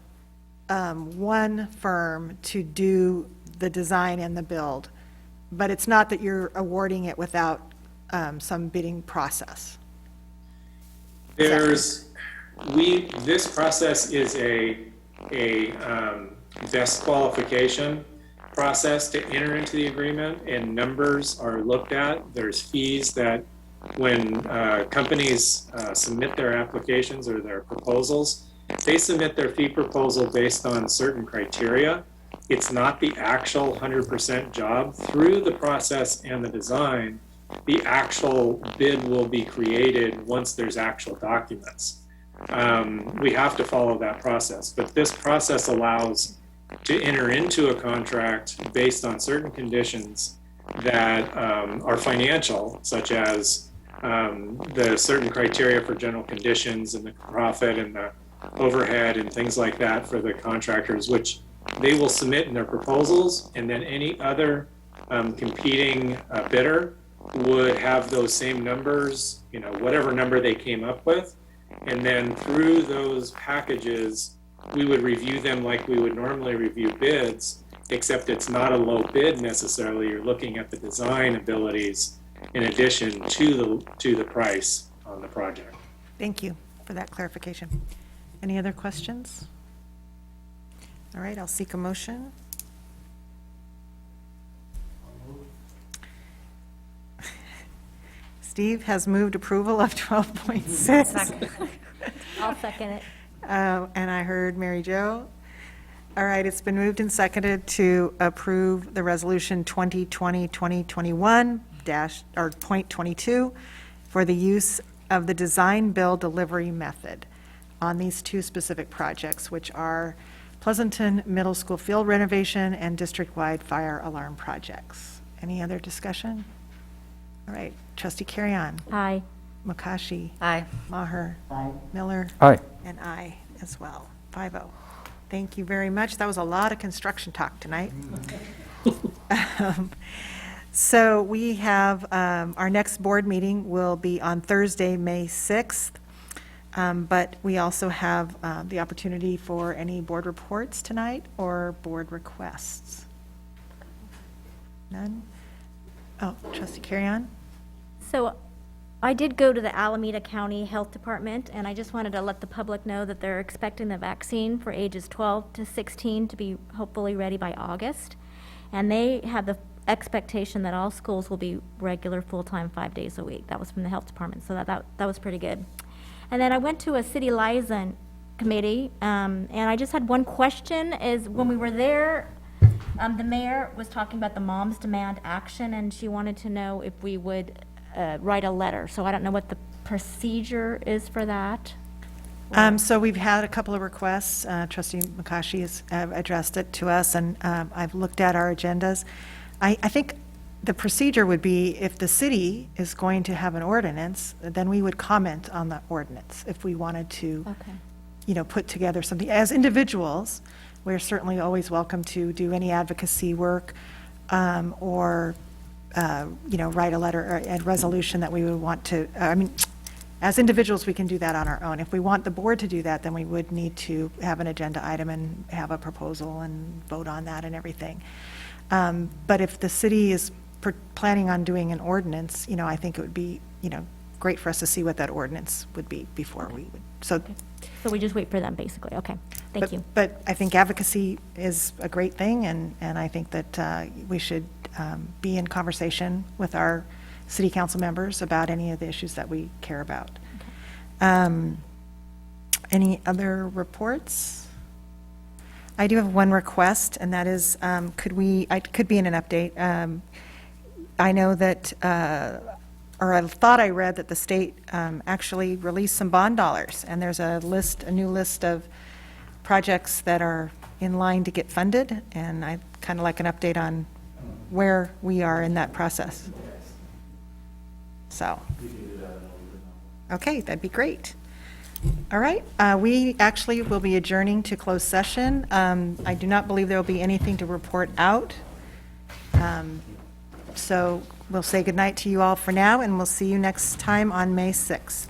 one firm to do the design and the build, but it's not that you're awarding it without some bidding process. This process is a best qualification process to enter into the agreement, and numbers are looked at. There's fees that when companies submit their applications or their proposals, they submit their fee proposal based on certain criteria. It's not the actual 100% job. Through the process and the design, the actual bid will be created once there's actual documents. We have to follow that process, but this process allows to enter into a contract based on certain conditions that are financial, such as the certain criteria for general conditions and the profit and the overhead and things like that for the contractors, which they will submit in their proposals, and then any other competing bidder would have those same numbers, whatever number they came up with. And then through those packages, we would review them like we would normally review bids, except it's not a low bid necessarily. You're looking at the design abilities in addition to the price on the project. Thank you for that clarification. Any other questions? All right, I'll seek a motion. Steve has moved approval of 12.6. I'll second it. And I heard Mary Jo. All right, it's been moved and seconded to approve the resolution 2020-2021-.22 for the use of the design build delivery method on these two specific projects, which are Pleasanton Middle School field renovation and district-wide fire alarm projects. Any other discussion? All right, Trustee Carrion. Aye. Makashi. Aye. Maher. Aye. Miller. Aye. And aye as well. 5-0. Thank you very much. That was a lot of construction talk tonight. So we have, our next board meeting will be on Thursday, May 6th. But we also have the opportunity for any board reports tonight or board requests. None? Oh, Trustee Carrion? So I did go to the Alameda County Health Department, and I just wanted to let the public know that they're expecting the vaccine for ages 12 to 16 to be hopefully ready by August. And they have the expectation that all schools will be regular full-time 5 days a week. That was from the health department, so that was pretty good. And then I went to a city liaison committee, and I just had one question, is when we were there, the mayor was talking about the Moms Demand Action, and she wanted to know if we would write a letter. So I don't know what the procedure is for that. So we've had a couple of requests. Trustee McCashy has addressed it to us, and I've looked at our agendas. I think the procedure would be if the city is going to have an ordinance, then we would comment on the ordinance if we wanted to put together something. As individuals, we're certainly always welcome to do any advocacy work or, write a letter or a resolution that we would want to, as individuals, we can do that on our own. If we want the board to do that, then we would need to have an agenda item and have a proposal and vote on that and everything. But if the city is planning on doing an ordinance, I think it would be, great for us to see what that ordinance would be before we would. So we just wait for them, basically. Okay, thank you. But I think advocacy is a great thing, and I think that we should be in conversation with our city council members about any of the issues that we care about. Okay. Any other reports? I do have one request, and that is, could be in an update. I know that, or I thought I read that the state actually released some bond dollars, and there's a new list of projects that are in line to get funded, and I'd kind of like an update on where we are in that process. So, okay, that'd be great. All right, we actually will be adjourning to closed session. I do not believe there will be anything to report out. So we'll say goodnight to you all for now, and we'll see you next time on May 6th.